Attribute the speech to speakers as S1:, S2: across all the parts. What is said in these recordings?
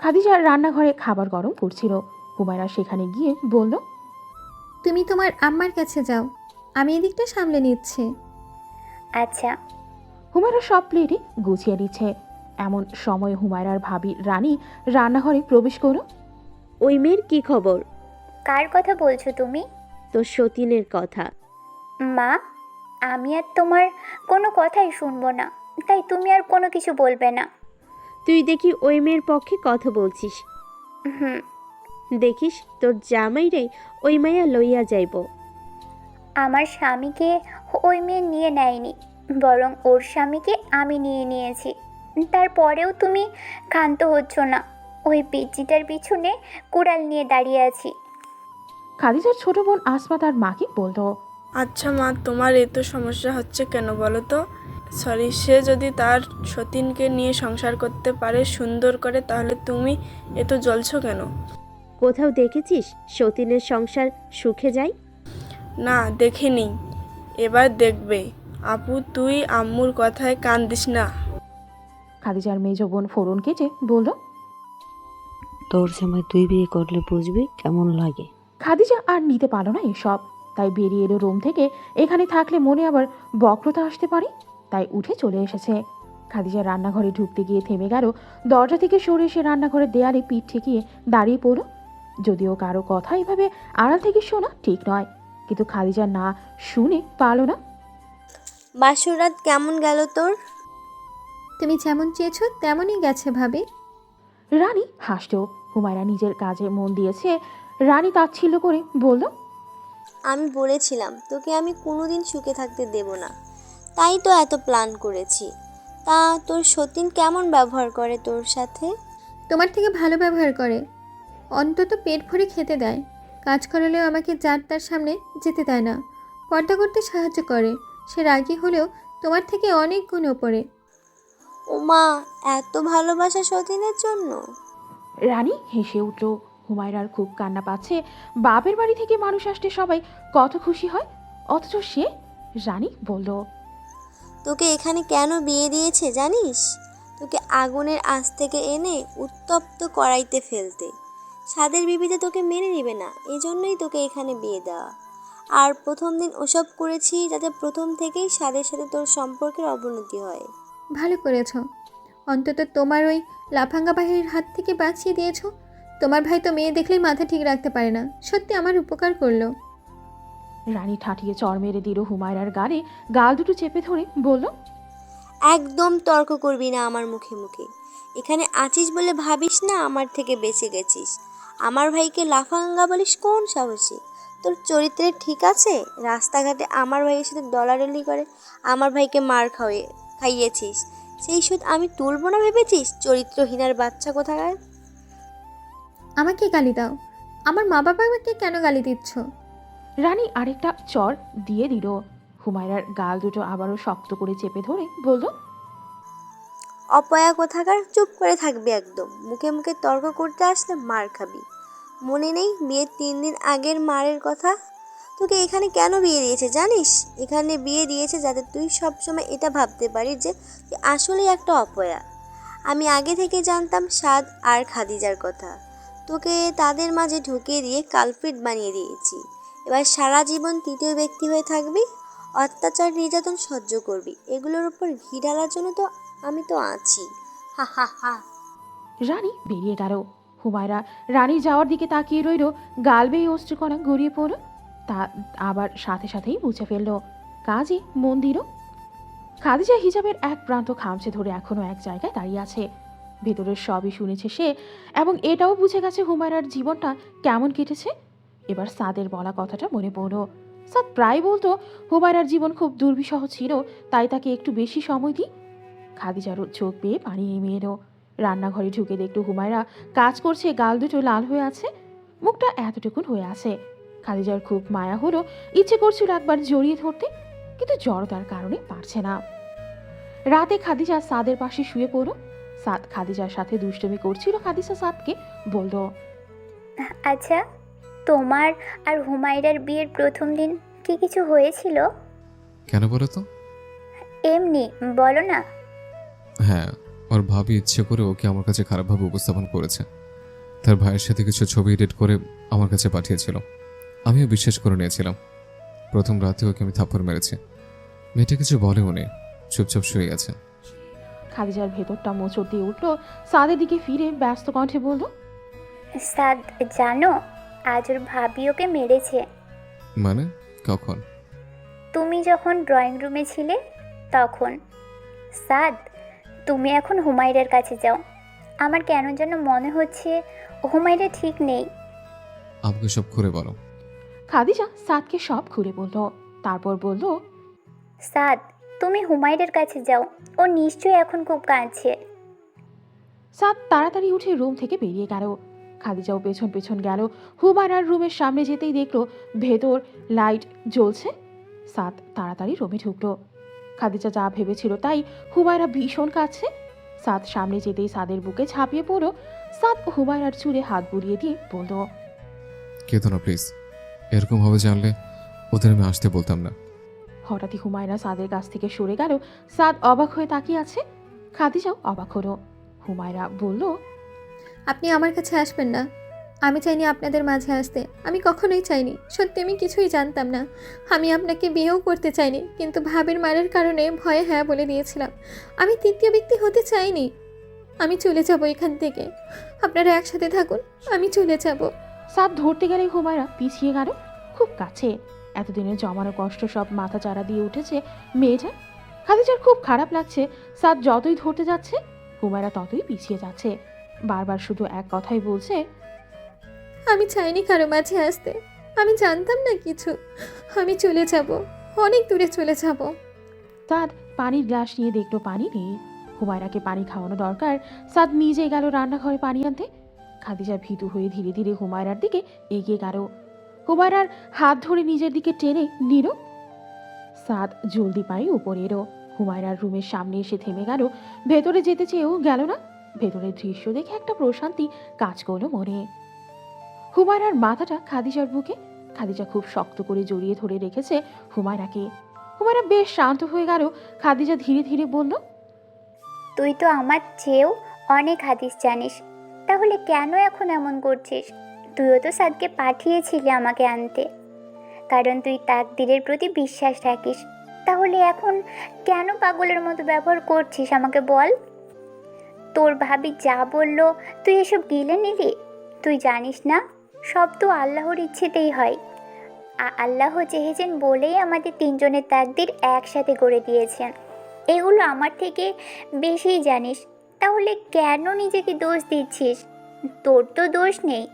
S1: খাদিজা রান্নাঘরে খাবার গরম করছিল। হুমায়রা সেখানে গিয়ে বলল,
S2: তুমি তোমার আম্মার কাছে যাও, আমি এদিকটা সামলে নিচ্ছি।
S3: আচ্ছা।
S1: হুমায়রা সব প্লেটে গুছিয়ে দিচ্ছে। এমন সময় হুমায়রার ভাবি রানী রান্নাঘরে প্রবেশ করলো।
S4: ওই মেয়ের কি খবর?
S3: কার কথা বলছো তুমি?
S4: তোর সতীনের কথা।
S3: মা, আমি আর তোমার কোনো কথাই শুনবো না, তাই তুমি আর কোনো কিছু বলবে না।
S4: তুই দেখি ওই মেয়ের পক্ষে কথা বলছিস।
S3: হুম।
S4: দেখিস তোর জামাইরে ওই মাইয়া লইয়া যাইব।
S3: আমার স্বামীকে ওই মেয়ে নিয়ে নেয়নি, বরং ওর স্বামীকে আমি নিয়ে নিয়েছি। তারপরেও তুমি ক্ষান্ত হচ্ছ না। ওই পিচ্চিটার পিছনে কুড়াল নিয়ে দাঁড়িয়ে আছি।
S1: খাদিজার ছোট বোন আসমা তার মাকে বলল,
S5: আচ্ছা মা, তোমার এত সমস্যা হচ্ছে কেন বলো তো? সরি, সে যদি তার সতীনকে নিয়ে সংসার করতে পারে সুন্দর করে, তাহলে তুমি এত জ্বলছো কেন?
S4: কোথাও দেখেছিস সতীনের সংসার সুখে যায়?
S5: না, দেখিনি। এবার দেখবে। আপু, তুই আম্মুর কথায় কান দিস না।
S1: খাদিজার মেজ বোন ফোড়ন কেটে বলল,
S6: তোর সময় তুই বিয়ে করলে বুঝবি কেমন লাগে।
S1: খাদিজা আর নিতে পারল না এসব, তাই বেরিয়ে এলো রুম থেকে। এখানে থাকলে মনে আবার বক্রতা আসতে পারে, তাই উঠে চলে এসেছে। খাদিজা রান্নাঘরে ঢুকতে গিয়ে থেমে গেল। দরজা থেকে সরে এসে রান্নাঘরের দেয়ালে পিঠ ঠেকিয়ে দাঁড়িয়ে পড়ল। যদিও কারো কথা এভাবে আড়াল থেকে শোনা ঠিক নয়, কিন্তু খাদিজা না শুনে পারল না।
S7: বাসরাত কেমন গেল তোর?
S2: তুমি যেমন চেয়েছো তেমনই গেছে ভাবি।
S1: রানী হাসল। হুমায়রা নিজের কাজে মন দিয়েছে। রানী তাচ্ছিল্য করে বলল,
S7: আমি বলেছিলাম তোকে আমি কোনোদিন সুখে থাকতে দেব না, তাই তো এত প্ল্যান করেছি। তা তোর সতীন কেমন ব্যবহার করে তোর সাথে?
S2: তোমার থেকে ভালো ব্যবহার করে, অন্তত পেট ভরে খেতে দেয়। কাজ করালেও আমাকে যার তার সামনে যেতে দেয় না, পর্দা করতে সাহায্য করে। সে রাগী হলেও তোমার থেকে অনেক গুণ ওপরে।
S7: ওমা, এত ভালোবাসা সতীনের জন্য?
S1: রানী হেসে উঠল। হুমায়রার খুব কান্না পাচ্ছে। বাপের বাড়ি থেকে মানুষ আসতে সবাই কত খুশি হয়, অথচ সে। রানী বলল,
S7: তোকে এখানে কেন বিয়ে দিয়েছে জানিস? তোকে আগুনের আঁচ থেকে এনে উত্তপ্ত কড়াইতে ফেলতে। সাদের বিবিতে তোকে মেনে নেবে না, এই জন্যই তোকে এখানে বিয়ে দেওয়া। আর প্রথম দিন ওসব করেছি যাতে প্রথম থেকেই সাদের সাথে তোর সম্পর্কের অবনতি হয়।
S2: ভালো করেছো, অন্তত তোমার ওই লাফাঙ্গা বাহিনীর হাত থেকে বাঁচিয়ে দিয়েছো। তোমার ভাই তো মেয়ে দেখলেই মাথা ঠিক রাখতে পারে না, সত্যি আমার উপকার করলো।
S1: রানী ঠাঠিয়ে চড় মেরে দিল হুমায়রার গালে। গাল দুটো চেপে ধরে বলল,
S7: একদম তর্ক করবি না আমার মুখে মুখে। এখানে আছিস বলে ভাবিস না আমার থেকে বেঁচে গেছিস। আমার ভাইকে লাফাঙ্গা বলিস কোন সাহসে? তোর চরিত্রে ঠিক আছে? রাস্তাঘাটে আমার ভাইয়ের সাথে ডলাডলি করে আমার ভাইকে মার খাইয়েছিস। সেই সুদ আমি তুলব না ভেবেছিস? চরিত্রহীনার বাচ্চা কোথাকার!
S2: আমাকে গালি দাও, আমার মা বাবাকে কেন গালি দিচ্ছ?
S1: রানী আরেকটা চড় দিয়ে দিল। হুমায়রার গাল দুটো আবারও শক্ত করে চেপে ধরে বলল,
S7: অপয়া কোথাকার, চুপ করে থাকবি একদম। মুখে মুখে তর্ক করতে আসলে মার খাবি। মনে নেই বিয়ের 3 দিন আগের মারের কথা? তোকে এখানে কেন বিয়ে দিয়েছে জানিস? এখানে বিয়ে দিয়েছে যাতে তুই সবসময় এটা ভাবতে পারিস যে তুই আসলেই একটা অপয়া। আমি আগে থেকে জানতাম সাদ আর খাদিজার কথা। তোকে তাদের মাঝে ঢুকিয়ে দিয়ে কালপিট বানিয়ে দিয়েছি। এবার সারা জীবন তৃতীয় ব্যক্তি হয়ে থাকবি, অত্যাচার নির্যাতন সহ্য করবি। এগুলোর উপর ঘি ঢালার জন্য তো আমি তো আছি। হা হা হা।
S1: রানী বেরিয়ে গেল। হুমায়রা রানীর যাওয়ার দিকে তাকিয়ে রইল। গাল বেয়ে অশ্রুকণা গড়িয়ে পড়ল। তা আবার সাথে সাথেই মুছে ফেলল। কাজে মন দিল। খাদিজা হিজাবের এক প্রান্ত খামচে ধরে এখনো এক জায়গায় দাঁড়িয়ে আছে। ভেতরের সবই শুনেছে সে, এবং এটাও বুঝে গেছে হুমায়রার জীবনটা কেমন কেটেছে। এবার সাদের বলা কথাটা মনে পড়ল। সাদ প্রায় বলতো হুমায়রার জীবন খুব দুর্বিষহ ছিল, তাই তাকে একটু বেশি সময় দিই। খাদিজারও চোখ বেয়ে পানি নেমে এলো। রান্নাঘরে ঢুকে দেখল হুমায়রা কাজ করছে। গাল দুটো লাল হয়ে আছে, মুখটা এতটুকুন হয়ে আছে। খাদিজার খুব মায়া হলো, ইচ্ছে করছিল একবার জড়িয়ে ধরতে, কিন্তু জড়তার কারণে পারছে না। রাতে খাদিজা সাদের পাশে শুয়ে পড়ল। সাদ খাদিজার সাথে দুষ্টুমি করছিল। খাদিজা সাদকে বলল,
S3: আচ্ছা, তোমার আর হুমায়রার বিয়ের প্রথম দিন কি কিছু হয়েছিল?
S8: কেন বলো তো?
S3: এমনি বলো না।
S8: হ্যাঁ, ওর ভাবি ইচ্ছে করে ওকে আমার কাছে খারাপভাবে উপস্থাপন করেছে। তার ভাইয়ের সাথে কিছু ছবি এডিট করে আমার কাছে পাঠিয়েছিল। আমিও বিশ্বাস করে নিয়েছিলাম। প্রথম রাতে ওকে আমি থাপ্পড় মেরেছি। মেয়েটা কিছু বলেও নি, চুপচাপ শুয়ে গেছে।
S1: খাদিজার ভেতরটা মোচড় দিয়ে উঠল। সাদের দিকে ফিরে ব্যস্ত কণ্ঠে বলল,
S3: সাদ, জানো আজ ওর ভাবি ওকে মেরেছে।
S8: মানে কখন?
S3: তুমি যখন ড্রয়িং রুমে ছিলে তখন। সাদ, তুমি এখন হুমায়রার কাছে যাও। আমার কেন যেন মনে হচ্ছে হুমায়রা ঠিক নেই।
S8: আমাকে সব খুলে বলো।
S1: খাদিজা সাদকে সব খুলে বলল। তারপর বলল,
S3: সাদ, তুমি হুমায়রার কাছে যাও, ও নিশ্চয়ই এখন খুব কাঁদছে।
S1: সাদ তাড়াতাড়ি উঠে রুম থেকে বেরিয়ে গেল। খাদিজাও পেছন পেছন গেল। হুমায়রার রুমের সামনে যেতেই দেখলো ভেতর লাইট জ্বলছে। সাদ তাড়াতাড়ি রুমে ঢুকলো। খাদিজা যা ভেবেছিল তাই, হুমায়রা ভীষণ কাছে। সাদ সামনে যেতেই সাদের বুকে ঝাঁপিয়ে পড়ল। সাদ হুমায়রার চুলে হাত বুলিয়ে দিয়ে বলল,
S8: কেঁদো না প্লিজ, এরকম হবে জানলে ওদের আমি আসতে বলতাম না।
S1: হঠাৎই হুমায়রা সাদের কাছ থেকে সরে গেল। সাদ অবাক হয়ে তাকিয়ে আছে। খাদিজাও অবাক হলো। হুমায়রা বলল,
S2: আপনি আমার কাছে আসবেন না। আমি চাইনি আপনাদের মাঝে আসতে, আমি কখনোই চাইনি। সত্যি আমি কিছুই জানতাম না। আমি আপনাকে বিয়েও করতে চাইনি, কিন্তু ভাবের মারের কারণে ভয়ে হ্যাঁ বলে দিয়েছিলাম। আমি তৃতীয় ব্যক্তি হতে চাইনি। আমি চলে যাব এখান থেকে। আপনারা একসাথে থাকুন, আমি চলে যাব।
S1: সাদ ধরতে গেলে হুমায়রা পিছিয়ে গেল। খুব কাছে। এতদিনের জমানো কষ্ট সব মাথা চারা দিয়ে উঠেছে মেয়েটা। খাদিজার খুব খারাপ লাগছে। সাদ যতই ধরতে যাচ্ছে হুমায়রা ততই পিছিয়ে যাচ্ছে। বারবার শুধু এক কথাই বলছে,
S2: আমি চাইনি কারো মাঝে আসতে। আমি জানতাম না কিছু। আমি চলে যাব, অনেক দূরে চলে যাব।
S1: সাদ পানির গ্লাস নিয়ে দেখলো পানি নেই। হুমায়রাকে পানি খাওয়ানো দরকার। সাদ নিজে গেল রান্নাঘরে পানি আনতে। খাদিজা ভীতু হয়ে ধীরে ধীরে হুমায়রার দিকে এগিয়ে গেল। হুমায়রার হাত ধরে নিজের দিকে টেনে নিল। সাদ জলদি পায়ে উপরে এলো। হুমায়রার রুমের সামনে এসে থেমে গেল। ভেতরে যেতে চেয়েও গেল না। ভেতরের দৃশ্য দেখে একটা প্রশান্তি কাজ করলো মনে। হুমায়রার মাথাটা খাদিজার বুকে। খাদিজা খুব শক্ত করে জড়িয়ে ধরে রেখেছে হুমায়রাকে। হুমায়রা বেশ শান্ত হয়ে গেল। খাদিজা ধীরে ধীরে বলল,
S3: তুই তো আমার চেয়েও অনেক হাদিস জানিস, তাহলে কেন এখন এমন করছিস? তুইও তো সাদকে পাঠিয়েছিলি আমাকে আনতে, কারণ তুই তাকদীরের প্রতি বিশ্বাস রাখিস। তাহলে এখন কেন পাগলের মতো ব্যবহার করছিস আমাকে বল? তোর ভাবি যা বললো তুই এসব গিলে নিলি? তুই জানিস না, সব তো আল্লাহর ইচ্ছেতেই হয়। আল্লাহ চেয়েছেন বলেই আমাদের তিনজনের তাকদীর একসাথে করে দিয়েছেন। এগুলো আমার থেকে বেশিই জানিস, তাহলে কেন নিজেকে দোষ দিচ্ছিস? তোর তো দোষ নেই।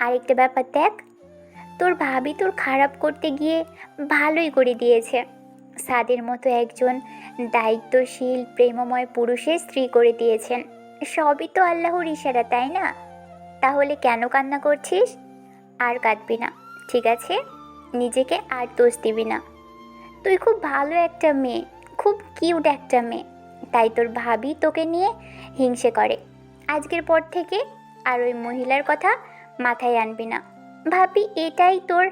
S3: আরেকটা ব্যাপার দেখ, তোর ভাবি তোর খারাপ করতে গিয়ে ভালোই করে দিয়েছে। সাদের মতো একজন দায়িত্বশীল প্রেমময় পুরুষের স্ত্রী করে দিয়েছেন। সবই তো আল্লাহর ইশারা, তাই না? তাহলে কেন কান্না করছিস? আর কাঁদবি না, ঠিক আছে? নিজেকে আর দোষ দিবি না। তুই খুব ভালো একটা মেয়ে, খুব কিউট একটা মেয়ে, তাই তোর ভাবি তোকে নিয়ে হিংসে করে। আজকের পর থেকে আর ওই মহিলার কথা মাথায় আনবি না। ভাবি এটাই তোর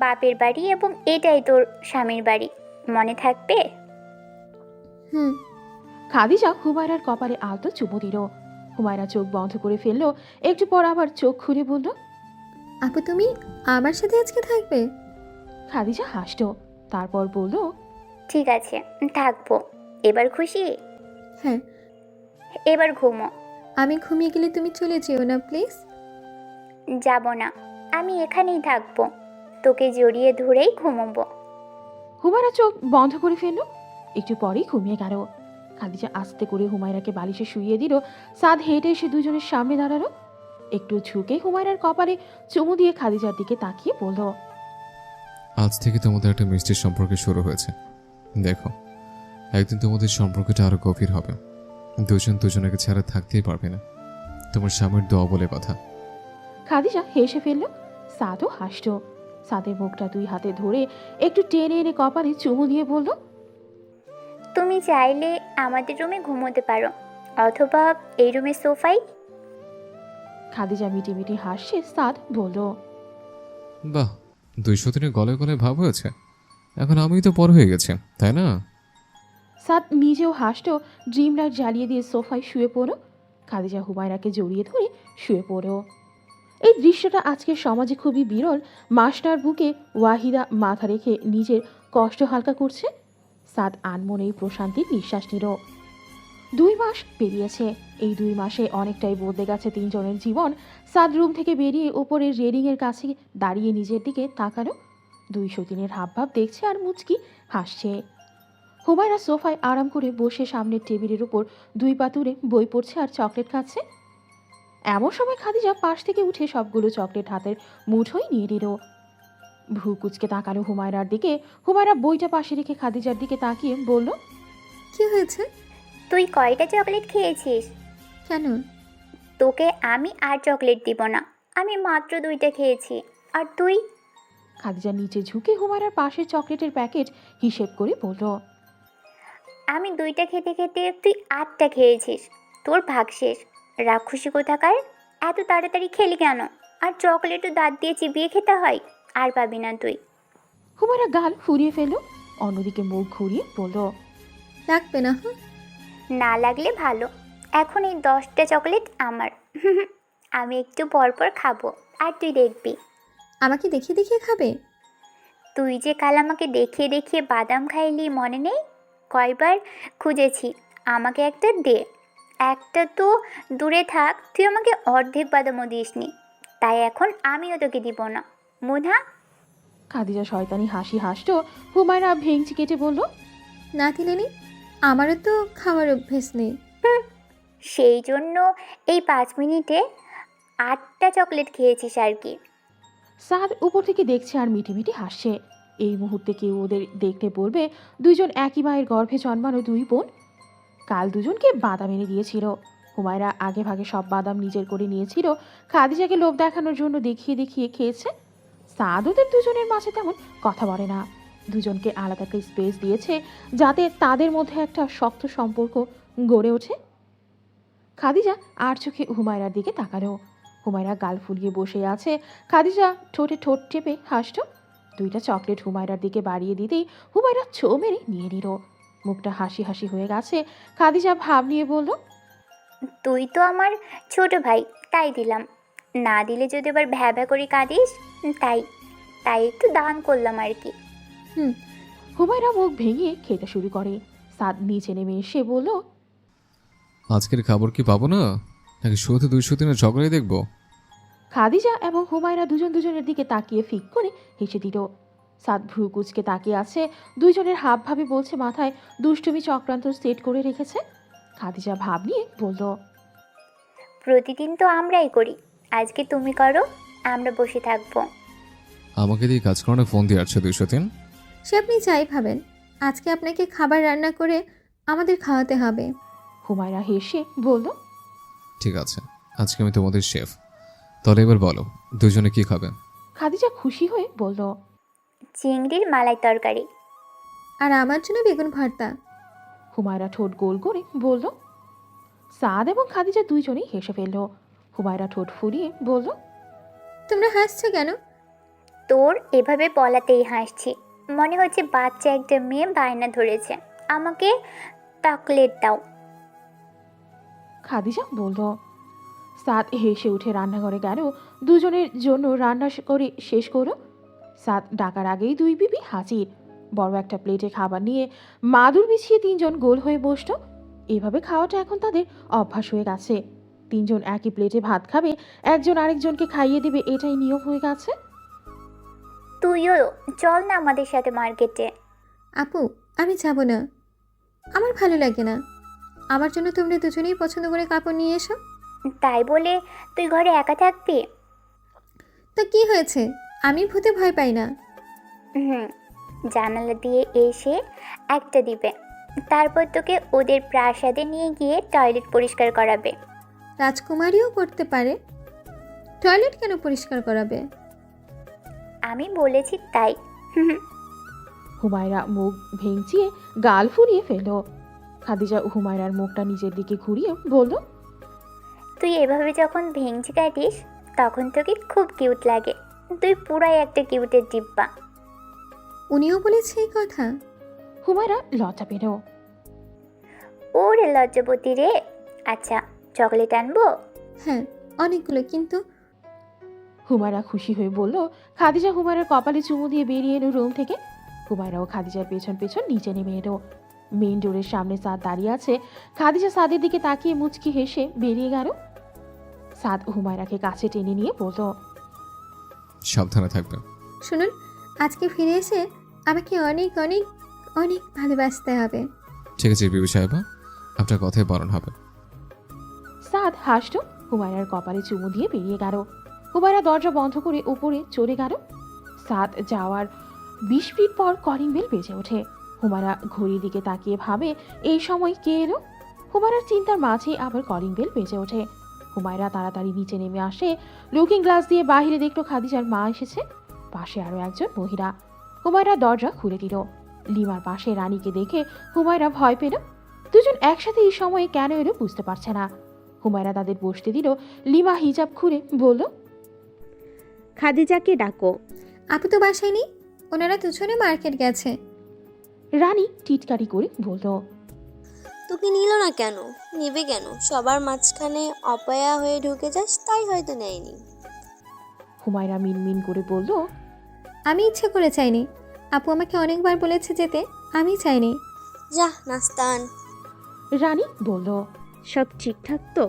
S3: বাপের বাড়ি এবং এটাই তোর স্বামীর বাড়ি, মনে থাকবে?
S2: হুম।
S1: খাদিজা হুমায়রার কপালে আলতো চুমু দিল। হুমায়রা চোখ বন্ধ করে ফেললো। একটু পর আবার চোখ খুলে বলল,
S2: আপু, তুমি আমার সাথে আজকে থাকবে?
S1: খাদিজা হাসলো। তারপর বলল,
S3: ঠিক আছে, থাকবো। এবার খুশি?
S2: হ্যাঁ।
S3: এবার ঘুমো।
S2: আমি ঘুমিয়ে গেলে তুমি চলে যেও না প্লিজ।
S3: যাব না, আমি এখানেই থাকবো। তোকে জড়িয়ে ধরেই ঘুমোবো।
S1: হুমায়রা চোখ বন্ধ করে ফেললো। একটু পরেই ঘুমিয়ে গেল। খাদিজা আস্তে করে হুমায়রাকে বালিশে শুইয়ে দিল। সাদ হেঁটে এসে দুজনের সামনে দাঁড়ালো। একটু ঝুঁকে হুমায়রার কপালে চুমু দিয়ে খাদিজার দিকে তাকিয়ে বলল,
S8: আজ থেকে তোমাদের একটা মিষ্টির সম্পর্ক শুরু হয়েছে। দেখো, একদিন তোমাদের সম্পর্কটা আরো গভীর হবে। দুজন দুজনকে ছাড়া থাকতেই পারবে না। তোমার স্বামীর দোয়া বলে কথা।
S1: খাদিজা হেসে ফেলল। সাদও হাসল। সাদের মুখটা দুই হাতে ধরে একটু টেনে এনে কপালে চুমু দিয়ে বলল,
S3: তুমি চাইলে আমাদের রুমে ঘুমোতে পারো, অথবা এই রুমের সোফায়।
S1: খাদিজা মিটি মিটি হাসছে। সাদ বলল,
S8: বাহ, 200 দিনে গলায় গলায় ভাব হয়েছে। এখন আমিই তো পর হয়ে গেছে, তাই না?
S1: সাদ নিজেও হাসতো। ড্রিম লাইট জ্বালিয়ে দিয়ে সোফায় শুয়ে পড়ো। খাদিজা হুমায়রাকে জড়িয়ে ধরে শুয়ে পড়ো। এই দৃশ্যটা আজকের সমাজে খুবই বিরল। মাসটার বুকে ওয়াহিদা মাথা রেখে নিজের কষ্ট হালকা করছে। সাদ আনমনেই প্রশান্তির নিঃশ্বাস নিল। 2 মাস পেরিয়েছে। এই 2 মাসে অনেকটাই বদলে গেছে তিনজনের জীবন। সাদ রুম থেকে বেরিয়ে ওপরের রেলিংয়ের কাছে দাঁড়িয়ে নিজের দিকে তাকালো। 2 সতীনের হাবভাব দেখছে আর মুচকি হাসছে। হুমায়রা সোফায় আরাম করে বসে সামনের টেবিলের উপর 2 পা তুলে বই পড়ছে আর চকলেট খাচ্ছে। এমন সময় খাদিজা পাশ থেকে উঠে সবগুলো চকলেট হাতের মুঠোই নিয়ে নিল। ভ্রু কুচকে তাকালো হুমায়রার দিকে। হুমায়রা বইটা পাশে রেখে খাদিজার দিকে তাকিয়ে বলল,
S2: কি হয়েছে?
S3: তুই কয়টা চকলেট খেয়েছিস?
S2: কেন?
S3: তোকে আমি আর চকলেট দিব না। আমি মাত্র 2টা খেয়েছি। আর তুই?
S1: খাদিজা নিচে ঝুঁকে হুমায়রার পাশের চকলেটের প্যাকেট হিসেব করে বলল,
S3: আমি 2টা খেতে খেতে তুই 8টা খেয়েছিস। তোর ভাগ শেষ। রাক্ষসী কোথাকার। এত তাড়াতাড়ি খেলি কেন? আর চকলেটও দাঁত দিয়ে চিবিয়ে খেতে হয়। আর পাবি না তুই।
S1: হুমায়রা গাল ফুরিয়ে ফেলল। অন্যদিকে মুখ ঘুরিয়ে বলল,
S2: লাগবে না। হ্যাঁ,
S3: না লাগলে ভালো। এখন এই 10টা চকলেট আমার। আমি একটু পর পর খাবো। আর তুই দেখবি।
S2: আমাকে দেখিয়ে দেখিয়ে খাবে?
S3: তুই যে কাল আমাকে দেখিয়ে দেখিয়ে বাদাম খাইলি মনে নেই? কয়বার খুঁজেছি আমাকে একটা দে। একটা তো দূরে থাক, তুই আমাকে অর্ধেক বাদামও দিসনি। তাই এখন আমিও তোকে দিব না। মুনা।
S1: খাদিজা শয়তানি হাসি হাসতো। হুমায়রা ভেঙচি কেটে বলল,
S2: না দিলে নি? আমারও তো খাওয়ার অভ্যেস নেই।
S3: সেই জন্য এই 5 মিনিটে 8টা চকলেট খেয়েছিস আর কি।
S1: সাদ উপর থেকে দেখছে আর মিটি মিটি হাসছে। এই মুহূর্তে কেউ ওদের দেখতে বলবে 2জন একই মায়ের গর্ভে জন্মানো 2 বোন। কাল 2জনকে বাদাম এনে দিয়েছিল। হুমায়রা আগে ভাগে সব বাদাম নিজের করে নিয়েছিল। খাদিজাকে লোভ দেখানোর জন্য দেখিয়ে দেখিয়ে খেয়েছে। সাদ ওদের 2জনের মাঝে তেমন কথা বলে না। 2জনকে আলাদা একটা স্পেস দিয়েছে যাতে তাদের মধ্যে একটা শক্ত সম্পর্ক গড়ে ওঠে। খাদিজা আর চোখে হুমায়রার দিকে তাকালো। হুমায়রা গাল ফুলিয়ে বসে আছে। খাদিজা ঠোঁটে ঠোঁট চেপে হাসল। 2টা চকলেট হুমায়রার দিকে বাড়িয়ে দিতেই হুমায়রা ছো মেরে নিয়ে নিল। মুখটা হাসি হাসি হয়ে গেছে। খাদিজা ভাব নিয়ে বলল,
S3: তুই তো আমার ছোট ভাই, তাই দিলাম। না দিলে যদি আবার ভ্যাভা করে কাঁদিস, তাই তাই একটু দান করলাম আর কি।
S1: হুমায়রা মুখ ভেঙে খেতে শুরু করে। সাদ নিচে নেমে এসে বলল,
S8: আজকের খাবার কি পাবো না, নাকি শুধু 200 দিনের ঝগড়াই দেখবো?
S1: খাদিজা এবং হুমায়রা 2জনের দিকে তাকিয়ে ফিক করে হেসে দিল। সাদ ভ্রু কুচকে তাকিয়ে আছে। 2জনের হাব ভাবে বলছে মাথায় দুষ্টুমি চক্রান্ত সেট করে রেখেছে। খাদিজা ভাব নিয়ে বলল,
S3: প্রতিদিন তো আমরাই করি, আজকে তুমি করো, আমরা বসে থাকবো।
S8: আমাকে দিয়ে কাজ করানো ফোন দিয়ে আসছে 203।
S2: সে আপনি যাই ভাবেন, আজকে আপনাকে খাবার রান্না করে আমাদের খাওয়াতে হবে।
S1: হুমায়রা হেসে বলল,
S8: ঠিক আছে, আজকে আমি তোমাদের শেফ। তাহলে এবার বলো 2জনে কি খাবে?
S1: খাদিজা খুশি হয়ে বলল,
S3: চিংড়ির মালাই তরকারি।
S2: আর আমার জন্য বেগুন ভর্তা।
S1: হুমায়রা ঠোঁট গোল করে বলল। সাদ এবং খাদিজা 2জনেই হেসে ফেলল। হুমায়রা ঠোঁট ফুলিয়ে বলল,
S2: তোমরা হাসছো কেন?
S3: তোর এভাবে বলাতেই হাসছি। মনে হচ্ছে বাচ্চা একটা মেয়ে বায়না ধরেছে, আমাকে চকলেট দাও।
S1: খাদিজা বলল। সাদ হেসে উঠে রান্নাঘরে গেল। 2জনের জন্য রান্না করে শেষ করো। সাদ ডাকার আগেই 2 বিবি হাজির। বড় একটা প্লেটে খাবার নিয়ে মাদুর বিছিয়ে 3জন গোল হয়ে বসল। এভাবে খাওয়াটা এখন তাদের অভ্যাস হয়ে গেছে। 3জন একই প্লেটে ভাত খাবে, একজন আরেকজনকে খাইয়ে দেবে, এটাই নিয়ম হয়ে গেছে।
S3: তুইও চল না আমাদের সাথে মার্কেটে।
S2: আপু, আমি যাব না, আমার ভালো লাগে না। আমার জন্য তোমরা 2জনেই পছন্দ করে কাপড় নিয়ে এসো।
S3: তাই বলে তুই ঘরে একা থাকবি?
S2: তো কি হয়েছে, আমি ভূতে ভয় পাই না।
S3: জানালা দিয়ে এসে একটা দিবে, তারপর তোকে ওদের প্রাসাদে নিয়ে গিয়ে টয়লেট পরিষ্কার করাবে।
S2: রাজকুমারীও করতে পারে। টয়লেট কেন পরিষ্কার করাবে?
S3: আমি বলেছি তাই।
S1: হুমায়রা মুখ ভেঙচিয়ে গাল ফুরিয়ে ফেলল। খাদিজা হুমায়রার মুখটা নিজের দিকে ঘুরিয়ে বলল,
S3: তুই এভাবে যখন ভেঙচি কাটিস তখন তোকে খুব কিউট লাগে। তুই পুরাই একটা কিউটের ডিব্বা।
S2: উনিও বলেছে এই কথা?
S1: হুমায়রা লজ্জা পেল।
S3: ওরে লজ্জাবতী রে। আচ্ছা, চকলেট আনবো?
S2: হ্যাঁ, অনেকগুলো, কিন্তু
S1: হুমায়রা খুশি হয়ে বলল। খাদিজা হুমায়রার কপালে চুমু দিয়ে বেরিয়ে এলো রুম থেকে। হুমায়রা ও খাদিজার পেছন পেছন নিচে নেমে এলো। মেইন ডোরের সামনে সাদ দাঁড়িয়ে আছে। খাদিজা সাদের দিকে তাকিয়ে মুচকি হেসে বেরিয়ে গেল। সাদ হুমায়রাকে কাছে টেনে নিয়ে বলল,
S8: সাবধানে থাকবেন।
S2: শুনুন, আজকে ফিরে এসে আমাকে অনেক অনেক অনেক ভালোবাসতে হবে।
S8: ঠিক আছে বিবি সাহেবা, আপনার কথাই বারণ হবে।
S1: সাদ হাসল। হুমায়রার কপালে চুমু দিয়ে বেরিয়ে গেল। হুমায়রা দরজা বন্ধ করে উপরে চলে গেল। সাদ যাওয়ার 20 মিনিট পর কলিং বেল বেজে ওঠে। হুমায়রা ঘড়ির দিকে তাকিয়ে ভাবে এই সময় কে এলো। হুমায়রার চিন্তার মাঝে আবার কলিং বেল বেজে ওঠে। হুমায়রা তাড়াতাড়ি নিচে নেমে আসে। লুকিং গ্লাস দিয়ে বাইরে দেখলো খাদিজার মা এসেছে, পাশে আরো একজন মহিলা। হুমায়রা দরজা খুলে দিল। লিমার পাশে রানীকে দেখে হুমায়রা ভয় পেল। দুজন একসাথে এই সময়ে কেন এলো বুঝতে পারছে না। হুমায়রা তাদের বসতে দিল। লিমা হিজাব খুলে বলল,
S4: খাদিজাকে ডাকো।
S2: আপু তো বাসায় নেই, ওনারা দুজনে মার্কেট গেছে।
S1: রানী টিটকারি করে বলল,
S7: তোকে নিল না কেন? নেবে কেন? সবার মাঝখানে অপয়া হয়ে ঢুকে যাস, তাই হয়তো নেয়নি।
S1: হুমায়রা মিনমিন করে বলল,
S2: আমি ইচ্ছে করে চাইনি, আপু আমাকে অনেকবার বলেছে যেতে, আমি চাইনি।
S7: যা নাস্তা আন।
S1: রানী বলল,
S4: সব ঠিকঠাক তো?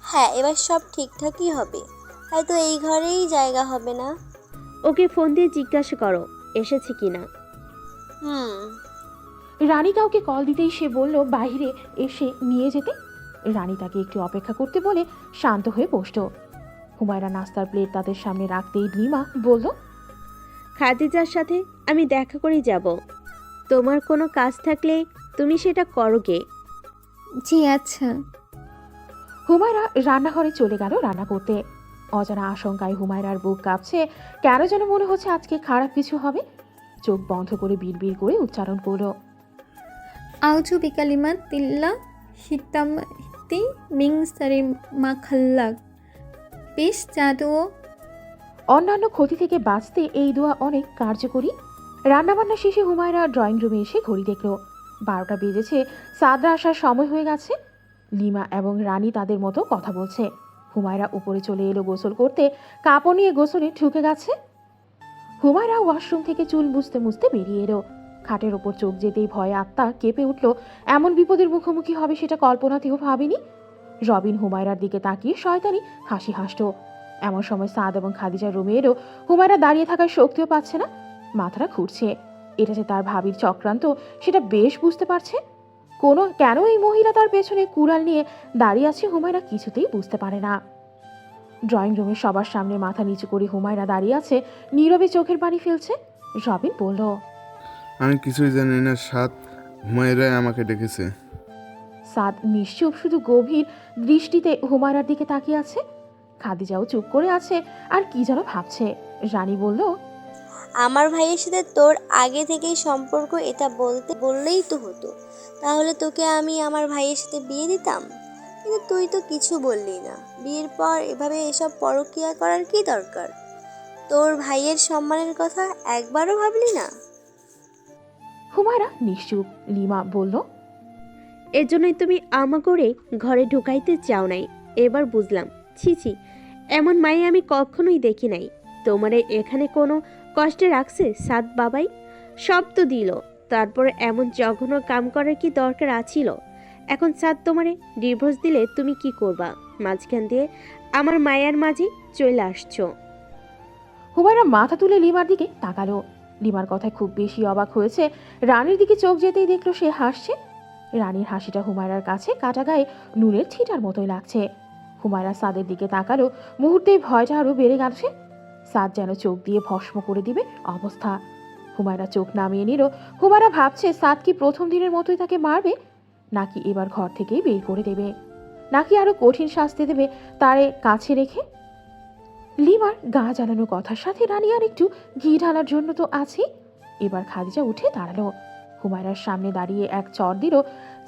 S7: হ্যাঁ, এবার সব ঠিকঠাকই হবে, হয়তো এই ঘরেই জায়গা হবে না।
S4: ওকে ফোন দিয়ে জিজ্ঞাসা করো এসেছে কিনা।
S7: হুম।
S1: রানী কাউকে কল দিতেই সে বলল বাইরে এসে নিয়ে যেতে। রানী তাকে একটু অপেক্ষা করতে বলে শান্ত হয়ে বসল। হুমায়রা নাস্তার প্লেট তাদের সামনে রাখতেই লিমা বলল,
S4: খাদিজার সাথে আমি দেখা করেই যাব। তোমার কোনো কাজ থাকলে তুমি সেটা করো গে।
S2: জি আচ্ছা।
S1: হুমায়রা রান্নাঘরে চলে গেল রান্না করতে। অজানা আশঙ্কায় হুমায়রার বুক কাঁপছে। কেন যেন মনে হচ্ছে আজকে খারাপ কিছু হবে। চোখ বন্ধ করে বিড়বিড় করে উচ্চারণ করল,
S2: আউযু বিকালিমাত তিল্লা হিতামতি মিং সারি মাখাল্লাক। বেশ জাদু ও
S1: অন্যান্য ক্ষতি থেকে বাঁচতে এই দোয়া অনেক কার্যকরী। রান্নাবান্না শেষে হুমায়রা ড্রয়িং রুমে এসে ঘড়ি দেখল 12টা বেজেছে। সাদরা আসার সময় হয়ে গেছে। লিমা এবং রানী তাদের মতো কথা বলছে। হুমায়রা উপরে চলে এলো গোসল করতে। কাপড় নিয়ে গোসলে ঢুকে গেছে। হুমায়রা ওয়াশরুম থেকে চুল মুছতে মুছতে বেরিয়ে এলো। খাটের ওপর চোখ যেতেই ভয়ে আত্মা কেঁপে উঠল। এমন বিপদের মুখোমুখি হবে সেটা কল্পনাতেও ভাবেনি। রবিন হুমায়রার দিকে তাকিয়ে শয়তানি হাসি হাসল। এমন সময় সাদ এবং খাদিজার রুমে এলো। হুমায়রা দাঁড়িয়ে থাকার শক্তিও পাচ্ছে না, মাথাটা ঘুরছে। এটা যে তার ভাবির চক্রান্ত সেটা বেশ বুঝতে পারছে। কেন এই মহিলা তার পেছনে কুড়াল নিয়ে দাঁড়িয়ে আছে হুমায়রা কিছুতেই বুঝতে পারে না। ড্রয়িং রুমে সবার সামনে মাথা নিচু করে হুমায়রা দাঁড়িয়ে আছে, নীরবে চোখের পানি ফেলছে। রবিন বলল,
S9: আমি কিছুই জানি না, সাত হুমায়রাই আমাকে ডেকেছে।
S1: সাদ নিশ্চুপ শুধু গভীর দৃষ্টিতে হুমায়রার দিকে তাকিয়ে আছে। খাদিজাও চুপ করে আছে আর কি যেন ভাবছে। রানী বলল,
S7: আমার ভাইয়ের সাথে তোর আগে থেকেই সম্পর্ক, এটা বললেই তো হতো, তাহলে তোকে আমি আমার ভাইয়ের সাথে বিয়ে দিতাম। কিন্তু তুই তো কিছু বললি না। বিয়ের পর এভাবে এসব পরকীয়া করার কি দরকার? তোর ভাইয়ের সম্মানের কথা একবারও ভাবলি না?
S1: হুমায়রা নিশ্চুপ। লিমা বলল,
S4: এর জন্যই তুমি আমা করে ঘরে ঢুকাইতে চাও নাই। এবার বুঝলাম। ছি ছি, এমন মায়ে আমি কখনোই দেখি নাই। তোমারে এখানে কোনো কষ্টে রাখছে সাত বাবাই? সব তো দিল, তারপর এমন জঘন্য কাম করার কি দরকার আছিল? এখন সাত তোমারে ডিভোর্স দিলে তুমি কি করবা? মাঝখান দিয়ে আমার মায়ার মাঝে চলে আসছো।
S1: হুমায়রা মাথা তুলে লিমার দিকে তাকালো। লিমার কথায় খুব বেশি অবাক হয়েছে। রানীর দিকে চোখ যেতেই দেখলো সে হাসছে। রানীর হাসিটা হুমায়রার কাছে কাটা গায়ে নুনের ছিটার মতোই লাগছে। হুমায়রা সাদের দিকে তাকালো। মুহূর্তেই ভয়টা আরো বেড়ে গেছে। সাদ যেন চোখ দিয়ে ভস্ম করে দিবে অবস্থা। হুমায়রা চোখ নামিয়ে নিল। হুমায়রা ভাবছে সাদ কি প্রথম দিনের মতোই তাকে মারবে, নাকি এবার ঘর থেকেই বের করে দেবে, নাকি আরো কঠিন শাস্তি দেবে তারে কাছে রেখে। লিমার গা জ্বালানো কথার সাথে রানী আর একটু ঘি ঢালার জন্য তো আছে। এবার খাদিজা উঠে দাঁড়ালো। হুমায়রার সামনে দাঁড়িয়ে এক চড় দিল।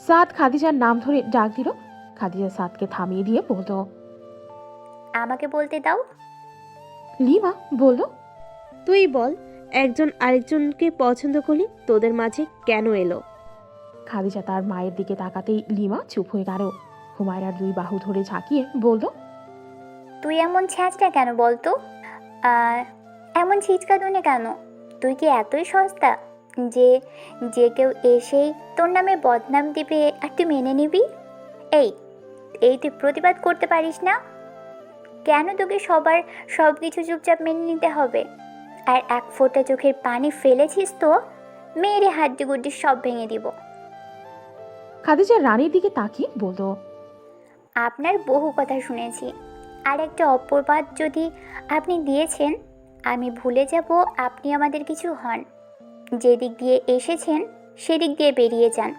S1: সাদ খাদিজার নাম ধরে ডাক দিল। খাদিজা সাদকে থামিয়ে দিয়ে বলল,
S3: আমাকে বলতে দাও।
S1: লিমা বলল,
S4: তুই বল, একজন আরেকজনকে পছন্দ করলে তোদের মাঝে কেন এলো?
S1: খাদিজা তার মায়ের দিকে তাকাতেই লিমা চুপ হয়ে গেল। হুমায়রার দুই বাহু ধরে ঝাঁকিয়ে বলল,
S3: তুই এমন ছ্যাঁচটা কেন বলতো? আর এমন ছিচকা দুনে কেন? তুই কি এতই সস্তা যে যে কেউ এসেই তোর নামে বদনাম দিবে আর তুই মেনে নিবি? এই এই তুই প্রতিবাদ করতে পারিস না কেন? তোকে সবার সব কিছু চুপচাপ মেনে নিতে হবে? আর এক ফোঁটা চোখের পানি ফেলেছিস তো মেরে হাড্ডি গুড্ডি সব ভেঙে দিব।
S1: খাদিজা রানীর দিকে তাকিয়ে বলল,
S3: আপনার বহু কথা শুনেছি, আর একটা অপবাদ যদি আপনি দিয়েছেন আমি ভুলে যাব আপনি আমাদের কিছু হন। যেদিক দিয়ে এসেছেন সেদিক দিয়ে বেরিয়ে যান।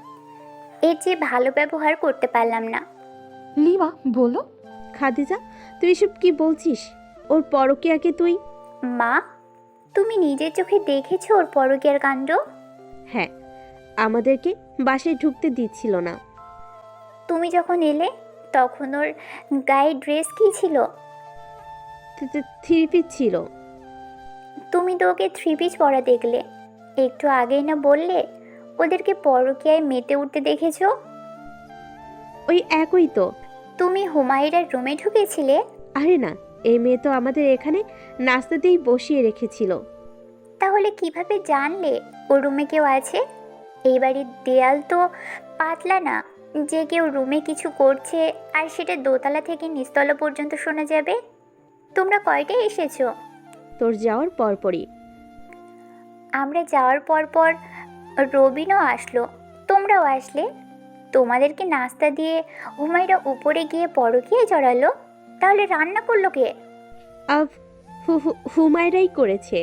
S3: এর যে ভালো ব্যবহার করতে পারলাম না।
S1: লিমা বলল,
S4: খাদিজা, তুই এসব কি বলছিস? ওর পরকীয়াকে তুই...
S3: মা, তুমি নিজের চোখে দেখেছো ওর পরকীয়ার কাণ্ড?
S4: হ্যাঁ, আমাদেরকে বাসায় ঢুকতে দিচ্ছিল না।
S3: তুমি যখন এলে তখন ওর গায়ে ড্রেস কী ছিল?
S4: থ্রি পিস ছিল।
S3: তুমি তো ওকে থ্রি পিস পরা দেখলে। একটু আগেই না বললে ওদেরকে পরকীয়ায় মেতে উঠতে দেখেছো?
S4: ওই একই তো।
S3: তুমি হুমায়রার রুমে ঢুকেছিলে?
S4: আরে না, এই মেয়ে তো আমাদের এখানে নাস্তাতেই বসিয়ে রেখেছিল।
S3: তাহলে কিভাবে জানলে ওর রুমে কেউ আছে? এই বাড়ির দেয়াল তো পাতলা না যে কেউ রুমে কিছু করছে আর সেটা দোতলা থেকে নিচতলা পর্যন্ত শোনা যাবে। তোমরা কয়টায় এসেছো?
S4: তোর যাওয়ার পরপরই।
S3: আমরা যাওয়ার পর রবিনও আসলো, তোমরাও আসলে। তোমাদেরকে নাস্তা দিয়ে হুমায়রা উপরে গিয়ে পরকীয়ায় জড়ালো। তাহলে রান্না করলো কে?
S4: হুমায়রাই করেছে।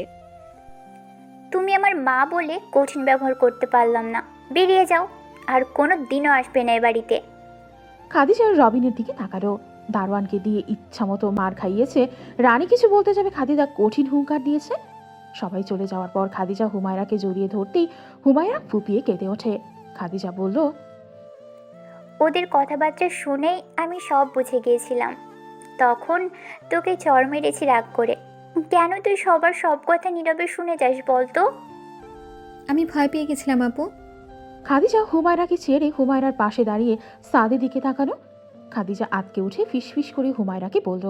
S3: তুমি আমার মা বলে কঠিন ব্যবহার করতে পারলাম না। বেরিয়ে যাও, আর কোনো দিনও আসবে না এ বাড়িতে।
S1: খাদিজা রবিনের দিকে তাকালো। দারোয়ানকে দিয়ে ইচ্ছামতো মার খাইয়েছে। রানী কিছু বলতে যাবে, খাদিজা কঠিন হুঙ্কার দিয়েছে। সবাই চলে যাওয়ার পর খাদিজা হুমায়রাকে জড়িয়ে ধরতেই হুমায়রা ফুপিয়ে কেঁদে ওঠে। খাদিজা বলল,
S3: ওদের কথাবার্তা শুনেই আমি সব বুঝে গিয়েছিলাম। তখন তোকে চড় মেরেছি রাগ করে। কেন তুই সবার সব কথা নীরবে শুনে যাস বলতো?
S2: আমি ভয় পেয়ে গেছিলাম আপু।
S1: খাদিজা হুমায়রাকে ছেড়ে হুমায়রার পাশে দাঁড়িয়ে সাদের দিকে তাকালো। খাদিজা আতকে উঠে ফিসফিস করে হুমায়রাকে বলল,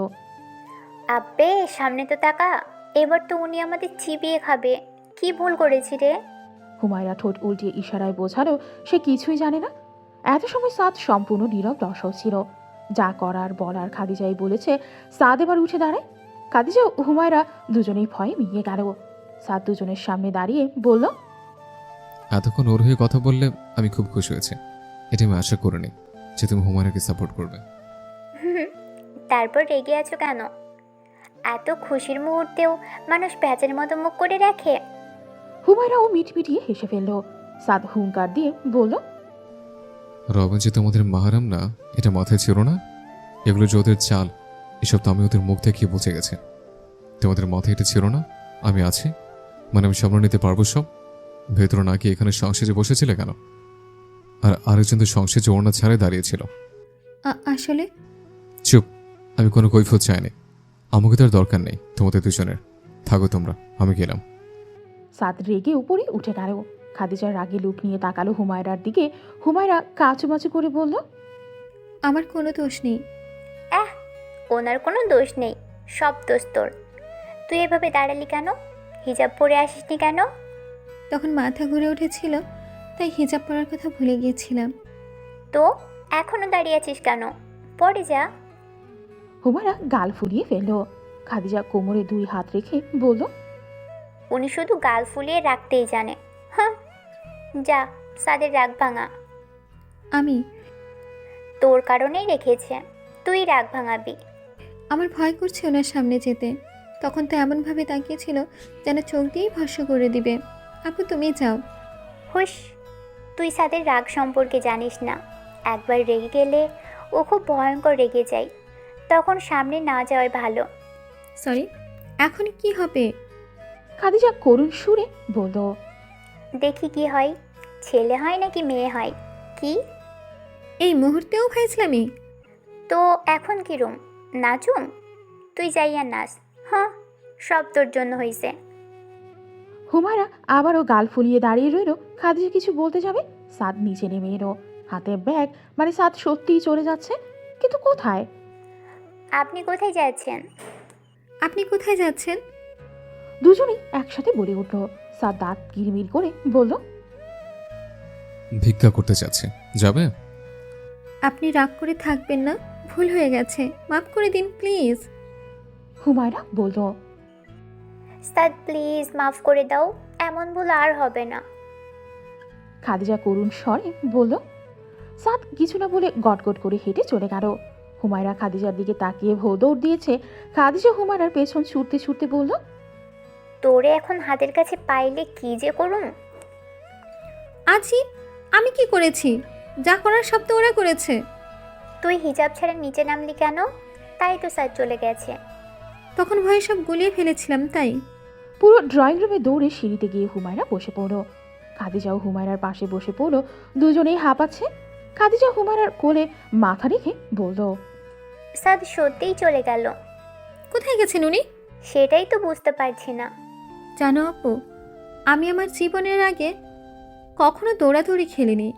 S3: আব্বে সামনে তো তাকা, এবার তো উনি আমাদের চিবিয়ে খাবে। কি ভুল করেছি রে?
S1: হুমায়রা ঠোঁট উল্টিয়ে ইশারায় বোঝালো সে কিছুই জানে না। এত সময় সাদ সম্পূর্ণ নীরব দর্শক ছিল। যা করার বলার খাদিজাই বলেছে। সাদ এবার উঠে দাঁড়ায়। খাদিজা ও হুমায়রা দুজনেই ভয়ে মিলিয়ে গেল। সাদ দুজনের সামনে দাঁড়িয়ে বলল,
S8: এতক্ষণ ওর হয়ে কথা বললে আমি খুব খুশি হয়েছি। এটা আমি আশা করিনি যে তুমি হুমায়রাকে সাপোর্ট করবে।
S3: তারপর রেগে আছো কেন? এত খুশির মুহূর্তেও মানুষ প্যাঁচের মতো মুখ করে রাখে?
S1: হুমায়রাও মিটমিটিয়ে হেসে ফেলল। সাদ হুঙ্কার দিয়ে বলল,
S8: রবিন যে তোমাদের মাহারাম না, এটা মাথায় ছিল না? এগুলো যে ওদের চাল, এসব তো আমি ওদের মুখ থেকে বুঝে গেছি। তোমাদের মাথায় এটা ছিল না আমি আছি, মানে আমি সামনে নিতে পারবো সব? ভেতরে নাকি এখানে সংসারে বসেছিলে কেন? আর আরেকজন তো সংসারে ওড়না ছাড়াই দাঁড়িয়েছিল।
S2: আসলে
S8: চুপ, আমি কোনো কৈফিয়ত চাইনি। আমাকে তার দরকার নেই তোমাদের দুজনের। থাকো তোমরা, আমি গেলাম।
S1: সাদ রেগে উপরে উঠে গেল। খাদিজার রাগে লুক নিয়ে তাকালো হুমায়রার দিকে। হুমায়রা কাচুমাচু করে বলল,
S2: আমার কোনো দোষ নেই।
S3: ওনার কোনো দোষ নেই, সব দোষ তোর। তুই এভাবে দাঁড়ালি কেন? হিজাব পরে আসিসনি কেন?
S2: তখন মাথা ঘুরে উঠেছিল, তাই হিজাব পরার কথা ভুলে গিয়েছিলাম।
S3: তো এখনো দাঁড়িয়ে আছিস কেন? পরে যা।
S1: হুমায়রা গাল ফুলিয়ে ফেলল। খাদিজা কোমরে দুই হাত রেখে বলল,
S3: উনি শুধু গাল ফুলিয়ে রাখতেই জানে। হ্যাঁ, যা সাদের রাগ ভাঙা।
S2: আমি
S3: তোর কারণেই রেখেছে, তুই রাগ ভাঙাবি।
S2: আমার ভয় করছে ওনার সামনে যেতে। তখন তো এমনভাবে তাকিয়েছিল যেন চোখ দিয়েই ভস্য করে দিবে। আপু তুমি যাও।
S3: হুস, তুই সাদের রাগ সম্পর্কে জানিস না। একবার রেগে গেলে ও খুব ভয়ঙ্কর রেগে যায়। তখন সামনে না যাওয়াই ভালো।
S2: সরি, এখন কি হবে?
S1: খাদিজা করুণ সুরে বলল,
S3: দেখি কি হয়, ছেলে হয় নাকি মেয়ে হয়। কি
S2: এই মুহূর্তেও ফাইজলামি?
S3: তো এখন কিরম, নাচুম? তুই যাইয়া নাচ। হ্যাঁ, সব তোর জন্য হইছে।
S1: হুমায়রা আবারও গাল ফুলিয়ে দাঁড়িয়ে রইল। খাদিজা কিছু বলতে যাবে, সাদ নিচে নেমে এলো। হাতে ব্যাগ, মানে সাদ সত্যিই চলে যাচ্ছে, কিন্তু কোথায়?
S3: আপনি কোথায় যাচ্ছেন?
S2: আপনি কোথায় যাচ্ছেন?
S1: দুজনেই একসাথে বলে উঠল। সাদ দাঁত কিরমির করে বলল,
S8: ভিক্ষা করতে চাচ্ছে, যাবে?
S2: আপনি রাগ করে থাকবেন না? ভুল হয়ে গেছে, মাফ করে দিন প্লিজ।
S1: হুমায়রা বলল।
S3: সাদ প্লিজ মাফ করে দাও, এমন ভুল আর হবে না।
S1: খাদিজা করুণ স্বরে বলল। সাদ কিছু না বলে গটগট করে হেঁটে চলে গেল। হুমায়রা খাদিজার দিকে তাকিয়ে দৌড় দিয়েছে। খাদিজা হুমায়রার পেছন ছুটতে ছুটতে বলল,
S3: তোরে এখন হাতের কাছে পাইলে কি যে করুন।
S2: আছি, আমি কি করেছি? যা করার সব তো ওরা করেছে।
S3: তুই হিজাব ছেড়ে নিচে নামলি কেন? তাই তো স্যার চলে গেছে।
S2: তখন ভয়ে সব গুলিয়ে ফেলেছিলাম তাই।
S1: পুরো ড্রয়িং রুমে দৌড়ে সিঁড়িতে গিয়ে হুমায়রা বসে পড়ল। খাদিজাও হুমায়রার পাশে বসে পড়ল। দুজনেই হাঁপাচ্ছে। খাদিজা হুমায়রার কোলে মাথা রেখে বলল,
S3: সাদ সত্যিই চলে গেল।
S2: কোথায় গেছেন উনি?
S3: সেটাই তো বুঝতে পারছি না।
S2: জানো আপু, আমি আমার জীবনের আগে কখনো দৌড়াদৌড়ি খেলিনি।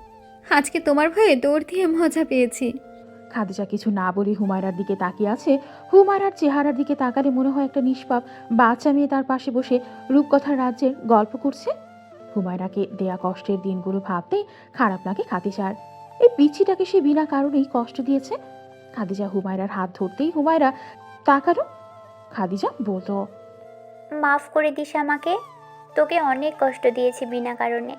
S2: আজকে তোমার ভয়ে দৌড় দিয়ে মজা পেয়েছি।
S1: খাদিজা কিছু না বলে হুমায়রার দিকে তাকিয়ে আছে। হুমায়রার চেহারার দিকে তাকালে মনে হয় একটা নিষ্পাপ বাচ্চা মেয়ে তার পাশে বসে রূপকথার রাজ্যের গল্প করছে। হুমায়রাকে দেয়া কষ্টের দিনগুলো ভাবতেই খারাপ লাগে খাদিজার। এই পিচ্ছিটাকে সে বিনা কারণেই কষ্ট দিয়েছে। খাদিজা হুমায়রার হাত ধরতেই হুমায়রা তাকালো। খাদিজা বলল,
S3: মাফ করে দিস আমাকে, তোকে অনেক কষ্ট দিয়েছি বিনা কারণে।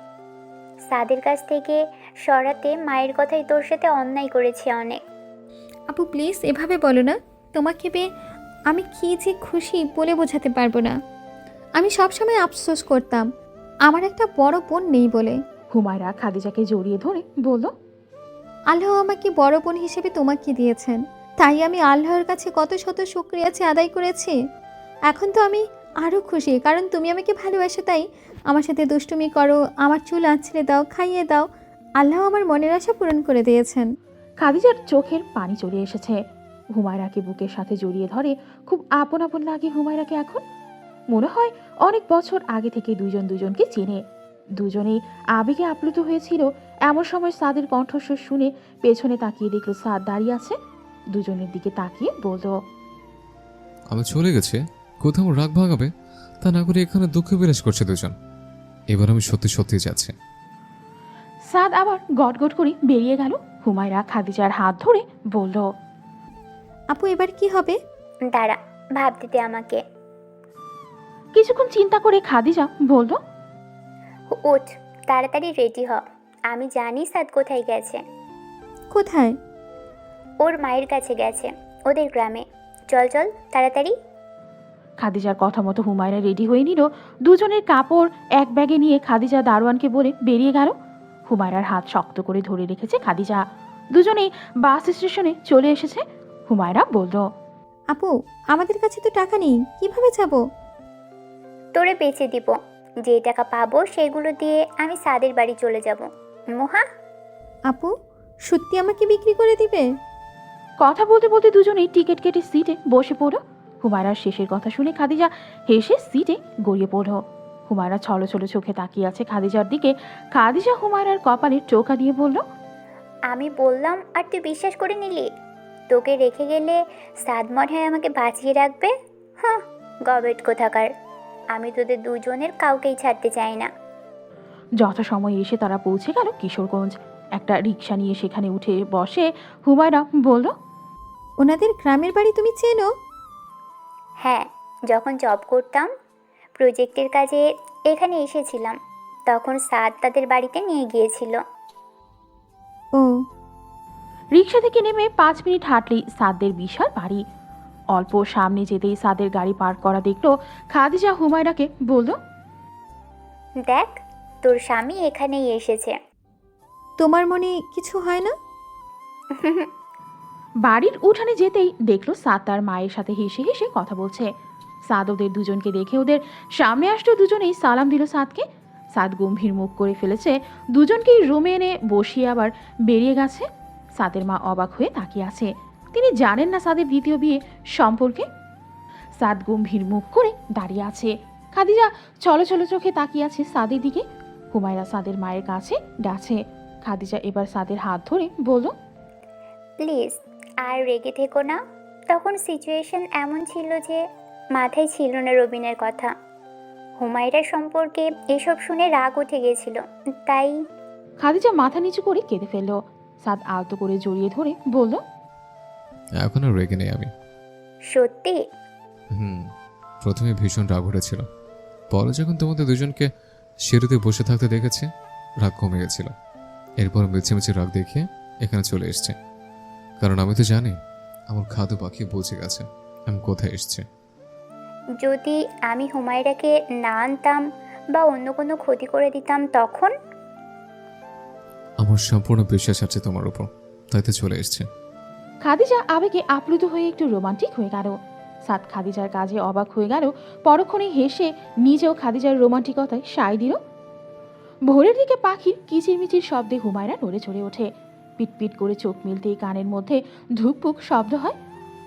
S3: সাদের কাছ থেকে সরাতে মায়ের কথাই তোর সাথে অন্যায় করেছি অনেক।
S2: আপু প্লিজ এভাবে বলো না। তোমাকে পেয়ে আমি কি যে খুশি বলে বোঝাতে পারবো না। আমি সবসময় আফসোস করতাম আমার একটা বড় বোন নেই বলে।
S1: হুমায়রা খাদিজাকে জড়িয়ে ধরে বলল,
S2: আল্লাহ আমাকে বড় বোন হিসেবে তোমাকে দিয়েছেন, তাই আমি আল্লাহর কাছে কত শত শুকরিয়া আদায় করেছি। এখন তো আমি আরও খুশি, কারণ তুমি আমাকে ভালোবাসো, তাই আমার সাথে দুষ্টুমি করো, আমার চুল আঁচড়ে দাও, খাইয়ে দাও। আল্লাহ আমার মনের আশা পূরণ করে দিয়েছেন।
S1: খাদিজার চোখের পানি চলে এসেছে। হুমায়রাকে বুকের সাথে জড়িয়ে ধরে খুব আপন আপন লাগে হুমায়রাকে এখন। মনে হয় অনেক বছর আগে থেকে দুজন দুজনকে চেনে। দুজনেই আবেগে আপ্লুত হয়েছিল। এমন সময় সাদের কণ্ঠস্বর শুনে পেছনে তাকিয়ে দেখলো সাদ দাঁড়িয়ে আছে। দুজনের দিকে তাকিয়ে বলল,
S8: আমি চলে গেছে, কোথাও রাগ ভাগাবে তা না করে এখানে দুঃখ বিলাস করছে দুজন। এবার আমি সত্যি সত্যি যাচ্ছি।
S1: সাদ আবার গটগট করে বেরিয়ে গেল। হুমায়রা খাদিজার হাত ধরে বলল,
S2: আপু এবার কি হবে?
S3: দাঁড়া, ভাবতে দে আমাকে।
S1: কিছুক্ষণ চিন্তা করে খাদিজা বলল,
S3: উঠ, তাড়াতাড়ি রেডি হ। আমি জানি সাদ কোথায় গেছে।
S2: কোথায়?
S3: ওর মায়ের কাছে গেছে, ওদের গ্রামে। চল চল তাড়াতাড়ি।
S1: খাদিজার কথা মতো হুমায়রা রেডি হয়ে নিল। দুজনের কাপড় এক ব্যাগে নিয়ে খাদিজা দারোয়ানকে বলে বেরিয়ে গেল। হুমায়রার হাত শক্ত করে ধরে রেখেছে খাদিজা। দুজনেই বাস স্টেশনে চলে এসেছে। হুমায়রা বলল,
S2: আপু আমাদের কাছে তো টাকা নেই, কিভাবে যাব?
S3: তোরে বেচে দিব, যে টাকা পাবো সেগুলো দিয়ে আমি সাদের বাড়ি চলে যাব। মোহা,
S2: আপু সত্যি আমাকে বিক্রি করে দিবে?
S1: কথা বলতে বলতে দুজনেই টিকিট কেটে সিটে বসে পড়ল। হুমায়রার শেষের কথা শুনে খাদিজা হেসে সিটে গড়িয়ে পড়ল। হুমায়রা ছলো ছলো চোখে তাকিয়ে আছে খাদিজার দিকে। খাদিজা হুমায়রার কপালে টোকা দিয়ে বলল,
S3: আমি বললাম আর তুই বিশ্বাস করে নিলি? তোকে রেখে গেলে সাদ মনে হয় আমাকে বাঁচিয়ে রাখবে। হ্যাঁ, গবেট কোথাকার। আমি তোদের দুজনের কাউকেই ছাড়তে চাই না।
S1: যথাসময়ে এসে তারা পৌঁছে গেল কিশোরগঞ্জ। একটা রিক্সা নিয়ে সেখানে উঠে বসে হুমায়রা বলল,
S2: ওনাদের গ্রামের বাড়ি তুমি চেনো?
S3: হ্যাঁ, যখন জব করতাম প্রজেক্টের কাজে এখানে এসেছিলাম, তখন সাদ তাদের বাড়িতে নিয়ে গিয়েছিল।
S2: ও,
S1: রিক্সা থেকে নেমে 5 মিনিট হাঁটলেই সাদের বিশাল বাড়ি। অল্প সামনে যেতেই সাদের গাড়ি পার্ক করা দেখলো। খাদিজা হুমায়রাকে বলল,
S3: দেখ, তোর স্বামী এখানেই এসেছে।
S2: তোমার মনে কিছু হয় না?
S1: বাড়ির উঠানে যেতেই দেখলো সাদ তার মায়ের সাথে হেসে হেসে কথা বলছে। সাদ ওদের দুজনকে দেখে ওদের সামনে আসলো। দুজনেই সালাম দিল সাদকে। সাদ গম্ভীর মুখ করে ফেলেছে। দুজনকেই রুমে এনে বসিয়ে আবার বেরিয়ে গেছে। সাদের মা অবাক হয়ে তাকিয়ে আছে। তিনি জানেন না সাদের দ্বিতীয় বিয়ে সম্পর্কে। সাদ গম্ভীর মুখ করে দাঁড়িয়ে আছে। খাদিজা ছলো ছলো চোখে তাকিয়ে আছে সাদের দিকে। হুমায়রা সাদের মায়ের কাছে ডাকছে, খাদিজা এবার সাদের হাত ধরে বলল,
S3: প্লিজ আর রেগে থেকো না। তখন সিচুয়েশন এমন ছিল যে মাথায় ছিল না রবিনের কথা। হুমায়রা সম্পর্কে এসব শুনে রাগ উঠে গেছিল, তাই
S1: খাদিজা মাথা নিচু করে কেঁদে ফেলল। সাদ আলতো করে জড়িয়ে ধরে বলল,
S8: এখন আর রেগে নেই আমি।
S3: সত্যি
S8: প্রথমে ভীষণ রাগ উঠেছিল, পরে যখন তোমাদের দুজনকে সিঁড়িতে বসে থাকতে দেখেছি রাগ কমে গেছিল। এরপর মিছিমিছি রাগ দেখিয়ে এখানে চলে এসছে, কারণ আমি তো জানি আমার খাদু পাখি বুঝে গেছে আমি কোথায় এসছি।
S3: যদি আমি হুমায়রাকে না আনতাম বা অন্য কোনো ক্ষতি করে দিতাম তখন?
S8: আমার সম্পূর্ণ বিশ্বাস আছে তোমার উপর, তাই তো চলে এসছে।
S1: খাদিজা আবেগে আপ্লুত হয়ে একটু রোমান্টিক হয়ে গেল। সাদ খাদিজার কাজে অবাক হয়ে গেল, পরক্ষণে হেসে নিজেও খাদিজার রোমান্টিকতায় সায় দিল। ভোরের দিকে পাখির কিচিরমিচির শব্দে হুমায়রা নড়ে চড়ে ওঠে। পিটপিট করে চোখ মিলতেই কানের মধ্যে ধুকপুক শব্দ হয়।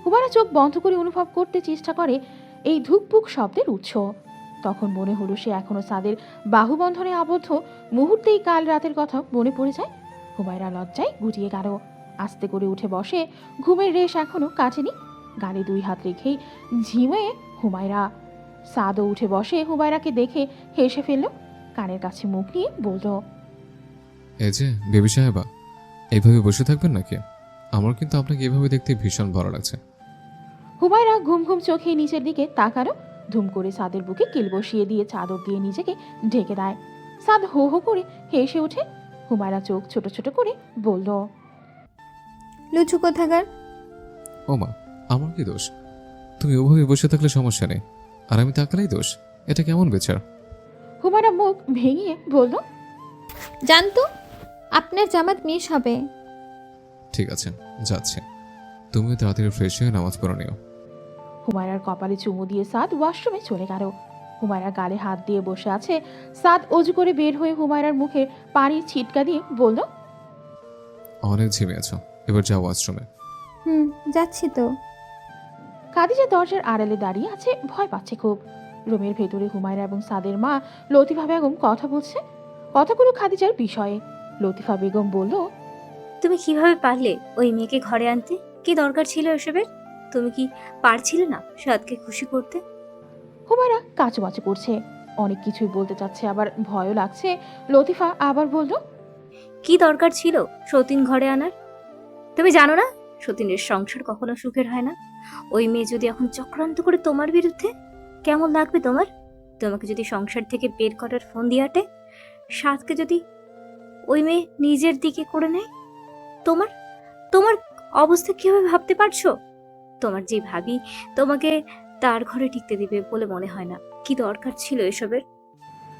S1: হুমায়রা চোখ বন্ধ করে অনুভব করতে চেষ্টা করে এই ধুকপুক শব্দের উৎস। তখন মনে হলো সে এখনো সাদের বাহুবন্ধনে আবদ্ধ। মুহূর্তেই কাল রাতের কথা মনে পড়ে যায়। হুমায়রা লজ্জায় গুটিয়ে গেল। আস্তে করে উঠে বসে, ঘুমের রেশ এখনো কাটেনি। গালে 2 হাত রেখেই ঝিমে হুমায়রা। সাদও উঠে বসে হুমায়রাকে দেখে হেসে ফেলল। কানের কাছে মুখ নিয়ে বলল,
S8: এই যে বেবি সাহেবা, এইভাবে বসে থাকবেন নাকি? আমার কিন্তু আপনাকে এভাবে দেখতে ভীষণ ভালো লাগছে।
S1: হুমায়রা ঘুম ঘুম চোখে নিচের দিকে তাকালো। ধুম করে সাদের বুকে কিল বসিয়ে দিয়ে চাদর দিয়ে নিজেকে ঢেকে দেয়। সাদ হো হো করে হেসে ওঠে। হুমায়রা চোখ ছোট ছোট করে বলল,
S2: লুচু কোথাকার।
S8: ও মা, আমার কি দোষ? তুমি ওভাবে বসে থাকলে সমস্যা নেই, আর আমি তাকালেই দোষ? এটা কেমন বিচার?
S1: হুমায়রা মুখ ভেঙিয়ে বলল,
S2: জানতো আপনার জামাত মিস হবে।
S8: ঠিক আছে, যাচ্ছে। তুমিও তাড়াতাড়ি ফ্রেশ হয়ে নামাজ পড়ে নিও।
S1: হুমায়রার কপালে চুমু দিয়ে সাদ ওয়াশরুমে চলে গেল। হুমায়রা গালে হাত দিয়ে বসে আছে। সাদ অজু করে বের হয়ে হুমায়রার মুখে পানির ছিটকা দিয়ে বলল,
S8: অনেক ঝিমিয়েছ, এবার যাও ওয়াশরুমে।
S2: যাচ্ছি তো।
S1: খাদিজা দরজার আড়ালে দাঁড়িয়ে আছে, ভয় পাচ্ছে খুব। রুমের ভেতরে হুমায়রা এবং সাদের মা লতিফা বেগম কথা বলছে। কথাগুলো খাদিজার বিষয়ে। লতিফা বেগম বলল,
S10: তুমি কিভাবে পারলে ওই মেয়েকে ঘরে আনতে? কি দরকার ছিল এসবের? তুমি কি পারছিলে না সাদকে খুশি করতে?
S1: হুমায়রা কাচুমাচু করছে, অনেক কিছুই বলতে চাচ্ছে, আবার ভয়ও লাগছে। লতিফা আবার বলল,
S10: কি দরকার ছিল সতীন ঘরে আনার? তুমি জানো না সতীনের সংসার কখনো সুখের হয় না? ওই মেয়ে যদি এখন চক্রান্ত করে তোমার বিরুদ্ধে, কেমন লাগবে তোমার? তোমাকে যদি সংসার থেকে বের করার ফোন দিয়ে আটে, সাদকে যদি ওই মেয়ে নিজের দিকে করে নেয়, তোমার তোমার অবস্থা কিভাবে ভাবতে পারছো? তোমার যে ভাবি তোমাকে তার ঘরে টিকতে দিবে বলে মনে হয় না। কি দরকার ছিল এসবের?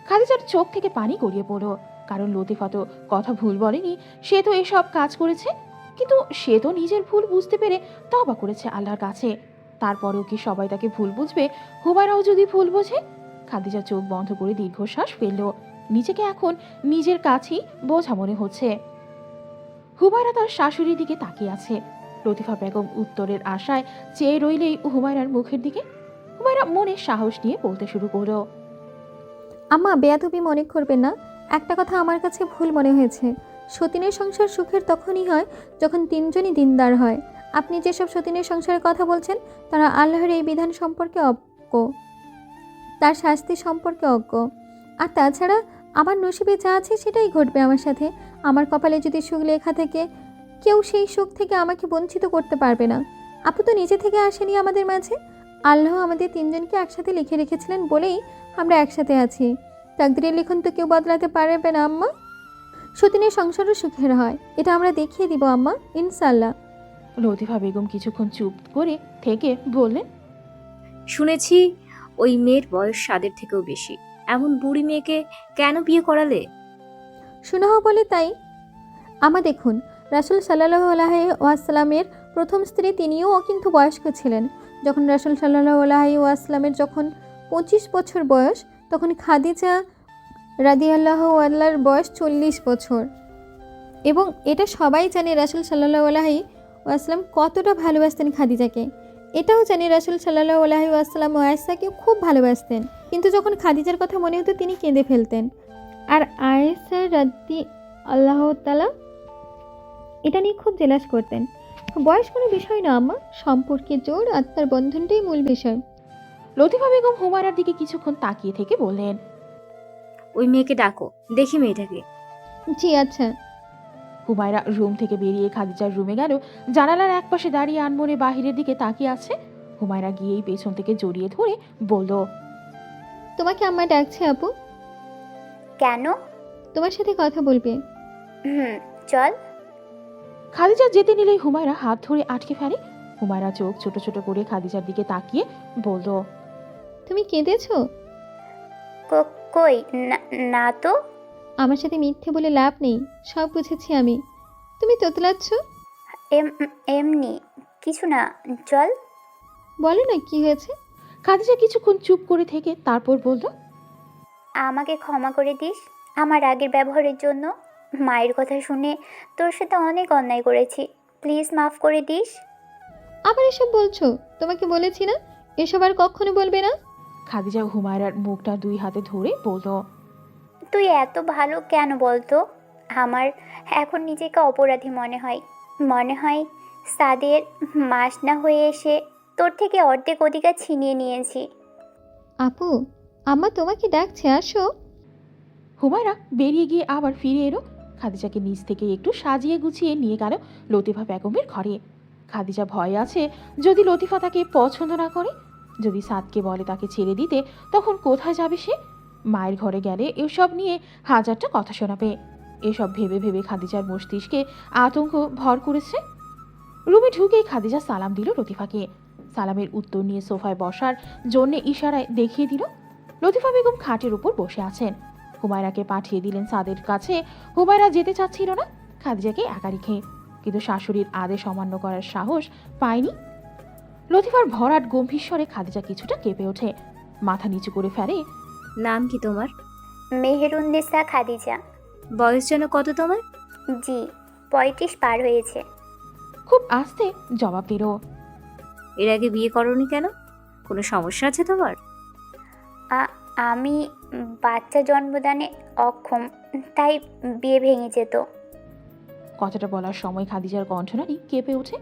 S1: খাদিজার চোখ থেকে পানি গড়িয়ে পড়ল। কারণ লতিফা তো কথা ভুল বলেনি, সে তো এসব কাজ করেছে। কিন্তু সে তো নিজের ভুল বুঝতে পেরে তওবা করেছে আল্লাহর কাছে। তারপরেও কি সবাই তাকে ভুল বুঝবে? হুমায়রাও যদি ভুল বোঝে? খাদিজা চোখ বন্ধ করে দীর্ঘশ্বাস ফেলল। নিজেকে এখন নিজের কাছেই বোঝা মনে হচ্ছে। হুমায়রা তার শাশুড়ির দিকে তাকিয়ে আছে। লতিফা বেগম উত্তরের আশায় চেয়ে রইলেই হুমায়রার মুখের দিকে। হুমায়রা মনে সাহস নিয়ে বলতে শুরু করলো,
S2: আম্মা, বেয়াদবি মনে করবেন না। একটা কথা আমার কাছে ভুল মনে হয়েছে। সতীনের সংসার সুখের তখনই হয় যখন 3 জনই দিনদার হয়। আপনি যেসব সতীনের সংসারের কথা বলছেন তারা আল্লাহর এই বিধান সম্পর্কে অজ্ঞ, তার শাস্তি সম্পর্কে অজ্ঞ। আর তাছাড়া আমার নসিবে যা আছে সেটাই ঘটবে আমার সাথে। আমার কপালে যদি সুখ লেখা থেকে, কেউ সেই সুখ থেকে আমাকে বঞ্চিত করতে পারবে না। আপু তো নিজে থেকে আসেনি আমাদের মাঝে। আল্লাহ আমাদের 3 জনকে একসাথে লিখে রেখেছিলেন বলেই আমরা একসাথে আছি। তাকদীরের লিখন তো কেউ বদলাতে পারবে না আম্মা। সতীনের সংসারও সুখের হয়, এটা আমরা দেখিয়ে দিব আম্মা, ইনশাল্লাহ।
S1: লতিফা বেগম কিছুক্ষণ চুপ করে থেকে বললেন,
S10: শুনেছি ওই মেয়ের বয়স সাদের থেকেও বেশি। এমন বুড়ি মেয়েকে কেন বিয়ে করালে?
S2: শোনা বলে তাই। আমা দেখুন, রাসূল সাল্লাল্লাহু আলাইহি ওয়াসাল্লামের প্রথম স্ত্রী তিনিও কিন্তু বয়স্ক ছিলেন। যখন রাসূল সাল্লাল্লাহু আলাইহি ওয়াসাল্লামের যখন 25 বছর বয়স, তখন খাদিজা রাদিয়াল্লাহু আনহার বয়স 40 বছর। এবং এটা সবাই জানে রাসূল সাল্লাল্লাহু আলাইহি ওয়াসাল্লাম কতটা ভালোবাসতেন খাদিজাকে। এটাও জানি রাসূল সাল্লাল্লাহু আলাইহি ওয়াসাল্লাম আয়েশাকে খুব ভালোবাসতেন। কিন্তু যখন খাদিজার কথা মনে হতো তিনি কেঁদে ফেলতেন। আর আয়েশা আল্লাহ তাআলা এটা নিয়ে খুব জেলাস করতেন। বয়স কোনো বিষয় না আম্মা, সম্পর্কে জোর আত্মার বন্ধনটাই মূল বিষয়।
S1: লতিফা বেগম হুমায়রার দিকে কিছুক্ষণ তাকিয়ে থেকে বললেন,
S10: ওই মেয়েকে ডাকো, দেখি মেয়েটাকে।
S2: জি আচ্ছা।
S1: হুমায়রা রুম থেকে বেরিয়ে খাদিজার রুমে গেল। জানালার একপাশে দাঁড়িয়ে আনমনে বাহিরের দিকে তাকিয়ে আছে। হুমায়রা গিয়েই পেছন থেকে জড়িয়ে ধরে বলল,
S2: তোমাকে আম্মা ডাকছে আপু,
S3: কেন?
S2: তোমার সাথে কথা বলবে।
S3: চল।
S1: খাদিজা যেতে নিলেই হুমায়রা হাত ধরে আটকে ফেলে। হুমায়রা চোখ ছোট ছোট করে খাদিজার দিকে তাকিয়ে বলল,
S2: তুমি কেঁদেছো?
S3: কই না তো।
S2: আমার সাথে মিথ্যে বলে লাভ নেই, সব বুঝেছি আমি। তুমি তোতলাচ্ছ।
S3: এমনি কিছু না, চল।
S2: বলো না কি হয়েছে।
S1: খাদিজা কিছুক্ষণ চুপ করে থেকে তারপর বলল,
S3: আমাকে ক্ষমা করে দিস আমার আগের ব্যবহারের জন্য। মায়ের কথা শুনে তোর সাথে অনেক অন্যায় করেছি, প্লিজ মাফ করে দিস।
S2: আবার এসব বলছো? তোমাকে বলেছি না এসব আর কখনো বলবে না।
S1: খাদিজা হুমায়রার মুখটা দুই হাতে ধরে বলল,
S3: তুই এত ভালো কেন বলতো? আমার এখন নিজেকে অপরাধী মনে হয় সাদের মাস না হয়ে এসে তোর থেকে অর্ধেক অধিকার ছিনিয়ে নিয়েছি।
S2: আপু, আম্মা তোমাকে ডাকছে, আসো।
S1: হুমায়রা বেরিয়ে গিয়ে আবার ফিরে এলো। খাদিজাকে নিচ থেকে একটু সাজিয়ে গুছিয়ে নিয়ে গেল লতিফা বেগমের ঘরে। খাদিজা ভয়ে আছে, যদি লতিফা তাকে পছন্দ না করে, যদি সাদকে বলে তাকে ছেড়ে দিতে, তখন কোথায় যাবে সে? মায়ের ঘরে গেলে এসব নিয়ে হাজারটা কথা শোনাবে। এসব ভেবে ভেবে খাদিজার মস্তিষ্কে আতঙ্ক ভর করেছে। রুমে ঢুকেই খাদিজা সালাম দিল লতিফাকে। সালামের উত্তর নিয়ে সোফায় বসার জন্য ইশারায় দেখিয়ে দিল। লতিফা বেগম খাটের উপর বসে আছেন। হুমায়রাকে পাঠিয়ে দিলেন সাদের কাছে। হুমায়রা যেতে চাচ্ছিল না খাদিজাকে একা রেখে, কিন্তু শাশুড়ির আদেশ অমান্য করার সাহস পায়নি। লতিফার ভরাট গম্ভীর স্বরে খাদিজা কিছুটা কেঁপে ওঠে, মাথা নিচু করে ফেলে।
S10: নাম কি তোমার?
S3: মেহেরুন্নেসা খাদিজা।
S10: বয়স যেন কত তোমার?
S3: জি 35 পার হয়েছে।
S1: খুব আস্তে জবাব দিল।
S10: এর আগে বিয়ে করনি কেন? কোনো সমস্যা আছে তোমার?
S3: আমি বাচ্চা জন্মদানে অক্ষম, তাই বিয়ে ভেঙে যেত।
S1: কথাটা বলার সময় খাদিজার কণ্ঠনালী কেঁপে ওঠে।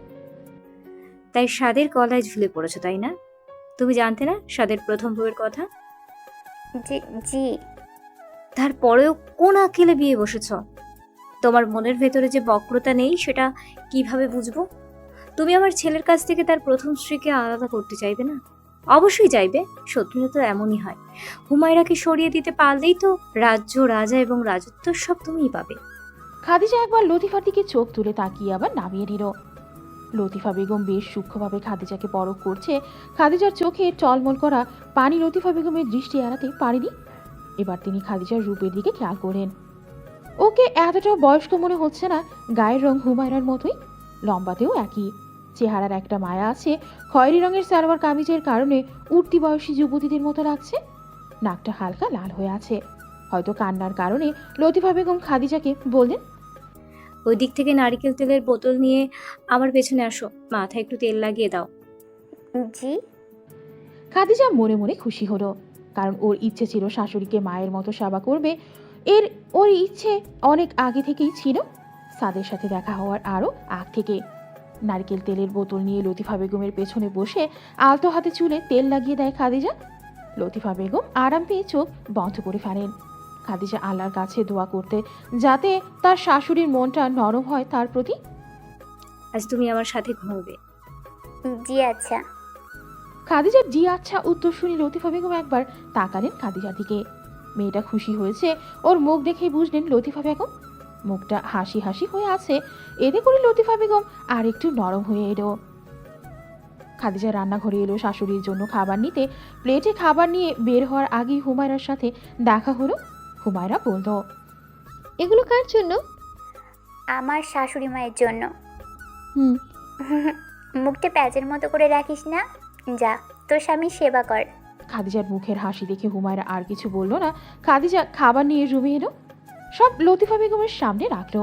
S10: তাই স্বাদের গলায় ঝুলে পড়েছো, তাই না? তুমি জানতে না স্বাদের প্রথম বউয়ের কথা?
S3: জি।
S10: তারপরেও কোন আকেলে বিয়ে বসেছ? তোমার মনের ভেতরে যে বক্রতা নেই সেটা কিভাবে বুঝবো? তুমি আমার ছেলের কাছ থেকে তার প্রথম স্ত্রীকে আলাদা করতে চাইবে না? অবশ্যই চাইবে, শত্রুরা তো এমনই হয়। হুমায়রাকে সরিয়ে দিতে পারলেই তো রাজ্য, রাজা এবং রাজত্ব সব তুমিই পাবে।
S1: খাদিজা একবার লতিফার দিকে চোখ তুলে তাকিয়ে আবার নামিয়ে নিল। লতিফা বেগম বেশ সূক্ষ্মভাবে খাদিজাকে পরখ করছে। খাদিজার চোখে টলমল করা পানি লতিফা বেগমের দৃষ্টি এড়াতে পারেনি। এবার তিনি খাদিজার রূপের দিকে খেয়াল করেন। ওকে এতটা বয়স্ক মনে হচ্ছে না, গায়ের রং হুমায়রার মতোই, লম্বাতেও একই। চেহারার একটা মায়া আছে, খয়েরি রঙের সালোয়ার কামিজের কারণে উঠতি বয়সী যুবতীদের মতো লাগছে। নাকটা হালকা লাল হয়ে আছে, হয়তো কান্নার কারণে। লতিফা বেগম খাদিজাকে বললেন,
S10: ওই দিক থেকে নারকেল তেলের বোতল নিয়ে আমার পেছনে আসো, মাথায় একটু তেল লাগিয়ে দাও।
S3: জি।
S1: খাদিজা মনে মনে খুশি হলো, কারণ ওর ইচ্ছে ছিল শাশুড়িকে মায়ের মতো সেবা করবে। ওর ইচ্ছে অনেক আগে থেকেই ছিল, সাদের সাথে দেখা হওয়ার আরও আগ থেকে। নারকেল তেলের বোতল নিয়ে লতিফা বেগমের পেছনে বসে আলতো হাতে চুলে তেল লাগিয়ে দেয় খাদিজা। লতিফা বেগম আরাম পেয়ে চোখ বন্ধ করে ফেলেন। খাদিজা আল্লাহর কাছে দোয়া করতে, যাতে তার শাশুড়ির মনটা নরম হয় তার প্রতি।
S10: আজ তুমি আমার সাথে ঘুমোবে।
S3: জি আচ্ছা।
S1: খাদিজার জি আচ্ছা উত্তর শুনে লতিফা বেগম একবার তাকালেন খাদিজার দিকে। মেয়েটা খুশি হয়েছে, ওর মুখ দেখেই বুঝলেন লতিফা বেগম। মুখটা হাসি হাসি হয়ে আছে, এতে করে লতিফা বেগম আর একটু নরম হয়ে এলো। খাদিজা রান্নাঘরে এলো শাশুড়ির জন্য খাবার নিতে। প্লেটে খাবার নিয়ে বের হওয়ার আগেই হুমায়রার সাথে দেখা হলো। হুমায়রা বলল,
S2: এগুলো কার জন্য?
S3: আমার শাশুড়ি মায়ের জন্য।
S2: হুম।
S3: মুখটা প্যাচের মতো করে রাখিস না, যা তোর স্বামী সেবা কর।
S1: খাদিজার মুখের হাসি দেখে হুমায়রা আর কিছু বলল না। খাদিজা খাবার নিয়ে রুমে এলো, সব লতিফা বেগমের সামনে রাখলো।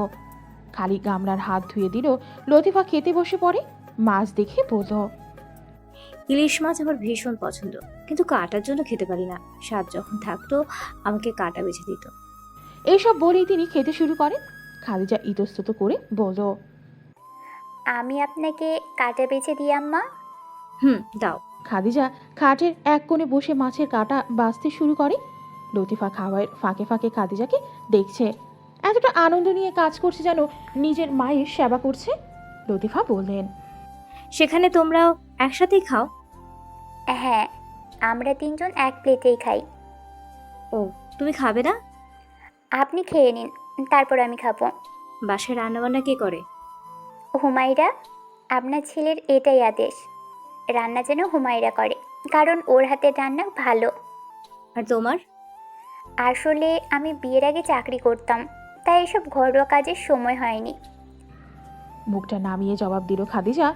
S1: খালি গামলার হাত ধুয়ে দিল। লতিফা খেতে বসে পড়ে। মাছ দেখে বলল,
S10: ইলিশ মাছ আমার ভীষণ পছন্দ, কিন্তু কাটার জন্য খেতে পারি না। স্বাদ যখন থাকতো আমাকে কাটা বেছে দিত।
S1: এইসব বলেই তিনি খেতে শুরু করেন। খাদিজা ইতস্তত করে বলল,
S3: আমি আপনাকে কাটা বেছে দিই আম্মা।
S10: দাও।
S1: খাদিজা খাটের এক কোণে বসে মাছের কাঁটা বাছতে শুরু করে। লতিফা খাওয়ার ফাঁকে ফাঁকে খাদিজাকে দেখছে, এতটা আনন্দ নিয়ে কাজ করছে যেন নিজের মায়ের সেবা করছে। লতিফা বললেন,
S10: সেখানে তোমরাও একসাথেই খাও?
S3: হ্যাঁ, আমরা 3 জন এক প্লেটেই খাই।
S10: ও, তুমি খাবে না?
S3: আপনি খেয়ে নিন, তারপর আমি খাবো।
S10: বাসায় রান্নাবান্না কে করে?
S3: হুমায়রা, আপনার ছেলের এটাই আদেশ, রান্না যেন হুমায়রা করে, কারণ ওর হাতের রান্না ভালো।
S10: আর তোমার?
S3: আসলে আমি বিয়ের আগে চাকরি করতাম, তাই এসব ঘরোয়া কাজের সময় হয়নি।
S1: মুখটা নামিয়ে জবাব দিল খাদিজা।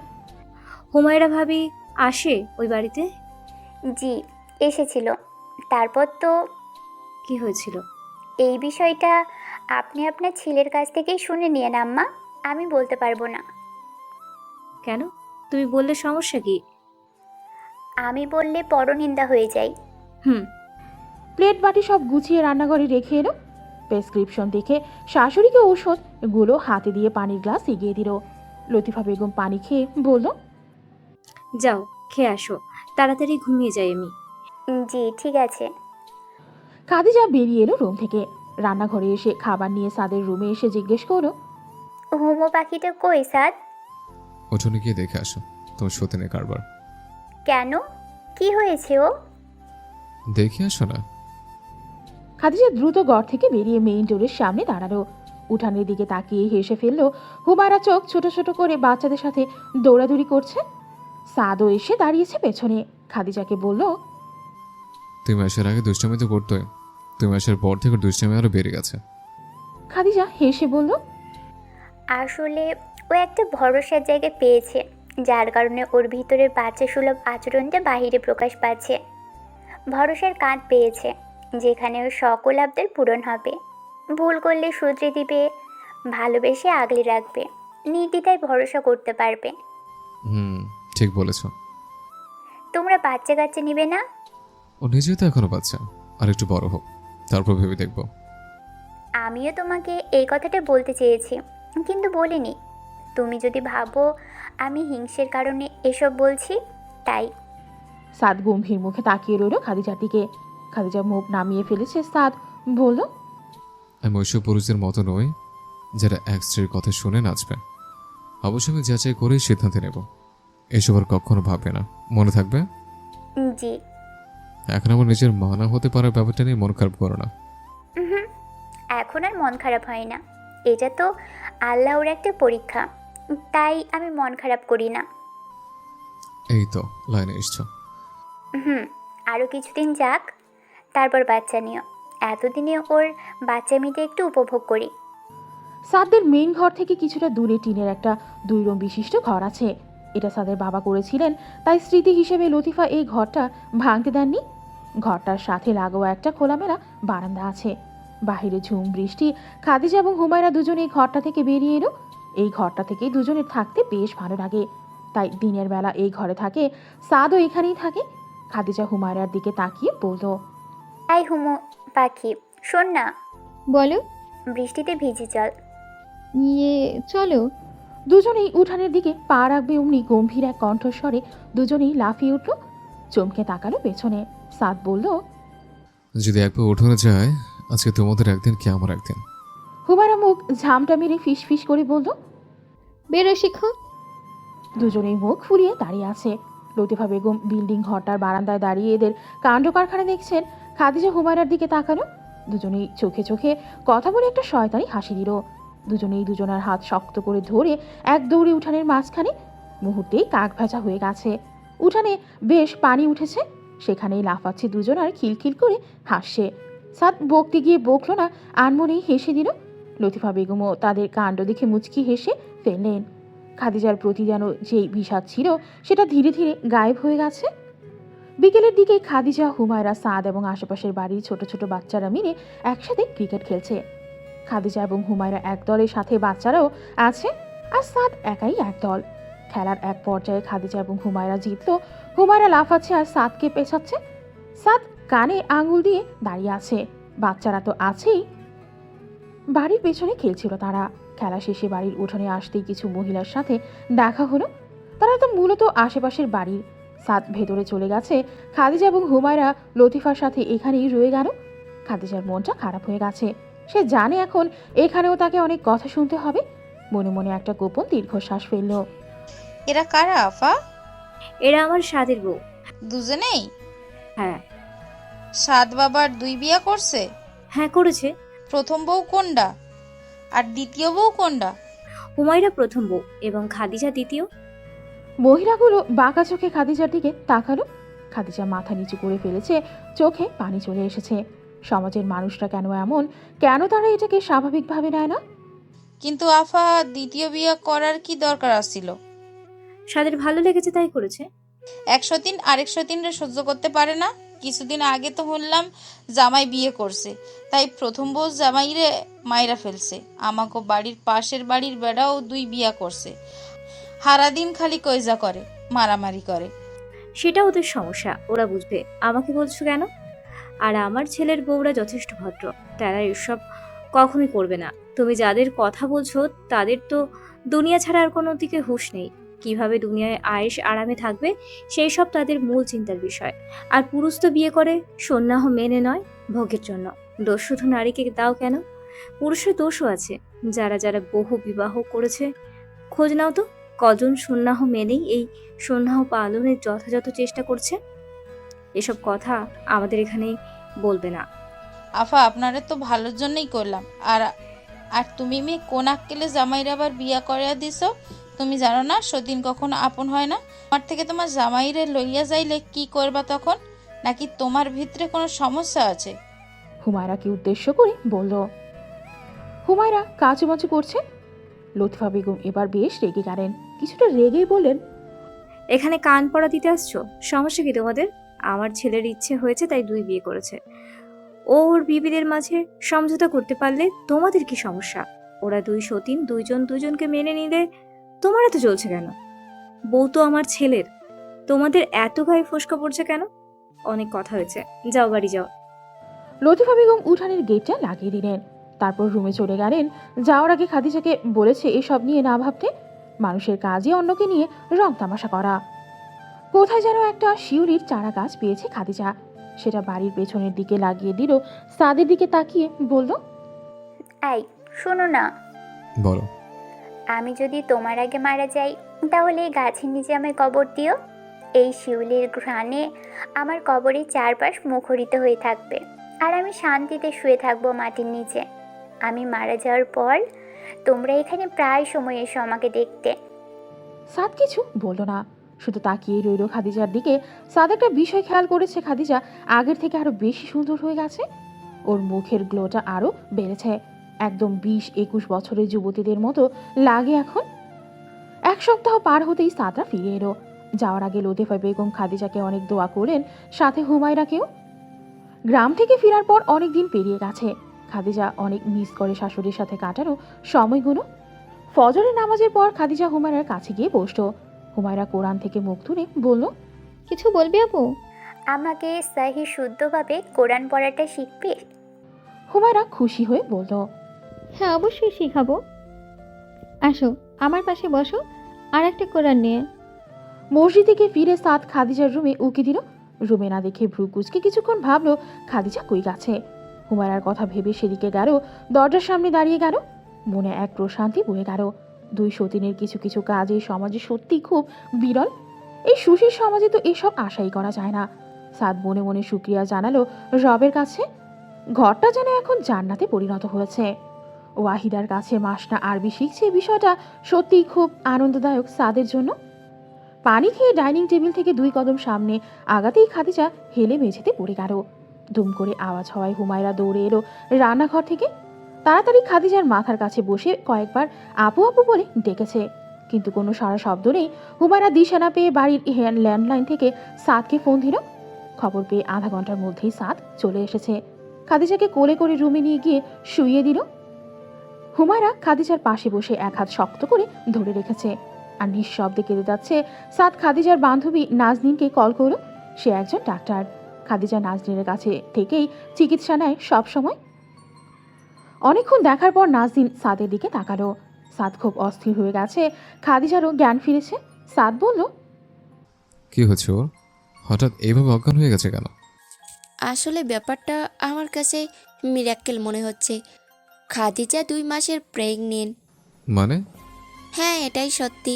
S10: হুমায়রা ভাবি আসে ওই বাড়িতে?
S3: জি, এসেছিল। তারপর তো
S10: কি হয়েছিল?
S3: এই বিষয়টা আপনি আপনার ছেলের কাছ থেকেই শুনে নিয়েন আম্মা, আমি বলতে পারবো না।
S10: কেন? তুমি বললে সমস্যা কি?
S3: আমি বললে পরনিন্দা হয়ে যায়।
S1: প্লেট বাটি সব গুছিয়ে রান্নাঘরে রেখে এলো। প্রেসক্রিপশন দেখে শাশুড়িকে ওষুধগুলো হাতে দিয়ে পানির গ্লাস এগিয়ে দিল। লতিফা বেগম পানি খেয়ে বলল,
S10: যাও খেয়ে আসো, তাড়াতাড়ি ঘুমিয়ে যাই আমি।
S3: জি ঠিক আছে।
S1: খাদিজা বেরিয়ে এলো রুম থেকে। রান্নাঘরে এসে খাবার নিয়ে সাদের রুমে এসে জিজ্ঞেস করলো,
S3: হুমো পাখিটা কই সাদ?
S8: উঠোনে গিয়ে দেখে আসো তোমার সতীনের কারবার।
S3: কেন, কি হয়েছে ও?
S8: দেখে আসো না।
S1: খাদিজা দ্রুত ঘর থেকে বেরিয়ে মেইন ডোরের সামনে দাঁড়ালো। উঠানের দিকে তাকিয়ে হেসে ফেললো। হুমায়রা চোখ ছোট ছোট করে বাচ্চাদের সাথে দৌড়াদৌড়ি করছে। সাদও এসে দাঁড়িয়েছে পেছনে। খাদিজাকে বলল,
S8: তুমি আসার আগে দুষ্টামি তো করতোই, তুমি আসার পর থেকে দুষ্টামি আরো বেড়ে গেছে।
S1: খাদিজা হেসে বলল,
S3: আসলে ও একটা ভরসার জায়গা পেয়েছে, যার কারণে ওর ভিতরের বাচ্চা সুলভ আচরণটা বাহিরে প্রকাশ পাচ্ছে। ভরসার কাঁধ পেয়েছে, যেখানে ওর সকল আবদার পূরণ হবে। ভুল করলে শুধরে দিবে, ভালোবেসে আগলে রাখবে, নির্দ্বিধায় ভরসা করতে পারবে।
S8: ঠিক বলেছ।
S3: তোমরা বাচ্চা কাচ্চা নিবে না?
S8: ও নিজেই তো এখনো বাচ্চা, আর একটু বড় হোক, তারপর ভেবে দেখবো।
S3: আমিও তোমাকে এই কথাটা বলতে চেয়েছি, কিন্তু বলিনি। তুমি যদি ভাবো আমি হিংসের কারণে এসব বলছি, তাই।
S1: সাদ গম্ভীর মুখে তাকিয়ে রইল খাদিজার দিকে। খাদিজা মুখ নামিয়ে ফেলেছে। সাদ বলল,
S8: আমি ওইসব পুরুষদের মতো নই যারা এক স্ত্রীর কথা শুনে নাচবে। অবশ্যই আমি যাচাই করেই সিদ্ধান্ত নেব। এসব আর কখনো ভাববে না, মনে থাকবে?
S3: জি।
S8: এখন আমার নিজের মানা হতে পারার ব্যাপারটা নিয়ে মন খারাপ করো না।
S3: এখন আর মন খারাপ হয় না, এটা তো আল্লাহর একটা পরীক্ষা, তাই আমি মন খারাপ করি না।
S8: এই তো লাইনে এসছো।
S3: আরও কিছুদিন যাক, তারপর বাচ্চা নিও। এতদিনে ওর বাচ্চা মেয়েটা একটু উপভোগ করি।
S1: সাদের মেইন ঘর থেকে কিছুটা দূরে টিনের একটা 2 রুম বিশিষ্ট ঘর আছে। এটা সাদের বাবা করেছিলেন, তাই স্মৃতি হিসেবে লতিফা এই ঘরটা ভাঙতে দেননি। ঘরটার সাথে লাগোয়া একটা খোলামেলা বারান্দা আছে। বাহিরে ঝুম বৃষ্টি। খাদিজা এবং হুমায়রা দুজনে এই ঘরটা থেকে বেরিয়ে এলো। এই ঘরটা থেকে দুজনের থাকতে বেশ ভালো লাগে, তাই দিনের বেলা এই ঘরে থাকে। সাদও এখানেই থাকে। খাদিজা হুমায়রার দিকে তাকিয়ে বলল,
S3: তাই হুমো পাখি, শোন না,
S2: বলো।
S3: বৃষ্টিতে ভিজি চল।
S2: চলো।
S1: দুজনেই উঠানের দিকে পা রাখবে অমনি গম্ভীর এক কণ্ঠস্বরে দুজনেই লাফিয়ে উঠল। চমকে তাকালো পেছনে। সাদ বলল,
S8: যদি একবার উঠোনে যায়, আজকে তোমাদের একদিন কি আমার একদিন।
S1: হুমায়রা মুখ ঝামটা মেরে ফিস ফিস করে বলল,
S2: বেরো শিখো।
S1: দুজনেই মুখ ফুলিয়ে দাঁড়িয়ে আছে। লতিফা বেগম বিল্ডিং ঘরটার বারান্দায় দাঁড়িয়ে এদের কাণ্ড কারখানা দেখছেন। খাদিজা হুমায়রার দিকে তাকালো। দুজনেই চোখে চোখে কথা বলে একটা শয়তানি হাসি দিল। দুজনেই দুজনার হাত শক্ত করে ধরে এক দৌড়ে উঠানের মাঝখানে। মুহূর্তেই কাক ভেজা হয়ে গেছে। উঠানে বেশ পানি উঠেছে। সেখানেই লাফাচ্ছে দুজন আর খিলখিল করে হাসছে। সাদ বকতে গিয়ে বকল না, আনমনেই হেসে দিল। লতিফা বেগমও তাদের কাণ্ড দেখে মুচকি হেসে ফেললেন। খাদিজার প্রতি যেন যেই বিষাদ ছিল সেটা ধীরে ধীরে গায়েব হয়ে গেছে। বিকেলের দিকে খাদিজা, হুমায়রা, সাদ এবং আশেপাশের বাড়ির ছোট ছোট বাচ্চারা মিলে একসাথে ক্রিকেট খেলছে। খাদিজা এবং হুমায়রা এক দলের সাথে বাচ্চারাও আছে, আর সাদ একাই এক দল। খেলার এক পর্যায়ে খাদিজা এবং হুমায়রা জিতলো। হুমায়রা লাফাচ্ছে আর সাদকে পেছাচ্ছে। সাদ কানে আঙুল দিয়ে দাঁড়িয়ে আছে। বাচ্চারা তো আছেই। বাড়ির পেছনে খেলছিল তারা। খেলা শেষে বাড়ির উঠোনে আসতেই কিছু মহিলার সাথে দেখা হলো। তারা তো মূলত আশেপাশের বাড়ির। সাদ ভেতরে চলে গেছে। খাদিজা এবং হুমায়রা লতিফার সাথে এখানেই রয়ে গেল। খাদিজার মনটা খারাপ হয়ে গেছে। সে জানে এখন এখানেও তাকে অনেক কথা শুনতে হবে। মনে মনে একটা গোপন দীর্ঘশ্বাস ফেলল।
S11: এরা কারা আফা?
S10: এরা আমার স্বাদের বউ।
S11: দুজনেই?
S10: হ্যাঁ।
S11: সাত বাবার দুই বিয়া করছে?
S10: হ্যাঁ করেছে।
S11: প্রথম বউ কোনটা আর দ্বিতীয় বউ কোনটা?
S10: হুমায়রা প্রথম বউ এবং খাদিজা দ্বিতীয়।
S1: মহিলাগুলো বাঁকা চোখে খাদিজার দিকে তাকালো। খাদিজা মাথা নিচু করে ফেলেছে, চোখে পানি চলে এসেছে। সমাজের মানুষরা কেন এমন, কেন তারা এটাকে স্বাভাবিকভাবে নেয় না?
S11: কিন্তু আফা, দ্বিতীয় বিয়া করার কি দরকার আছিল?
S10: স্বাদের ভালো লেগেছে তাই করেছে।
S11: 103 আর 103 রে সহ্য করতে পারে না? কিছুদিন আগে তো শুনলাম জামাই বিয়ে করছে, তাই প্রথম বউ জামাইরে মাইরা ফেলছে। আমাকে বাড়ির পাশের বাড়ির বেড়াও দুই বিয়া করছে। সারাদিন খালি কইজা করে, মারামারি করে।
S10: সেটা ওদের সমস্যা, ওরা বুঝবে। আমাকে বলছো কেন? আর আমার ছেলের বউরা যথেষ্ট ভদ্র, তারা এসব কখনোই করবে না। তুমি যাদের কথা বলছো তাদের তো দুনিয়া ছাড়া আর কোনো দিকে হুঁশ নেই। কিভাবে দুনিয়ায় আয়েশ আরামে থাকবে সেই সব তাদের মূল চিন্তার বিষয়। আর পুরুষ তো বিয়ে করে সন্ন্যাহ মেনে নয়, ভোগের জন্য। দোষ শুধু নারীকে দাও কেন? পুরুষের দোষও আছে। যারা যারা বহু বিবাহ করেছে খোঁজ নাও তো, কজন সন্ন্যাহ মেনেই এই সন্ন্যাহ পালনের যথাযথ চেষ্টা করছে। এসব কথা আমাদের এখানে বলবে না।
S11: আফা, আপনারা তো ভালোর জন্যই করলাম। আর আর তুমি মেয়ে কোন আক্কেলে জামাইরা আবার বিয়া করিয়া দিছ? তুমি জানো না সতীন কখনো আপন হয় না? আমার থেকে তোমার জামাইরে লইয়া যাইলে কি করবা তখন? নাকি তোমার ভিতরে কোনো সমস্যা আছে?
S1: হুমায়রাকে উদ্দেশ্য করে বলল। হুমায়রা কাচুমাচু করছে। লতিফা বেগম এবার বেশ রেগে গেলেন। কিছুটা রেগেই বললেন,
S10: এখানে কান পড়া দিতে আসছো? সমস্যা কি তোমাদের? আমার ছেলের ইচ্ছে হয়েছে তাই দুই বিয়ে করেছে। ও ওর বিবিদের মাঝে সমঝোতা করতে পারলে তোমাদের কি সমস্যা? ওরা দুই সতীন, দুইজন দুইজনকে মেনে নিলে তোমার এত চলছে কেন? বউ তো আমার ছেলের, তোমাদের এত গায়ে ফোসকা পড়ছে কেন? অনেক কথা হয়েছে, যাও বাড়ি যাও।
S1: লতিফা বেগম উঠানের গেটটা লাগিয়ে দিলেন। তারপর রুমে চলে গেলেন। যাওয়ার আগে খাদিজাকে বলেছে এসব নিয়ে না ভাবতে। মানুষের কাজই অন্যকে নিয়ে রং তামাশা করা। কোথায় যেন একটা শিউলির চারা গাছ পেয়েছে খাদিজা। সেটা বাড়ির পেছনের দিকে লাগিয়ে দিল। সাদের দিকে তাকিয়ে বলল,
S3: এই শোনো না,
S8: বলো।
S3: আমি যদি তোমার আগে মারা যাই তাহলে এই গাছের নিচে আমায় কবর দিও। এই শিউলির ঘ্রাণে আমার কবরের চারপাশ মুখরিত হয়ে থাকবে, আর আমি শান্তিতে শুয়ে থাকবো মাটির নিচে। আমি মারা যাওয়ার পর তোমরা এখানে প্রায় সময় এসো আমাকে দেখতে।
S1: সাদ কিছু বলল না, শুধু তাকিয়ে রইল খাদিজার দিকে। সাদ একটা বিষয় খেয়াল করেছে, খাদিজা আগের থেকে আরো বেশি সুন্দর হয়ে গেছে। ওর মুখের গ্লোটা আরো বেড়েছে। একদম 20-21 বছরের যুবতীদের মতো লাগে এখন। এক সপ্তাহ পার হতেই সাদরা ফিরে এলো। যাওয়ার আগে লতিফা বেগম খাদিজাকে অনেক দোয়া করলেন, সাথে হুমায়রাকেও। গ্রাম থেকে ফেরার পর অনেক দিন পেরিয়ে গেছে। খাদিজা অনেক মিস করে শাশুড়ির সাথে কাটানো সময়গুলো। ফজরের নামাজের পর খাদিজা হুমায়রার কাছে গিয়ে বসলো। হুমায়রা কোরআন থেকে মুখ তুলে বলল,
S2: কিছু বলবি আপু?
S3: আমাকে সাহি শুদ্ধভাবে কোরআন পড়াটা শিখবে?
S1: হুমায়রা খুশি হয়ে বলল,
S2: হ্যাঁ অবশ্যই শিখাবো। আসো আমার পাশে বসো আর একটা কোরআন নিয়ে।
S1: মসজিদ থেকে ফিরে সাদ খাদিজার রুমে উকি দিল। রুমে না দেখে ভ্রু কুচকে কিছুক্ষণ ভাবলো খাদিজা কই গেছে। হুমায়রার কথা ভেবে সেদিকে গেল। দরজার সামনে দাঁড়িয়ে গেল। মনে এক প্রশান্তি বয়ে গেল। দুই সতীনের কিছু কিছু কাজ এই সমাজে সত্যি খুব বিরল। এই সুশীল সমাজে তো এসব আশাই করা যায় না। সাদ মনে মনে শুকরিয়া জানালো রবের কাছে। ঘরটা যেন এখন জান্নাতে পরিণত হয়েছে। ওয়াহিদার কাছে মাসনা আরবি শিখছে, বিষয়টা সত্যিই খুব আনন্দদায়ক সাদের জন্য। পানি খেয়ে ডাইনিং টেবিল থেকে 2 কদম সামনে আগাতেই খাদিজা হেলে মেঝেতে পড়ে গেল। দুম করে আওয়াজ হওয়ায় হুমায়রা দৌড়ে এলো রান্নাঘর থেকে। তাড়াতাড়ি খাদিজার মাথার কাছে বসে কয়েকবার আপু আপু বলে ডেকেছে, কিন্তু কোনো সারা শব্দ নেই। হুমায়রা দিশা না পেয়ে বাড়ির ল্যান্ডলাইন থেকে সাদকে ফোন দিল। খবর পেয়ে আধা ঘন্টার মধ্যেই সাদ চলে এসেছে। খাদিজাকে কোলে করে রুমে নিয়ে গিয়ে শুইয়ে দিল। হুমায়রা খাদিজার পাশে বসে এক হাত শক্ত করে ধরে রেখেছে আর নিঃশব্দে কেঁদে যাচ্ছে। সাদ খাদিজার বান্ধবী নাজনীনকে কল করল। সে একজন ডাক্তার। খাদিজা নাজনীনের কাছে থেকেই চিকিৎসা নেয় সব সময়। অনেকক্ষণ দেখার পর নাজনীন সাদের দিকে তাকালো। সাদ খুব অস্থির হয়ে গেছে। খাদিজারও জ্ঞান ফিরেছে। সাদ বলল,
S8: কি হচ্ছে ওর? হঠাৎ এইভাবে অজ্ঞান হয়ে গেছে কেন?
S12: আসলে ব্যাপারটা আমার কাছে মিরাক্কেল মনে হচ্ছে। খাদিজা 2 মাসের প্রেগনেন্ট।
S8: মানে?
S12: হ্যাঁ, এটাই সত্যি।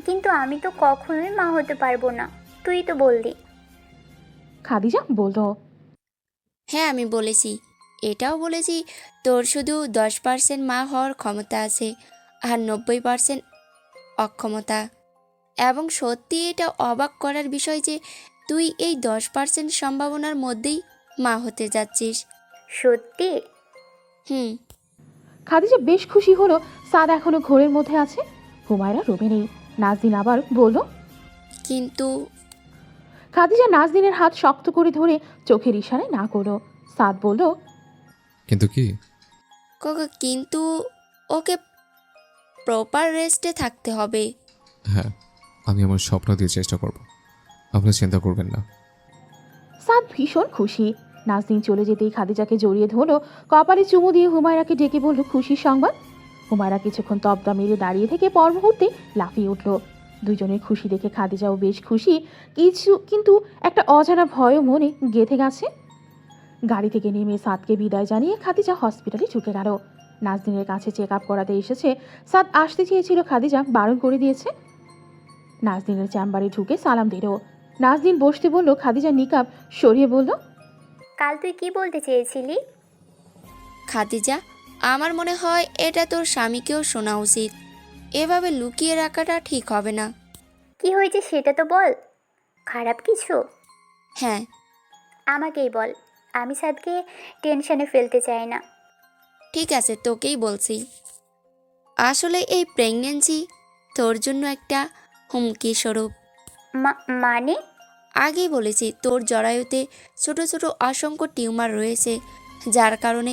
S3: কিন্তু আমি তো কখনোই মা হতে পারবো না, তুই তো বললি।
S1: খাদিজা বলল,
S12: হ্যাঁ, আমি বলেছি। এটাও বলেছি তোর শুধু 10% মা হওয়ার ক্ষমতা আছে আর 90% অক্ষমতা। এবং সত্যি এটা অবাক করার বিষয় যে তুই এই 10% সম্ভাবনার মধ্যেই মা হতে যাচ্ছিস।
S3: সত্যি?
S12: হুম।
S1: খাদিজা বেশ খুশি হলো সাদ এখনো ঘোরের মধ্যে আছে। হুমায়রা রুমে নেই। নাজদিন আবার বলল,
S12: কিন্তু
S1: খাদিজা নাজদিনের হাত শক্ত করে ধরে চোখের ইশারায় না করলো। সাদ বলল,
S8: কিন্তু কি?
S12: কিন্তু ওকে প্রপার রেস্টে থাকতে হবে।
S8: হ্যাঁ, আমি আমার স্বপ্ন দিয়ে চেষ্টা করব, আপনি চিন্তা করবেন না।
S1: সাদ ভীষণ খুশি। নাজদিন চলে যেতেই খাদিজাকে জড়িয়ে ধরলো, কপালে চুমু দিয়ে হুমায়রাকে ডেকে বলল খুশির সংবাদ। হুমায়রা কিছুক্ষণ তবদা মেরে দাঁড়িয়ে থেকে পর মুহূর্তে লাফিয়ে উঠল। দুজনের খুশি দেখে খাদিজাও বেশ খুশি, কিন্তু একটা অজানা ভয়ও মনে গেঁথে গেছে। গাড়ি থেকে নেমে সাদকে বিদায় জানিয়ে খাদিজা হসপিটালে ঢুকে গেল। নাজদিনের কাছে চেক আপ করাতে এসেছে। সাদ আসতে চেয়েছিল, খাদিজা বারণ করে দিয়েছে। নাজদিনের চেম্বারে ঢুকে সালাম দিল। নাজদিন বসতে বলল, খাদিজা নিকাব সরিয়ে বলল,
S3: কাল তুই কি বলতে চেয়েছিলি?
S12: খাদিজা, আমার মনে হয় এটা তোর স্বামীকেও শোনা উচিত। এভাবে লুকিয়ে রাখাটা ঠিক হবে না।
S3: কি হয়েছে সেটা তো বল। খারাপ কিছু?
S12: হ্যাঁ।
S3: আমাকেই বল, আমি সাদকে টেনশনে ফেলতে চাই না।
S12: ঠিক আছে, তোকেই বলছি। আসলে এই প্রেগন্যান্সি তোর জন্য একটা হুমকি স্বরূপ।
S3: মানে?
S12: আগেই বলেছি, তোর জরায়ুতে ছোট ছোট অসংখ্য টিউমার রয়েছে, যার কারণে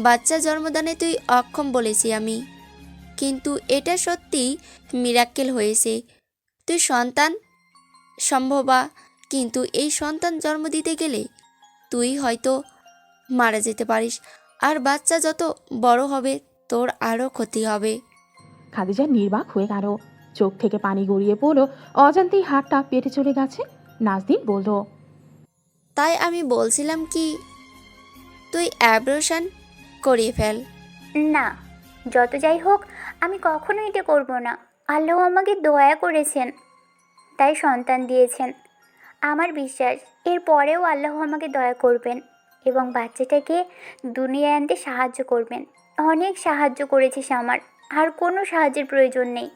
S12: বাচ্চা জন্মদানে তুই অক্ষম বলেছি আমি। কিন্তু এটা সত্যি মিরাক্কেল হয়েছে। তুই সন্তান সম্ভবা, কিন্তু এই সন্তান জন্ম দিতে গেলে তুই হয়তো মারা যেতে পারিস, আর বাচ্চা যত বড় হবে তোর আরও ক্ষতি হবে।
S1: খাদিজা নির্বাক হয়ে গেল। চোখ থেকে পানি গড়িয়ে পড়ল। অজান্তেই হাতটা পেটে চলে গেছে। নাজদিন বলল,
S12: তাই আমি বলছিলাম কি, তুই অ্যাবর্শন করিয়ে ফেল।
S3: না, যত যাই হোক আমি কখনো এটা করব না। আল্লাহ আমাকে দয়া করেছেন, তাই সন্তান দিয়েছেন। আমার বিশ্বাস এর পরেও আল্লাহ আমাকে দয়া করবেন এবং বাচ্চাটাকে দুনিয়ায় আনতে সাহায্য করবেন। অনেক সাহায্য করেছিস আমার, আর কোনো সাহায্যের প্রয়োজন নেই।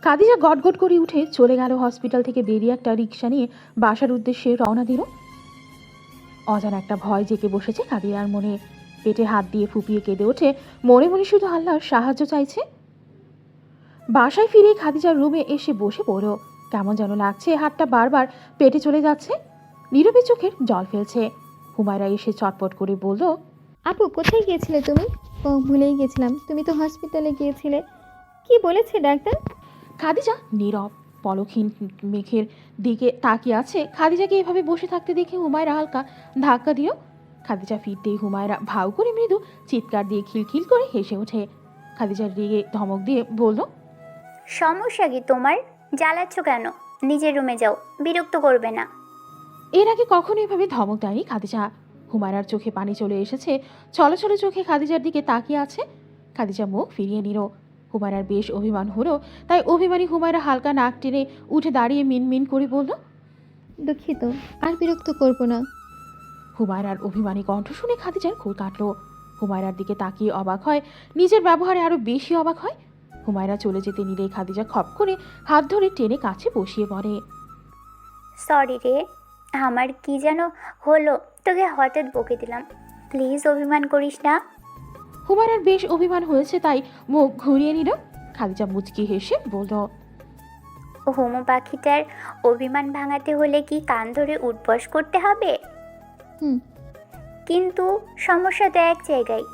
S1: খাদিজা গটগট করে উঠে চলে গেল। হসপিটাল থেকে বেরিয়ে একটা রিক্সা নিয়ে বাসার উদ্দেশ্যে রওনা দিল। অজানা একটা ভয় জেঁকে বসেছে খাদিজার মনে। পেটে হাত দিয়ে ফুপিয়ে কেঁদে ওঠে, মনে মনে শুধু আল্লাহর সাহায্য চাইছে। বাসায় ফিরে খাদিজার রুমে এসে বসে পড়ল। কেমন যেন লাগছে, হাতটা বারবার পেটে চলে যাচ্ছে। নীরবে চোখের জল ফেলছে। হুমায়রা এসে চটপট করে বলল,
S2: আপু, কোথায় গিয়েছিলে তুমি? ও, ভুলেই গেছিলাম, তুমি তো হসপিটালে গিয়েছিলে। কি বলেছে ডাক্তার?
S1: খাদিজা নীরব পলকহীন মেঘের দিকে তাকিয়ে আছে। খাদিজাকে এভাবে বসে থাকতে দেখে হুমায়রা হালকা ধাক্কা দিল। খাদিজা ফিরতেই হুমায়রা ভাউ করে মৃদু চিৎকার দিয়ে খিলখিল করে হেসে ওঠে। খাদিজার রেগে ধমক দিয়ে বলল,
S3: সমস্যা কি তোমার? জ্বালাচ্ছ কেন? নিজের রুমে যাও, বিরক্ত করবে না।
S1: এর আগে কখনো এভাবে ধমক দেয়নি খাদিজা। হুমায়রার চোখে পানি চলে এসেছে। ছলছল চোখে খাদিজার দিকে তাকিয়ে আছে। খাদিজা মুখ ফিরিয়ে নিল। হুমায়রার বেশ অভিমান হলো, তাই অভিমানী হুমায়রা হালকা নাক টেনে উঠে দাঁড়িয়ে মিনমিন করে বলল,
S2: দুঃখিত, আর বিরক্ত করব না।
S1: হুমায়রার অভিমানী কণ্ঠ শুনে খাদিজার ঘোর কাটল। হুমায়রার দিকে তাকিয়ে অবাক হয়, নিজের ব্যবহারে আরো বেশি অবাক হয়। হুমায়রা চলে যেতে নিলেই খাদিজা খপ করে হাত ধরে টেনে কাছে বসিয়ে পড়ে।
S3: সরি রে, আমার কি যেন হলো, তোকে হঠাৎ বকে দিলাম। প্লিজ অভিমান করিস না।
S1: হুমায়রার বেশ অভিমান হয়েছে, তাই মুখ ঘুরিয়ে নিল। খাদিজা মুচকি হেসে বলল,
S3: হোমো পাখিটার অভিমান ভাঙাতে হলে কি কান ধরে উঠবস করতে হবে?
S2: হুম।
S3: কিন্তু সমস্যা তো এক জায়গায়।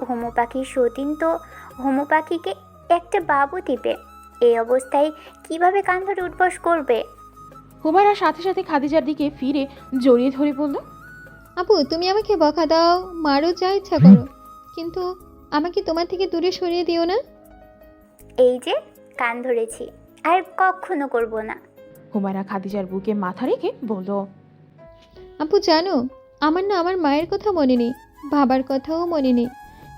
S3: হোমো পাখির সতীন তো হোমো পাখিকে একটা বাবু দিবে। এই অবস্থায় কিভাবে কান ধরে উঠবস করবে?
S1: হুমায়রার সাথে সাথে খাদিজার দিকে ফিরে জড়িয়ে ধরে বলল,
S2: আপু, তুমি আমাকে বকা দাও, মারো, যা ইচ্ছা করো, কিন্তু আমাকে তোমার থেকে দূরে সরিয়ে দিও না।
S3: এই যে কান ধরেছি, আর কখনো করব না।
S1: হুমায়রা খাদিজার বুকে মাথা রেখে বলল,
S2: আপু জানো, আমার না আমার মায়ের কথা মনে নেই, বাবার কথাও মনে নেই।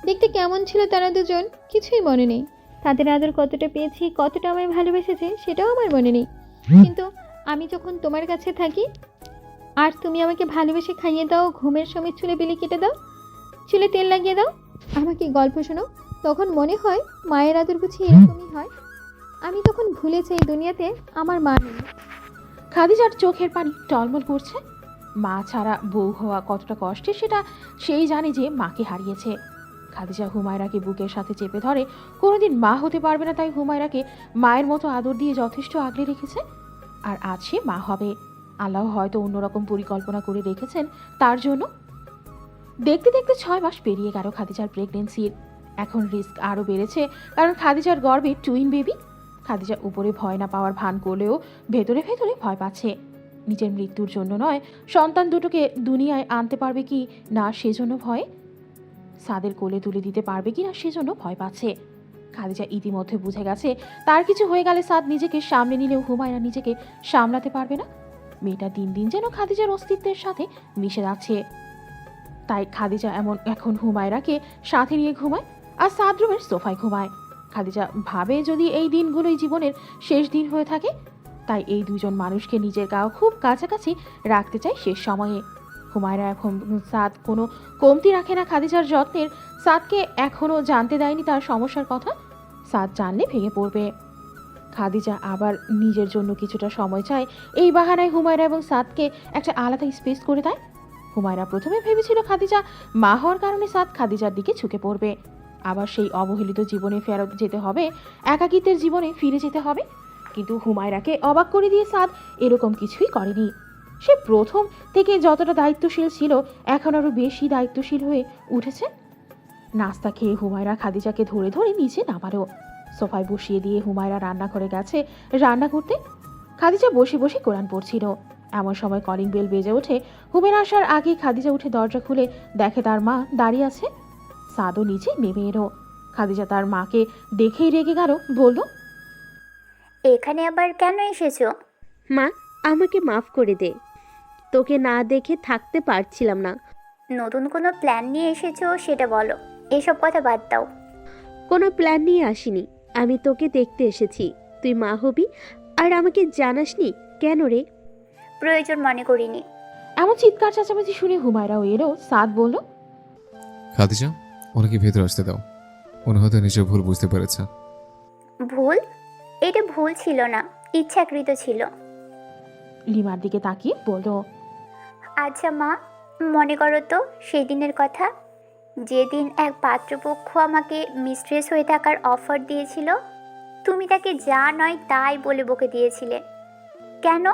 S2: দেখতে কেমন ছিল তারা দুজন কিছুই মনে নেই। তাদের আদর কতটা পেয়েছি, কতটা আমায় ভালোবেসেছে সেটাও আমার মনে নেই। কিন্তু আমি যখন তোমার কাছে থাকি আর তুমি আমাকে ভালোবেসে খাইয়ে দাও, ঘুমের সময় চুলে বিলি কেটে দাও, চুলে তেল লাগিয়ে দাও, আমাকে গল্প শোনো, তখন মনে হয় মায়ের আদর বুঝি এরকমই হয়। আমি তখন ভুলে যাই দুনিয়াতে আমার মা নেই।
S1: খাদিজার চোখের পানি টলমল করছে। মা ছাড়া বউ হওয়া কতটা কষ্টের সেটা সেই জানে যে মাকে হারিয়েছে। খাদিজা হুমায়রাকে বুকের সাথে চেপে ধরে। কোনোদিন মা হতে পারবে না, তাই হুমায়রাকে মায়ের মতো আদর দিয়ে যথেষ্ট আগলে রেখেছে। আর আজ সে মা হবে। আল্লাহ হয়তো অন্যরকম পরিকল্পনা করে রেখেছেন তার জন্য। দেখতে দেখতে 6 মাস পেরিয়ে গেল খাদিজার প্রেগনেন্সির। এখন রিস্ক আরও বেড়েছে, কারণ খাদিজার গর্ভে টুইন বেবি। খাদিজা উপরে ভয় না পাওয়ার ভান করলেও ভেতরে ভেতরে ভয় পাচ্ছে। নিজের মৃত্যুর জন্য নয়, সন্তান দুটোকে দুনিয়ায় আনতে পারবে কি না সেজন্য ভয়, সাদের কোলে তুলে দিতে পারবে কি না সেজন্য ভয় পাচ্ছে। খাদিজা ইতিমধ্যে বুঝে গেছে তার কিছু হয়ে গেলে সাদ নিজেকে সামনে নিলেও হুমায়রা নিজেকে সামলাতে পারবে না। মেয়েটা দিন দিন যেন খাদিজার অস্তিত্বের সাথে মিশে যাচ্ছে। তাই খাদিজা এখন হুমায়রাকে সাথে নিয়ে ঘুমায় আর সাদ রুমের সোফায় ঘুমায়। খাদিজা ভাবে যদি এই দিনগুলোই জীবনের শেষ দিন হয়ে থাকে, তাই এই দুজন মানুষকে নিজের খুব কাছাকাছি রাখতে চায় শেষ সময়ে। হুমায়রা এখন সাদ কোনো কমতি রাখে না খাদিজার যত্নের। সাদকে এখনও জানতে দেয়নি তার সমস্যার কথা। সাদ জানলে ভেঙে পড়বে। খাদিজা আবার নিজের জন্য কিছুটা সময় চায়। এই বাহানায় হুমায়রা এবং সাদকে একটা আলাদা স্পেস করে দেয়। হুমায়রা প্রথমে ভেবেছিল খাদিজা মা হওয়ার কারণে সাদ খাদিজার দিকে ঝুঁকে পড়বে, আবার সেই অবহেলিত জীবনে ফেরত যেতে হবে, একাকিত্বের জীবনে ফিরে যেতে হবে। কিন্তু হুমায়রাকে অবাক করে দিয়ে সাদ এরকম কিছুই করেনি। সে প্রথম থেকে যতটা দায়িত্বশীল ছিল এখন আরও বেশি দায়িত্বশীল হয়ে উঠেছে। নাস্তা খেয়ে হুমায়রা খাদিজাকে ধরে ধরে নিচে নামালো। সোফায় বসিয়ে দিয়ে হুমায়রা রান্নাঘরে গেছে রান্না করতে। খাদিজা বসে বসে কোরআন পড়ছিল। এমন সময় কলিং বেল বেজে ওঠে। হুমের আসার আগে খাদিজা উঠে দরজা খুলে দেখে তার মা দাঁড়িয়ে আছে। সাদও নিচে নেমে এলো। খাদিজা তার মাকে দেখেই রেগে গেল, বলল,
S3: এখানে আবার কেন এসেছো?
S4: মা, আমাকে মাফ করে দে, তোকে না দেখে থাকতে পারছিলাম না।
S3: নতুন কোনো প্ল্যান নিয়ে এসেছো সেটা বলো, এসব কথা বাদ দাও।
S4: কোনো প্ল্যান নিয়ে আসিনি, আমি তোকে দেখতে এসেছি। তুই মা হবি আর আমাকে জানাসনি কেন রে?
S3: প্রয়োজন মনে করিনি।
S1: এমন চিৎকার চেঁচামেচি শুনে হুমায়রাও এলো। সাদ বলল,
S8: খাদিজা, ওনাকে ভেতরে আসতে দাও। উনি হয়তো নিজের ভুল বুঝতে পেরেছে।
S3: ভুল? এটা ভুল ছিল না, ইচ্ছাকৃত ছিল।
S1: লিমার দিকে তাকিয়ে বলল,
S3: আচ্ছা মা, মনে করো তো সেই দিনের কথা, যেদিন এক পাত্রপক্ষ আমাকে মিস্ট্রেস হয়ে থাকার অফার দিয়েছিল। তুমি তাকে যা নয় তাই বলে বকে দিয়েছিলে। কেন?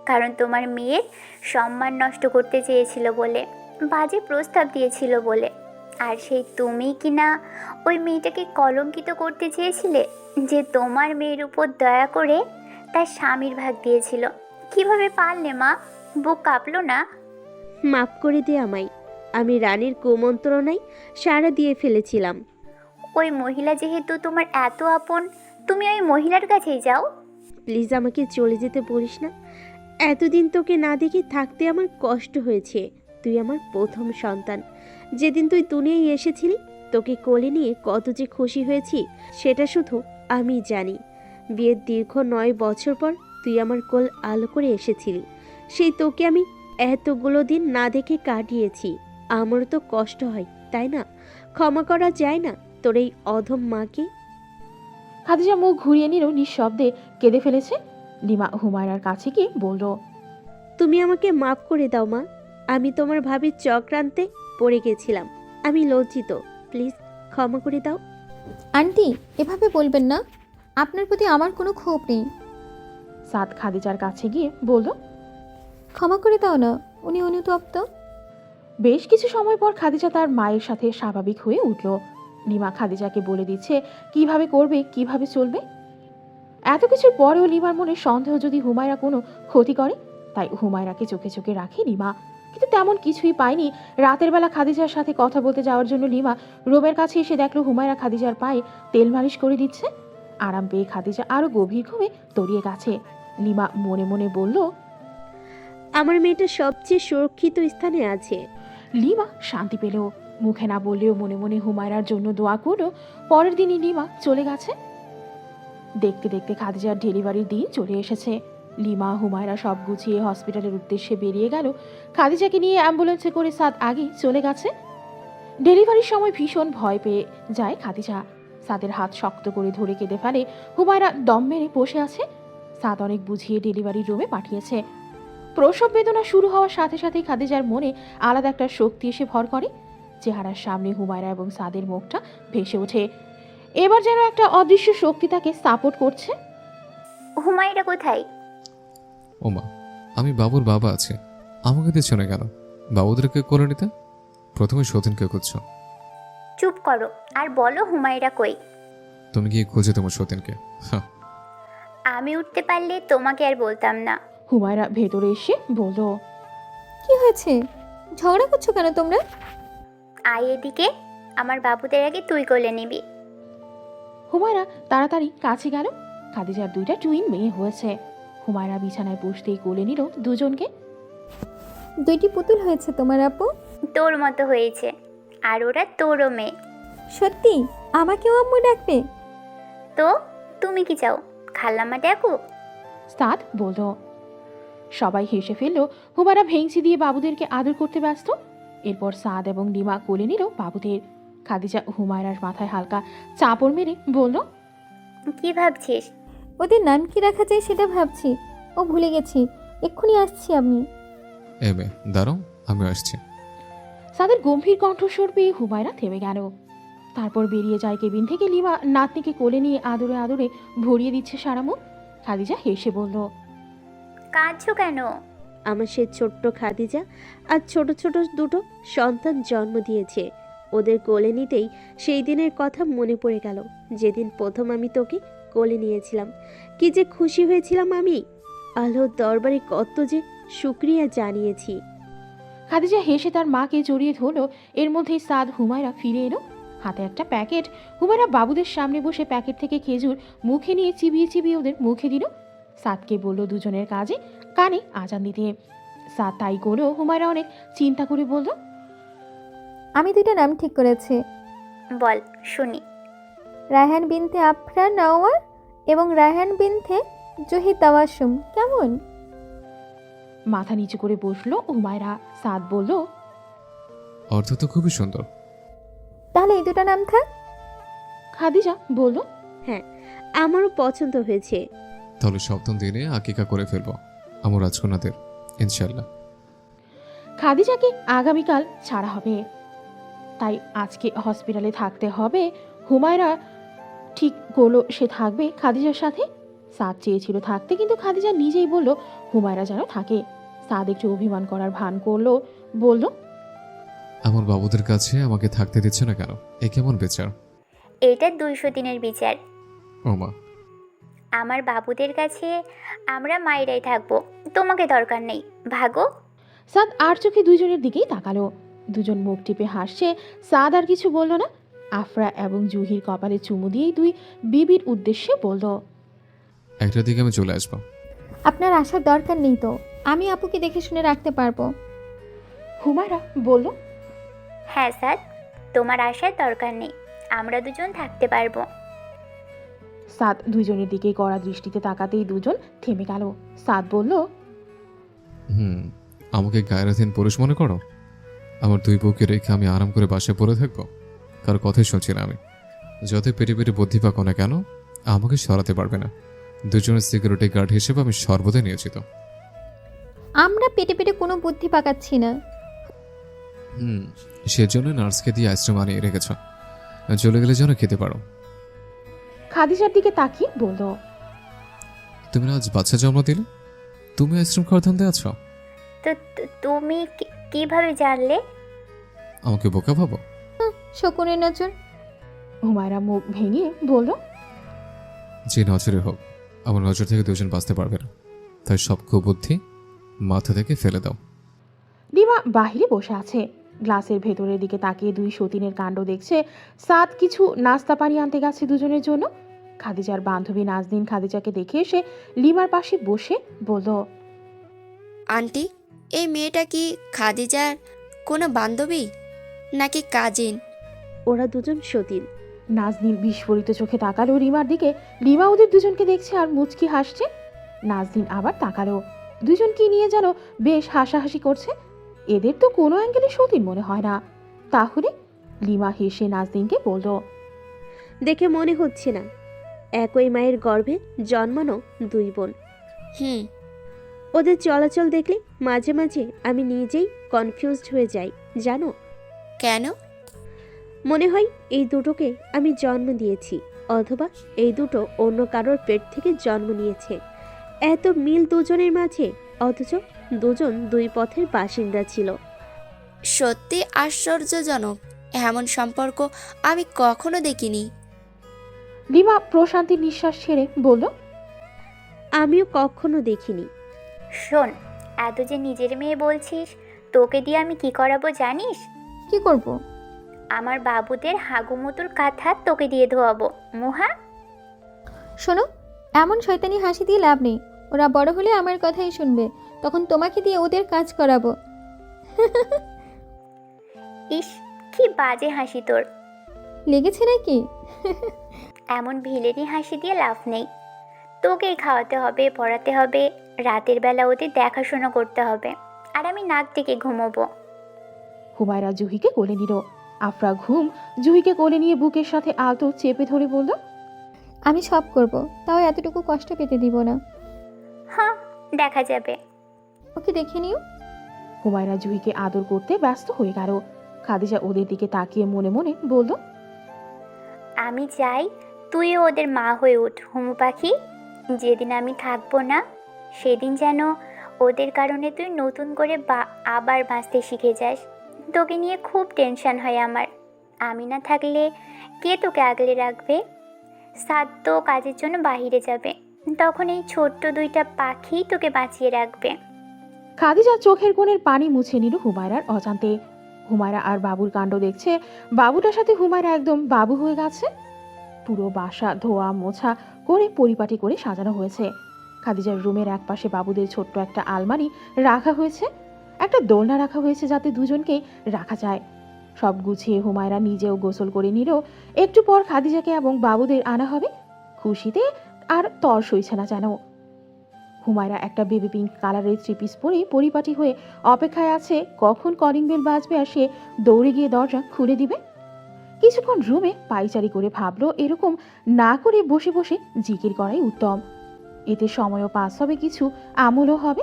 S3: কারণ তোমার মেয়ের সম্মান নষ্ট করতে চেয়েছিল বলে, বাজে প্রস্তাব দিয়েছিল বলে। আর সেই তুমি কিনা ওই মেয়েটাকে কলঙ্কিত করতে চেয়েছিলে, যে তোমার মেয়ের উপর দয়া করে তার স্বামীর ভাগ দিয়েছিল। কিভাবে পারলে মা? বুক কাঁপলো না?
S4: মাফ করে দে আমায়, আমি রানীর কুমন্ত্রণায় সাড়া দিয়ে ফেলেছিলাম।
S3: ওই মহিলা যেহেতু তোমার এত আপন, তুমি ওই মহিলার কাছেই যাও।
S4: প্লিজ আমাকে চলে যেতে বলিস না। এতদিন তোকে না দেখে থাকতে আমার কষ্ট হয়েছে। তুই আমার প্রথম সন্তান। যেদিন তুই দুনিয়ায় এসেছিলি, তোকে কোলে নিয়ে কত যে খুশি হয়েছি সেটা শুধু আমি জানি। বিয়ের দীর্ঘ 9 বছর পর তুই আমার কোল আলো করে এসেছিলি। সেই তোকে আমি এতগুলো দিন না দেখে কাটিয়েছি। আমারও তো কষ্ট হয়, তাই না? ক্ষমা করা যায় না তোর এই অধম মাকে?
S1: খাদিজা মুখ ঘুরিয়ে নিল, নিঃশব্দে কেঁদে ফেলেছে। লিমা হুমায়রার কাছে গিয়ে বলল,
S4: তুমি আমাকে মাফ করে দাও মা, আমি তোমার ভাবির চক্রান্তে পড়ে গেছিলাম। আমি লজ্জিত, প্লিজ ক্ষমা করে দাও।
S2: আন্টি, এভাবে বলবেন না, আপনার প্রতি আমার কোনো ক্ষোভ নেই।
S1: সাদ খাদিজার কাছে গিয়ে বলল,
S2: ক্ষমা করে দাও না, উনি অনুতপ্ত।
S1: বেশ কিছু সময় পর খাদিজা তার মায়ের সাথে স্বাভাবিক হয়ে উঠল। লিমা খাদিজাকে বলে দিচ্ছে কিভাবে করবে, কিভাবে চলবে। এত কিছুর পরেও লিমার মনে সন্দেহ যদি হুমায়রা কোনো ক্ষতি করে, তাই হুমায়রাকে চোখে চোখে রাখে লিমা। কিন্তু তেমন কিছুই পায়নি। রাতের বেলা খাদিজার সাথে কথা বলতে যাওয়ার জন্য লিমা রুমের কাছে এসে দেখলো হুমায়রা খাদিজার পায়ে তেল মালিশ করে দিচ্ছে। আরাম পেয়ে খাদিজা আরো গভীর ঘুমে তলিয়ে গেছে। লিমা মনে মনে বলল,
S4: আমার মেয়েটা সবচেয়ে সুরক্ষিত স্থানে আছে।
S1: লিমা শান্তি পেল। মুখে না বললেও মনে মনে হুমায়রার জন্য দোয়া করলো। পরের দিনই লিমা চলে গেছে। দেখতে দেখতে খাদিজার ডেলিভারির দিন চলে এসেছে। লিমা হুমায়রা সব গুছিয়ে হসপিটালের উদ্দেশ্যে বেরিয়ে গেল। খাদিজাকে নিয়ে অ্যাম্বুলেন্সে করে সাদ আগেই চলে গেছে। ডেলিভারির সময় ভীষণ ভয় পেয়ে যায় খাদিজা। সাদের হাত শক্ত করে ধরে কেঁদে ফেলে। হুমায়রা দম মেরে বসে আছে। সাদ অনেক বুঝিয়ে ডেলিভারি রুমে পাঠিয়েছে। প্রসব বেদনা শুরু হওয়ার সাথে সাথেই খাদিজার মনে আলাদা একটা শক্তি এসে ভর করে। চেহারার সামনে হুমায়রা এবং সাদের মুখটা ভেসে ওঠে। এবার যেন একটা অদৃশ্য শক্তি তাকে সাপোর্ট করছে।
S3: হুমায়রা কোথায়?
S8: ওমা, আমি বাবুর বাবা আছে, আমাকে দিয়ে চলে গেল বাবুদেরকে করে নিতে। প্রথমে সতীনকে খুঁজছো?
S3: চুপ করো আর বলো হুমায়রা কই?
S8: তুমি গিয়ে খুঁজে তোমার সতীনকে। হ্যাঁ,
S3: আমি উঠতে পারলে তোমাকে আর বলতাম না।
S1: হুমায়রা ভেতরে এসে বলল,
S2: কি হয়েছে? ঝগড়া করছো কেন তোমরা?
S3: আয় এদিকে, আমার বাবুদের আগে তুই কোলে নিবি।
S1: হুমায়রা তাড়াতাড়ি কাছে গেল। খাদিজার দুইটা টুইন মেয়ে হয়েছে। হুমায়রা বিছানায় বসতেই কোলে নিল দুজনকে।
S2: দুইটি পুতুল হয়েছে তোমার আপু?
S3: তোর মতো হয়েছে, আর ওরা তোরও মেয়ে।
S2: সত্যি? আমাকেও আম্মু ডাকবে?
S3: তো তুমি কি চাও, খালাম্মা ডাকো?
S1: সাদ বলল। সবাই হেসে ফেলল। হুমায়রা ভেংচি দিয়ে বাবুদেরকে আদর করতে ব্যস্ত। এরপর সাদ এবং লিমা কোলে নিল বাবুদের। খাদিজা হুমায়রার মাথায় হালকা চাপড় মেরে বলল,
S3: কি ভাবছিস?
S2: ওদের নাম কি রাখা যায় সেটা ভাবছি। ও ভুলে গেছি, এক্ষুনি আসছি আমি।
S8: এবে দাঁড়াও, আমি আসছি।
S1: সাদের গম্ভীর কণ্ঠস্বর পেয়ে হুমায়রা থেমে গেল। তারপর বেরিয়ে যায় কেবিন থেকে। লিমা নাতনিকে কোলে নিয়ে আদরে আদরে ভরিয়ে দিচ্ছে সারা মুখ। খাদিজা হেসে বলল,
S3: কাঁদছো কেন?
S4: আমার সে ছোট্ট খাদিজা আর ছোট ছোট দুটো সন্তান জন্ম দিয়েছে। ওদের কোলে নিতেই সেই দিনের কথা মনে পড়ে গেল, যেদিন প্রথম আমি তোকে কোলে নিয়েছিলাম। কি যে খুশি হয়েছিলাম আমি। আল্লাহর দরবারে কত যে শুকরিয়া জানিয়েছি।
S1: খাদিজা হেসে তার মাকে জড়িয়ে ধরলো। এর মধ্যেই সাদ হুমায়রা ফিরে এলো, হাতে একটা প্যাকেট। হুমায়রা বাবুদের সামনে বসে প্যাকেট থেকে খেজুর মুখে নিয়ে চিবিয়ে চিবিয়ে ওদের মুখে দিল। সাদকে বলল দুজনের কাজে কানে আজান দিতে। সাদ তাই করলো। হুমায়রা অনেক চিন্তা করে বলল,
S2: আমি দুইটা নাম ঠিক করেছি,
S3: বল শুনি।
S2: রায়হান বিনতে আফরা নাওয়ার এবং রায়হান বিনতে জহি তাওয়াসুম। কেমন?
S1: মাথা নিচু করে বসলো হুমায়রা। সাদ বলল,
S8: অর্থ তো খুবই সুন্দর।
S2: তাহলে এই দুটো নাম থাক।
S1: খাদিজা বলল,
S4: হ্যাঁ, আমারও পছন্দ হয়েছে।
S8: তাহলে সপ্তম দিনে আকিকা করে ফেলবো আমার রাজকন্যাদের, ইনশাল্লাহ।
S1: খাদিজাকে আগামীকাল ছাড়া হবে, তাই আজকে হসপিটালে থাকতে হবে। হুমায়রা ঠিক করলো সে থাকবে খাদিজার সাথে। সাদ চেয়েছিল থাকতে, কিন্তু খাদিজা নিজেই বলল হুমায়রা যেন থাকে। সাদ একটু অভিমান করার ভান করলো, বলল,
S8: আমার বাবুদের কাছে আমাকে থাকতে দিচ্ছে না কেন? এ কেমন বিচার?
S3: এটা 200 দিনের বিচার।
S8: ওমা,
S3: আমার বাবুদের কাছে আমরা মায়েরাই থাকবো, তোমাকে দরকার নেই, ভাগো।
S1: সাদ আর চোখে দুজনের দিকেই তাকালো। দুজন মুখ টিপে হাসছে। সাদ আর কিছু বলল না। আফরা এবং জুহির কপালে চুমু দিয়েই দুই বিবির উদ্দেশ্যে বলল,
S8: একটার দিকে আমি চলে আসবো।
S2: আপনার আসার দরকার নেই তো, আমি আপুকে দেখে শুনে রাখতে পারবো।
S1: হুমায়রা বলল,
S3: হ্যাঁ স্যার, তোমার আসার দরকার নেই, আমরা দুজন থাকতে পারবো।
S1: সাদ দুজনের দিকে কড়া দৃষ্টিতে তাকাতেই দুজন থেমে গেল। সাদ বলল,
S8: আমাকে গায়রাধীন পুরুষ মনে করো? আমার দুই বউকে রেখে আমি আরাম করে বাসায় পড়ে থাকবো? কারো কথাই শুনছি না আমি। যত পেটে পেটে বুদ্ধি পাকো না কেন, আমাকে সরাতে পারবে না। দুজনের সিকিউরিটি গার্ড হিসেবে আমি সর্বদাই নিয়োজিত।
S2: আমরা পেটে পেটে কোনো বুদ্ধি পাকাচ্ছি না।
S8: সেজন্য নার্সকে দিয়ে আইসক্রিম আনিয়ে রেখেছ, চলে গেলে যেন খেতে পারো।
S1: খাদিজার দিকে তাকিয়ে বলল,
S8: তুমি আজ বাচ্চা জন্ম দিলে, তুমি আইসক্রিম খাওয়ার ধান্দে আছো?
S3: তো তুমি কিভাবে জানলে?
S8: আমাকে বোকা ভাবো?
S2: শকুনের নজর।
S1: হুমায়রা মুখ ভেঙে বলল,
S8: যে নজরে হোক, আমার নজর থেকে দুজন বাঁচতে পারবে না, তাই সব কুবুদ্ধি মাথা থেকে ফেলে দাও।
S1: লিমা বাহিরে বসে আছে, গ্লাসের ভেতরের দিকে তাকিয়ে দুই সতীনের কাণ্ড দেখছে। সাদ কিছু নাস্তা পানি আনতে গেছে দুজনের জন্য। খাদিজার বান্ধবী নাজনীন খাদিজাকে দেখে এসে লিমার পাশে বসে বলল,
S12: আন্টি, এই মেয়েটা কি খাদিজার কোনো বান্ধবী নাকি কাজিন?
S4: ওরা দুজন সতীন।
S1: নাজনীন বিস্ফোরিত চোখে তাকালো রিমার দিকে। রিমা ওদের দুজনকে দেখছে আর মুচকি হাসছে। নাজনীন আবার তাকালো। দুজন কি নিয়ে যেন বেশ হাসাহাসি করছে। এদের তো কোনো অ্যাঙ্গেলে সতীন মনে হয় না। তাহলে? লিমা হেসে নাজনীনকে বলল,
S4: দেখে মনে হচ্ছে না, একই মায়ের গর্ভে জন্মানো দুই বোন।
S12: হুম।
S4: ওদের চলাচল দেখলে মাঝে মাঝে আমি নিজেই কনফিউজড হয়ে যাই, জানো?
S12: কেন?
S4: মনে হয় এই দুটোকে আমি জন্ম দিয়েছি, অথবা এই দুটো অন্য কারোর পেট থেকে জন্ম নিয়েছে। এত মিল দুজনের মাঝে, অথচ দুজন দুই পথের বাসিন্দা ছিল।
S12: সত্যি আশ্চর্যজনক, এমন সম্পর্ক আমি কখনো দেখিনি।
S1: লিমা প্রশান্তির নিঃশ্বাস ছেড়ে বলল,
S4: আমিও কখনো দেখিনি।
S3: শোন, এত যে নিজের মেয়ে বলছিস, তোকে দিয়ে আমি কি করাবো জানিস?
S2: কি করব?
S3: আমার বাবুদের হাগুমতুর কাঁথা তোকে দিয়ে ধোয়াবো মুহা।
S2: শোনো, এমন শয়তানি হাসি দিয়ে লাভ নেই। ওরা বড় হলে আমার কথাই শুনবে, তখন তোমাকে দিয়ে ওদের কাজ করাবো।
S3: ইস, কি বাজে হাসি তোর।
S2: লেগেছে নাকি?
S3: এমন ভিলেনি হাসি দিয়ে লাভ নেই। তোকেই খাওয়াতে হবে, পড়াতে হবে, রাতের বেলা ওদের দেখাশোনা করতে হবে, আর আমি নাক ডেকে ঘুমোবো।
S1: হুমায়রা জুহিকে কোলে নিল। আফরা ঘুম জুহিকে কোলে নিয়ে বুকের সাথে আলতো চেপে ধরে বলল,
S2: আমি সব করব, তাও এতটুকু কষ্ট পেতে দিব না।
S3: হ্যাঁ, দেখা যাবে।
S2: ওকে দেখে নিও।
S1: হুমায়রা জুহিকে আদর করতে ব্যস্ত হয়ে গেল। খাদিজা ওদের দিকে তাকিয়ে মনে মনে বলল,
S3: আমি চাই তুইও ওদের মা হয়ে উঠ হুমু পাখি। যেদিন আমি থাকবো না, সেদিন যেন ওদের কারণে তুই নতুন করে আবার বাঁচতে শিখে যাস। তোকে নিয়ে খুব টেনশন হয় আমার। আমি না থাকলে কে তোকে আগলে রাখবে? সাদ তো কাজের জন্য বাইরে যাবে, তখন এই ছোট্ট দুইটা পাখি তোকে বাঁচিয়ে রাখবে।
S1: খাদিজা চোখের কোণের পানি মুছে নিল হুমায়রার অজান্তে। হুমায়রা আর বাবুর কাণ্ড দেখছে। বাবুটার সাথে হুমায়রা একদম বাবু হয়ে গেছে। পুরো বাসা ধোয়া মোছা করে পরিপাটি করে সাজানো হয়েছে। খাদিজার রুমের একপাশে বাবুদের ছোট্ট একটা আলমারি রাখা হয়েছে। একটা দোলনা রাখা হয়েছে যাতে দুজনকেই রাখা যায়। সব গুছিয়ে হুমায়রা নিজেও গোসল করে নিল। একটু পর খাদিজাকে এবং বাবুদের আনা হবে। খুশিতে আর তর সইছে না যেন। হুমায়রা একটা বেবি পিঙ্ক কালারের থ্রি পিস পরে পরিপাটি হয়ে অপেক্ষায় আছে কখন কলিং বেল বাজবে আর সে দৌড়ে গিয়ে দরজা খুলে দিবে। কিছুক্ষণ রুমে পাইচারি করে ভাবলো এরকম না করে বসে বসে জিকির করাই উত্তম। এতে সময়ও পাস হবে, কিছু আমলও হবে।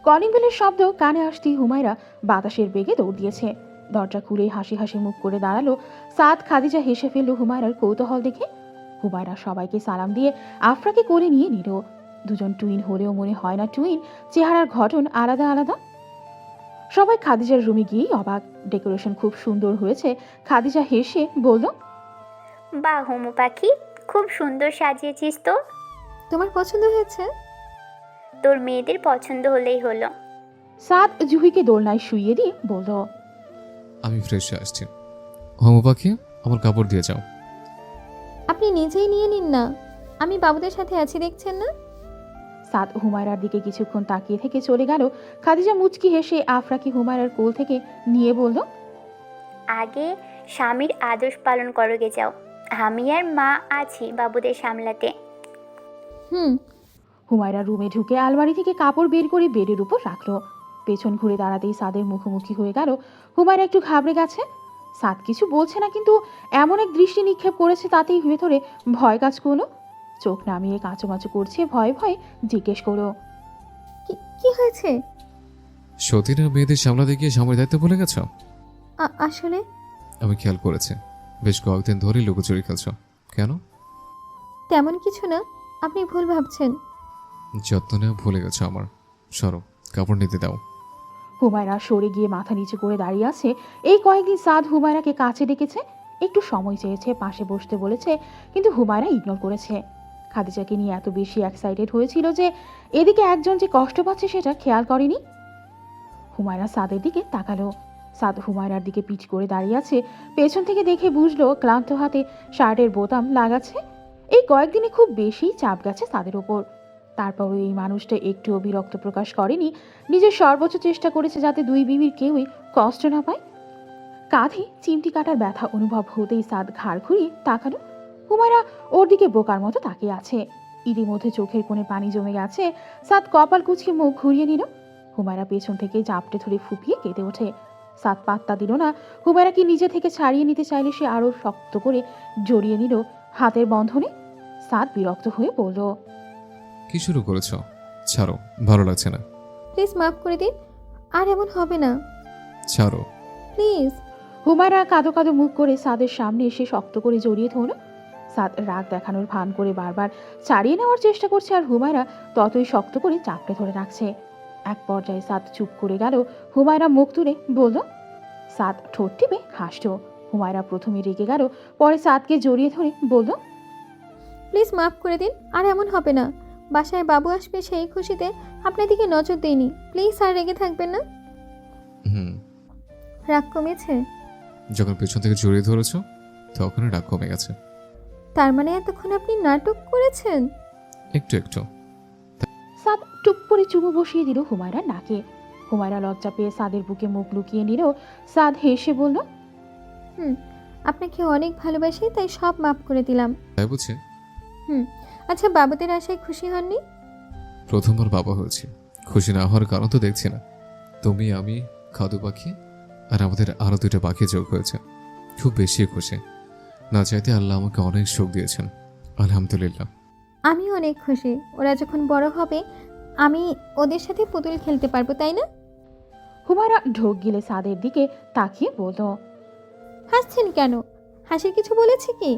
S1: কলিং বেলের শব্দ কানে আসতেই হুমায়রা বাতাসের বেগে দৌড় দিয়েছে। দরজা খুলেই হাসি হাসি মুখ করে দাঁড়ালো সাদ। খাদিজা হেসে ফেললো হুমায়রার কৌতূহল দেখে। হুমায়রা সবাইকে সালাম দিয়ে আফরাকে কোলে নিয়ে নিল। দুজন টুইন হলেও মনে হয় না টুইন, চেহারার গঠন আলাদা আলাদা। সবাই খাদিজার রুমে গিয়েই অবাক। ডেকোরেশন খুব সুন্দর হয়েছে। খাদিজা হেসে বলল,
S3: বাহ হুমু পাখি, খুব সুন্দর সাজিয়েছিস তো।
S2: তোমার পছন্দ হয়েছে?
S3: তোর মেয়েদের পছন্দ হলেই হলো।
S1: সাদ জুহিকে দোলনায় শুইয়ে দিয়ে বলল,
S8: আমি ফ্রেশ হয়ে আসছি। হোমো পাখি, আমার কাপড় দিয়ে যাও।
S2: আপনি নিজেই নিয়ে নিন না, আমি বাবুদের সাথে আছি, দেখছেন না?
S1: সাদ হুমায়রার দিকে কিছুক্ষণ তাকিয়ে থেকে চলে গেল। খাদিজা মুচকি হেসে আফরাকে হুমায়রার কোল থেকে নিয়ে বলল,
S3: আগে স্বামীর আদর্শ পালন করোগে যাও, আমি আর মা আছি বাবুদের সামলাতে।
S2: হুম।
S1: হুমায়রা রুমে ঢুকে আলমারি থেকে কাপড় বের করে বেডের উপর রাখলো। পেছন ঘুরে দাঁড়াতেই সাদের মুখোমুখি হয়ে গেল। হুমায়রা একটু ঘাবড়ে গেছে। সাদ কিছু বলছে না, কিন্তু এমন এক দৃষ্টি নিক্ষেপ করেছে তাতেই ভেতরে ভয় কাজ করলো। চোখ নামিয়ে কাঁচুমাচু করছে ভয়ে ভয়ে জিজ্ঞেস করলো,
S2: কি হয়েছে?
S8: সতীনের মেয়েদের সামলাতে গিয়ে সময় দায়িত্ব ভুলে গেছ?
S2: আসলে
S8: আমি খেয়াল করেছি, বেশ কয়েকদিন ধরেই লুকোচুরি খেলছ। কেন?
S2: তেমন কিছু না, আপনি ভুল ভাবছেন।
S8: যত্ন নেওয়া ভুলে গেছো আমার। সরো, কাপড় নিতে দাও।
S1: হুমায়রা সরে গিয়ে মাথা নিচু করে দাঁড়িয়ে আছে। এই কয়েকদিন সাদ হুমায়রাকে কাছে ডেকেছে, একটু সময় চেয়েছে, পাশে বসতে বলেছে, কিন্তু হুমায়রা ইগনোর করেছে। খাদিজাকে নিয়ে এত বেশি এক্সাইটেড হয়েছিল যে এদিকে একজন যে কষ্ট পাচ্ছে সেটা খেয়াল করেনি। হুমায়রা সাদের দিকে তাকালো। সাদ হুমায়রার দিকে পিঠ করে দাঁড়িয়ে আছে। পেছন থেকে দেখে বুঝলো ক্লান্ত হাতে শার্টের বোতাম লাগাচ্ছে। এই কয়েকদিনে খুব বেশি চাপ গেছে তাদের ওপর। তারপরও এই মানুষটা একটুও বিরক্ত প্রকাশ করেনি, নিজের সর্বোচ্চ চেষ্টা করেছে যাতে দুই বিবির কেউই কষ্ট না পায়। কাঁধে চিমটি কাটার ব্যথা অনুভব হতেই সাদ ঘাড় ঘুরিয়ে তাকালো। হুমায়রা ওর দিকে বোকার মতো তাকিয়ে আছে। ইতিমধ্যে চোখের কোণে পানি জমে গেছে। সাদ কপাল কুঁচকে মুখ ঘুরিয়ে নিল। হুমায়রা পেছন থেকে জাপটে ধরে ফুপিয়ে কেঁদে ওঠে। সাদ পাত্তা দিল না। হুমায়রাকে নিজে থেকে ছাড়িয়ে নিতে চাইলে সে আরো শক্ত করে জড়িয়ে নিল হাতের বন্ধনে। সাদ বিরক্ত হয়ে বলল,
S8: কি শুরু করেছ? ছাড়ো, ভালো লাগছে না।
S2: প্লিজ মাফ করে দিন, আর এমন হবে না
S8: ছাড়ো।
S2: প্লিজ।
S1: হুমায়রা কাঁদো কাঁদো মুখ করে সাদের সামনে এসে শক্ত করে জড়িয়ে ধরল। সাদ রাগ দেখানোর ভান করে বারবার ছাড়িয়ে নেওয়ার চেষ্টা করছে, আর হুমায়রা ততই শক্ত করে চাপড়ে ধরে রাখছে। এক পর্যায়ে সাদ চুপ করে গেল। হুমায়রা মুখ তুলে বলল। সাদ ঠোঁট টিপে হাসল। হুমায়রা প্রথমে রেগে গেল, পরে সাদকে জড়িয়ে ধরে বলল,
S2: প্লিজ মাফ করে দিন, আর এমন হবে না। বাসায় বাবু আসবে সেই খুশিতে আপনার দিকে নজর দেইনি। প্লিজ আর রেগে থাকবেন না।
S8: হুম,
S2: রাগ কমেছে?
S8: যখন পেছন থেকে জড়িয়ে ধরেছ তখনই রাগ কমে গেছে।
S2: তার মানে এতক্ষণ আপনি নাটক করেছেন?
S8: একটু একটু।
S1: সাদ টুপ করে চুমু বসিয়ে দিল হুমায়রার নাকে। হুমায়রা লজ্জা পেয়ে সাদের বুকে মুখ লুকিয়ে নিল। সাদ হেসে বলল,
S2: আপনাকে অনেক ভালোবাসি, তাই সব মাফ করে দিলাম।
S8: তাই বুঝছি।
S2: আচ্ছা, বাবুদের আশায় খুশি হননি?
S8: প্রথমবার বাবা হয়েছে, খুশি না হওয়ার কারণ তো দেখছি না। তুমি, আমি, খাদু পাখি আর আমাদের আরো 2টা পাখি যোগ হয়েছে। খুব বেশি খুশি। না চাইতে আল্লাহ আমাকে অনেক সুখ দিয়েছেন, আলহামদুলিল্লাহ।
S2: আমি অনেক খুশি। ওরা যখন বড় হবে আমি ওদের সাথে পুতুল খেলতে পারবো, তাই না?
S1: হুমায়রা ঢোক গিলে সাদের দিকে তাকিয়ে বলল,
S2: হাসছেন কেন? হাসির কিছু বলেছে কি?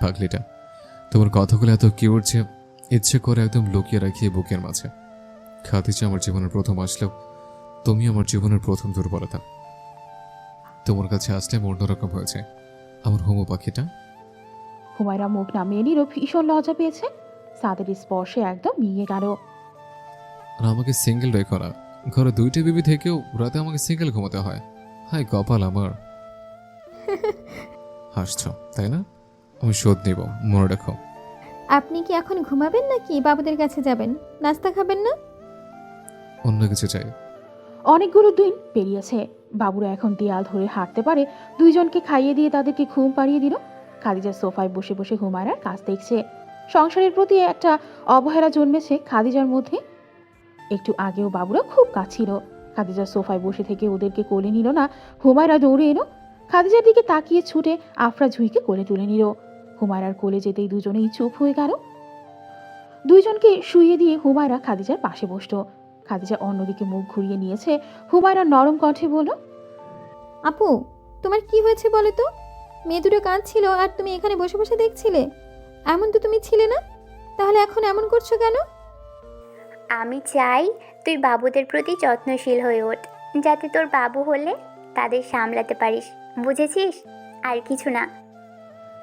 S8: পাগলিটা, তোমার কথাগুলো এত কিউট যে ইচ্ছে করে একদম লুকিয়ে রাখি বুকের মাঝে। খাদিজা আমার জীবনের প্রথম আসলেও তুমি আমার জীবনের প্রথম দুর্বলতা। তোমার কাছে আসলে অন্যরকম হয়েছে আমার হোমো পাখিটা।
S1: হুমায়রা মুখ নামিয়ে নিল। ভীষণ লজ্জা পেয়েছে। সাদের স্পর্শে একদম মিয়ে গেল।
S8: আর আমাকে সিঙ্গেল রেখো না। ঘরে 2টা বিবি থেকেও রাতে আমাকে সিঙ্গেল ঘুমাতে হয়। হাই কপাল আমার। হাসছ তাই না? আমি শোধ নিব, মনে রাখো।
S2: আপনি কি এখন ঘুমাবেন নাকি বাবুদের কাছে যাবেন? নাস্তা খাবেন না?
S8: অন্য কিছু চাই।
S1: অনেকগুলো দিন পেরিয়েছে। বাবুরা এখন দেয়াল ধরে হাঁটতে পারে। দুইজনকে খাইয়ে দিয়ে তাদেরকে ঘুম পাড়িয়ে দিল। খাদিজা সোফায় বসে বসে হুমায়রার কাজ দেখছে। সংসারের প্রতি একটা অবহেলা জন্মেছে খাদিজার মধ্যে। একটু আগেও বাবুরা খুব কাছিল। খাদিজা সোফায় বসে থেকে ওদেরকে কোলে নিল না। হুমায়রা দৌড়ে এলো। খাদিজার দিকে তাকিয়ে ছুটে আফরা জুহিকে কোলে তুলে নিল। হুমায়রার কোলে যেতেই দুজনেই চুপ হয়ে গেল। দুইজনকে শুইয়ে দিয়ে হুমায়রা খাদিজার পাশে বসলো। খাদিজা অন্যদিকে মুখ ঘুরিয়ে নিয়েছে। হুমায়রা নরম কণ্ঠে বলল,
S2: আপু, তোমার কি হয়েছে বলো তো? মেয়ে দুটো কাঁদছিল আর তুমি এখানে বসে বসে দেখছিলে। এমন তো তুমি ছিলে না, তাহলে এখন এমন করছো কেন?
S3: আমি চাই তুই বাবুদের প্রতি যত্নশীল হয়ে ওঠ, যাতে তোর বাবু হলে তাদের সামলাতে পারিস, বুঝেছিস? আর কিছু না।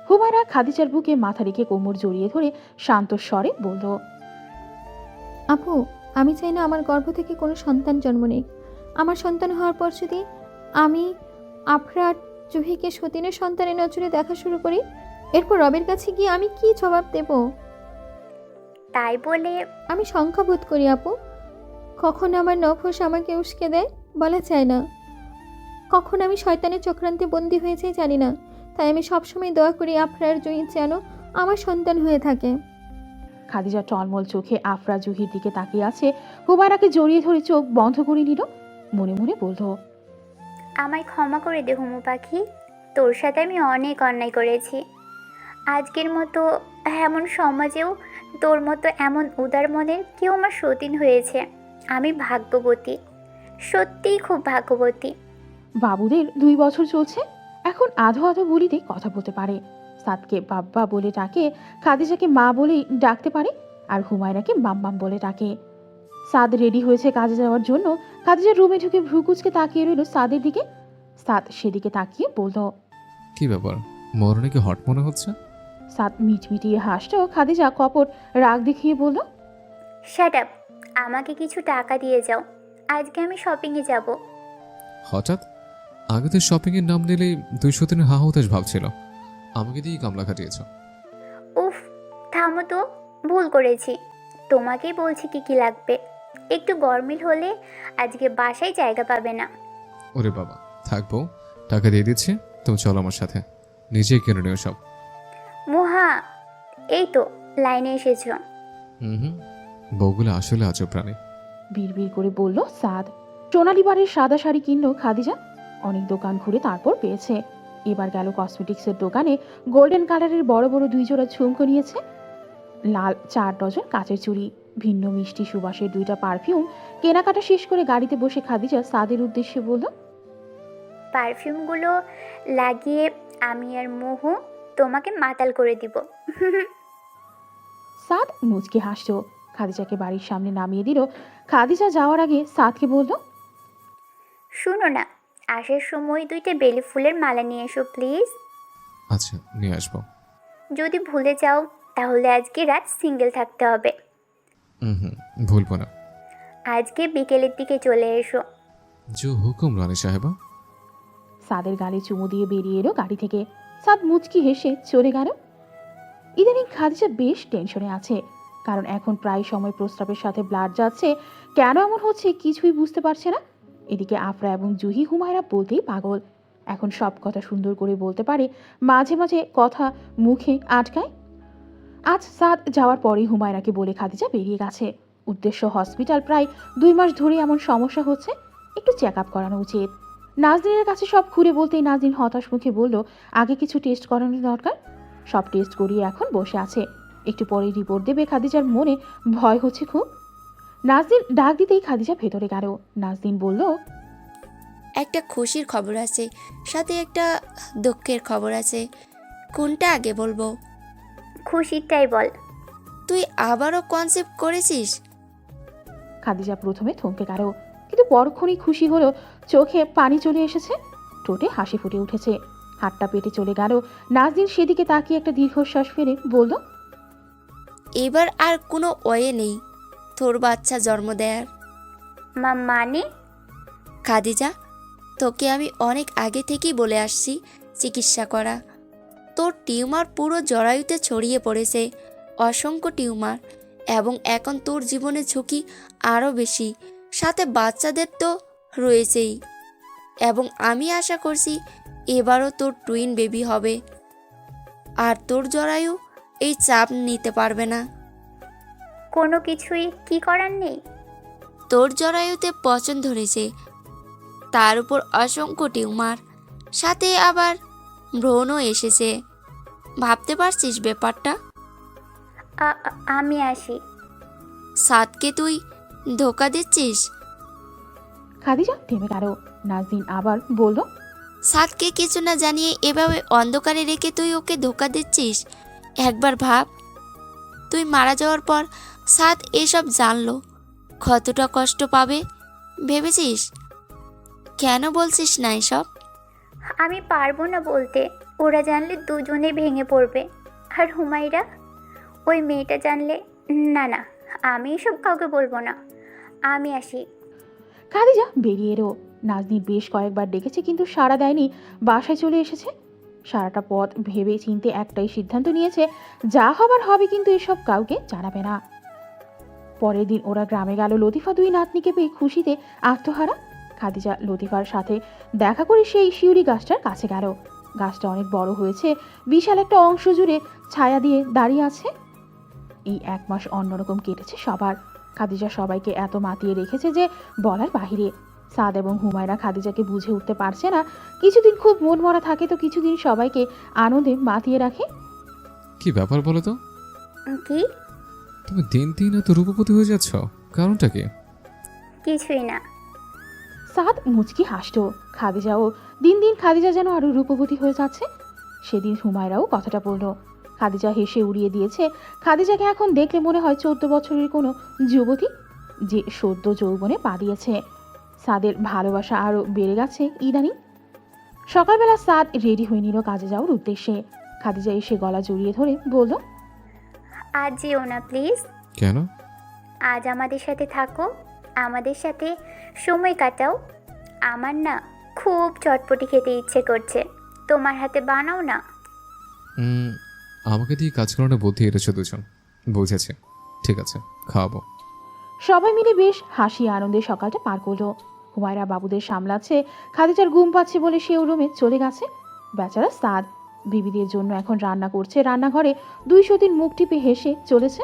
S1: হুমায়রা খাদিজার বুকে মাথা রেখে কোমর জড়িয়ে ধরে শান্ত স্বরে বলল,
S2: আপু, আমি চাই না আমার গর্ভ থেকে কোনো সন্তান জন্ম নেই। আমার সন্তান হওয়ার পর যদি আমি আফরা জুহিকে সতীনের সন্তানের নজরে দেখা শুরু করি, এরপর রবের কাছে গিয়ে আমি কি জবাব দেব?
S3: তাই বলে
S2: আমি সংখ্যাবোধ করি আপু। কখন আমার নফস আমাকে উস্কে দেয় বলা যায় না। কখন আমি শয়তানের চক্রান্তে বন্দী হয়ে যাই জানি না। তাই আমি সবসময় দোয়া করি আফরার জুহি যেন আমার সন্তান হয়ে থাকে।
S1: খাদিজা টলমল চোখে আফরা জুহির দিকে তাকিয়ে আছে। হুমায়রাকে জড়িয়ে ধরে চোখ বন্ধ করে নিল। মনে মনে বলল,
S3: আমায় ক্ষমা করে দে হুমু পাখি, তোর সাথে আমি অনেক অন্যায় করেছি। আজকের মতো এমন সমাজেও তোর মতো এমন উদার মনের কেউ আমার সতীন হয়েছে। আমি ভাগ্যবতী, সত্যিই খুব ভাগ্যবতী।
S1: বাবুদের 2 বছর চলছে। এখন আধো আধো বলিতে কথা বলতে পারে। সাদকে বাব্বা বলে ডাকে, খাদিজাকে মা বলেই ডাকতে পারে, আর হুমায়রাকে মাম্মাম বলে ডাকে। সাদ রেডি হয়েছে কাজে যাওয়ার জন্য। খাদিজার রুমে ঢুকে ভ্রুকুচকে তাকিয়ে রইল সাদের দিকে। সাদ সেদিকে তাকিয়ে বলল,
S8: কি ব্যাপার, মরণে কি হট মনে হচ্ছে?
S1: সাদ মিটমিটিয়ে হাসলো। খাদিজা কপট রাগ দেখিয়ে বলল,
S3: শাট আপ, আমাকে কিছু টাকা দিয়ে যাও, আজকে আমি শপিংয়ে যাব।
S8: হঠাৎ? আগে তো শপিংয়ের নাম নিলেই 200 দিনের হা হতাশ ভাবছিল। আমাকে দিয়ে কামলা খাটিয়েছ।
S3: উফ, থামো তো, ভুল করেছি। তোমাকেই বলছি কি কি লাগবে। একটু গরমিল হলে আজকে বাসায় জায়গা পাবে না।
S8: ওরে বাবা, থাকবো, টাকা দিয়ে দিচ্ছি, তুমি চলো আমার সাথে, নিজেই কিনে নিও সব।
S3: মুহা, এই তো লাইনে এসেছো।
S8: হুম, বউগুলো আসলে আজব প্রাণী।
S1: বিড়বিড় করে বলল সাদ। সোনালি বারের সাদা শাড়ি কিনলো খাদিজা। অনেক দোকান ঘুরে তারপর পেয়েছে। এবার গেল কসমেটিক্সের দোকানে। গোল্ডেন কালারের বড় বড় 2 জোড়া ঝুমকো নিয়েছে, লাল 4 ডজন কাচের চুড়ি, ভিন্ন মিষ্টি সুবাসের 2টা পারফিউম। কেনাকাটা শেষ করে গাড়িতে বসে খাদিজা সাদের উদ্দেশ্যে বলল,
S3: পারফিউমগুলো লাগিয়ে আমি আর মুহু তোমাকে মাতাল করে দিব।
S1: সাদ মুচকে হাসল। খাদিজাকে বাড়ির সামনে নামিয়ে দিল। খাদিজা যাওয়ার আগে সাদকে বলল,
S3: শুনো না, আসার সময় 2টা বেলি ফুলের মালা নিয়ে এসো প্লিজ।
S8: আচ্ছা, নিয়ে আসবো।
S3: যদি ভুলে যাও তাহলে আজকে রাত সিঙ্গেল থাকতে হবে।
S8: হুম, ভুলবো না।
S3: আজকে বিকেলের দিকে চলে এসো।
S8: জো হুকুম রানী সাহেবা।
S1: সাদের গালে চুমু দিয়ে বেরিয়ে এলো গাড়ি থেকে। সাদ মুচকি হেসে চলে গেল। ইদানিং খাদিজা বেশ টেনশনে আছে, কারণ এখন প্রায় সময় প্রস্রাবের সাথে ব্লাড যাচ্ছে। কেন এমন হচ্ছে কিছুই বুঝতে পারছে না। এদিকে আফরা এবং জুহি হুমায়রা বলতেই পাগল। এখন সব কথা সুন্দর করে বলতে পারে, মাঝে মাঝে কথা মুখে আটকায়। আজ সাদ যাওয়ার পরেই হুমায়রাকে বলে খাদিজা বেরিয়ে গেছে। উদ্দেশ্য হসপিটাল, প্রায় 2 মাস ধরে এমন সমস্যা হচ্ছে, একটু চেক আপ করানো উচিত। নাজনীনের কাছে সব খুলে বলতেই নাজনীন হতাশ মুখে বলল, আগে কিছু টেস্ট করানো দরকার। সব টেস্ট করিয়ে এখন বসে আছে, একটু পরেই রিপোর্ট দেবে। খাদিজার মনে ভয় হচ্ছে খুব। নাজনীন ডাক দিতেই খাদিজা ভেতরে গেল। নাজনীন বলল,
S12: একটা খুশির খবর আছে, সাথে একটা দুঃখের খবর আছে। কোনটা আগে বলবো?
S3: খুশিটাই বল।
S12: তুই আবারও কনসেপ্ট করেছিস?
S1: খাদিজা প্রথমে থমকে গেল, কিন্তু পরক্ষণেই খুশি হলো। চোখে পানি চলে এসেছে, ঠোঁটে হাসি ফুটে উঠেছে, হাতটা পেটে চলে গেল। নাজনীন সেদিকে তাকিয়ে একটা দীর্ঘশ্বাস ফেলে বলল,
S12: এবার আর কোনো ওয়ে নেই তোর বাচ্চা জন্ম দেয়ার।
S3: মানে?
S12: খাদিজা, তোকে আমি অনেক আগে থেকেই বলে আসছি চিকিৎসা করা। তোর টিউমার পুরো জরায়ুতে ছড়িয়ে পড়েছে, অসংখ্য টিউমার, এবং এখন তোর জীবনের ঝুঁকি আরও বেশি, সাথে বাচ্চাদের তো রয়েছেই। এবং আমি আশা করছি এবারও তোর টুইন বেবি হবে, আর তোর জরায়ু এই চাপ নিতে পারবে না।
S3: কোনো কিছুই কি করার নেই?
S12: তোর জরায়ুতে পচন ধরেছে, তার উপর অসংখ্য টিউমার, সাথে আবার ব্রণও এসেছে। ভাবতে পারছিস ব্যাপারটা?
S3: আমি আসি।
S12: সাদকে তুই ধোকা দিচ্ছিস।
S1: খাদিজা থেমে গেল। নাজনীন আবার বলল,
S12: সাদকে কিছু না জানিয়ে এভাবে অন্ধকারে রেখে তুই ওকে ধোকা দিচ্ছিস। একবার ভাব, তুই মারা যাওয়ার পর সাদ এসব জানলো, কতটা কষ্ট পাবে ভেবেছিস? কেন বলছিস না এসব?
S3: আমি পারবো না বলতে, ওরা জানলে দুজনে ভেঙে পড়বে। আর হুমায়রা, ওই মেয়েটা জানলে, না না, আমি এসব কাউকে বলবো না। আমি আসি।
S1: খাদিজা বেরিয়ে এলো। নাজনীন বেশ কয়েকবার ডেকেছে, কিন্তু সাড়া দেয়নি। বাসায় চলে এসেছে। সারাটা পথ ভেবে চিনতে একটাই সিদ্ধান্ত নিয়েছে, যা হবার হবে, কিন্তু এসব কাউকে জানাবে না। পরের দিন ওরা গ্রামে গেল। লতিফা 2 নাতনিকে পেয়ে খুশিতে আত্মহারা। খাদিজা লতিফার সাথে দেখা করে সেই শিউরি গাছটার কাছে গেল। গাছটা অনেক বড় হয়েছে, বিশাল একটা অংশ জুড়ে ছায়া দিয়ে দাঁড়িয়ে আছে। এই 1 মাস অন্যরকম কেটেছে সবার। খাদিজা সবাইকে এত মাতিয়ে রেখেছে যে বলার বাহিরে। সাদ এবং হুমায়রা খাদিজাকে বুঝে উঠতে পারছে না। কিছুদিন খুব মন মরা থাকে, তো কিছুদিন সবাইকে আনন্দে মাতিয়ে রাখে।
S8: কি ব্যাপার বলো তো?
S3: কি?
S8: তুমি দিন দিন এত রূপবতী হয়ে যাচ্ছ, কারণটা কি?
S3: কিছুই না।
S1: সাদ মুচকি হাসতো। খাদিজাও দিন দিন খাদিজা যেন আরো রূপবতী হয়ে যাচ্ছে। সেদিন হুমায়রাও কথাটা বলল। খাদিজা হেসে উড়িয়ে দিয়েছে। খাদিজাকে এখন দেখলে মনে হয় 14 বছরের কোনো যুবতী, যে সদ্য যৌবনে পা দিয়েছে। সাদের ভালোবাসা আরও বেড়ে গেছে ইদানিং। সকালবেলা সাদ রেডি হয়ে নিল কাজে যাওয়ার উদ্দেশ্যে। খাদিজা এসে গলা জড়িয়ে ধরে বলল,
S3: আজ যেও না প্লিজ।
S8: কেন?
S3: আজ আমাদের সাথে থাকো, আমাদের সাথে সময় কাটাও। আমার না খুব চটপটি খেতে ইচ্ছে করছে, তোমার হাতে বানাও না।
S8: আমাকে দিয়ে কাজ করানোর বুদ্ধি এসেছে দুজন। বুঝেছি, ঠিক আছে, খাওয়াবো।
S1: সবাই মিলে বেশ হাসি আনন্দে সকালটা পার করলো। হুমায়রা বাবুদের সামলাচ্ছে, খাদিজার ঘুম পাচ্ছে বলে সেও রুমে চলে গেছে। বেচারা সাদ বিবিদের জন্য এখন রান্না করছে রান্নাঘরে। 2 সতীন মুখ টিপে হেসে চলেছে।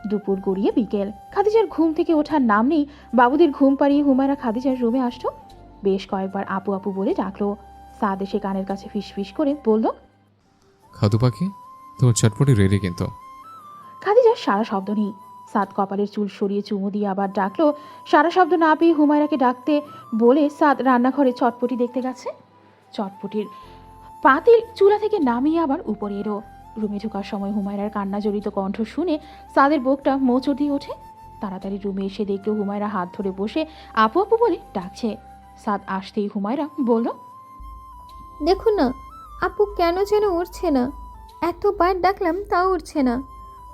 S1: দুপুর গড়িয়ে বিকেল, খাদিজার ঘুম থেকে ওঠার নাম নেই। বাবুদের ঘুম পাড়িয়ে হুমায়রা খাদিজার রুমে আসলো। বেশ কয়েকবার আপু আপু বলে ডাকলো। সাদ এসে কানের কাছে ফিস ফিস করে বলল,
S8: খাদু পাখি, তোর চটপটি রেডি কিন্তু।
S1: খাদিজার সারা শব্দ নেই। সাদ কপালের চুল সরিয়ে চুমু দিয়ে আবার ডাকলো। সারা শব্দ না পেয়ে হুমায়রাকে ডাকতে বলে সাদ রান্নাঘরে চটপটি দেখতে গেছে। চটপটির পাতিল চুলা থেকে নামিয়ে আবার উপরে এলো। রুমে ঢোকার সময় হুমায়রার কান্না জড়িত কণ্ঠ শুনে সাদের বুকটা মোচড় দিয়ে ওঠে। তাড়াতাড়ি রুমে এসে দেখলো হুমায়রা হাত ধরে বসে আপু আপু বলে ডাকছে। সাদ আসতেই হুমায়রা বলল,
S2: দেখুন না, আপু কেন যেন উঠছে না। এতবার ডাকলাম তাও উঠছে না।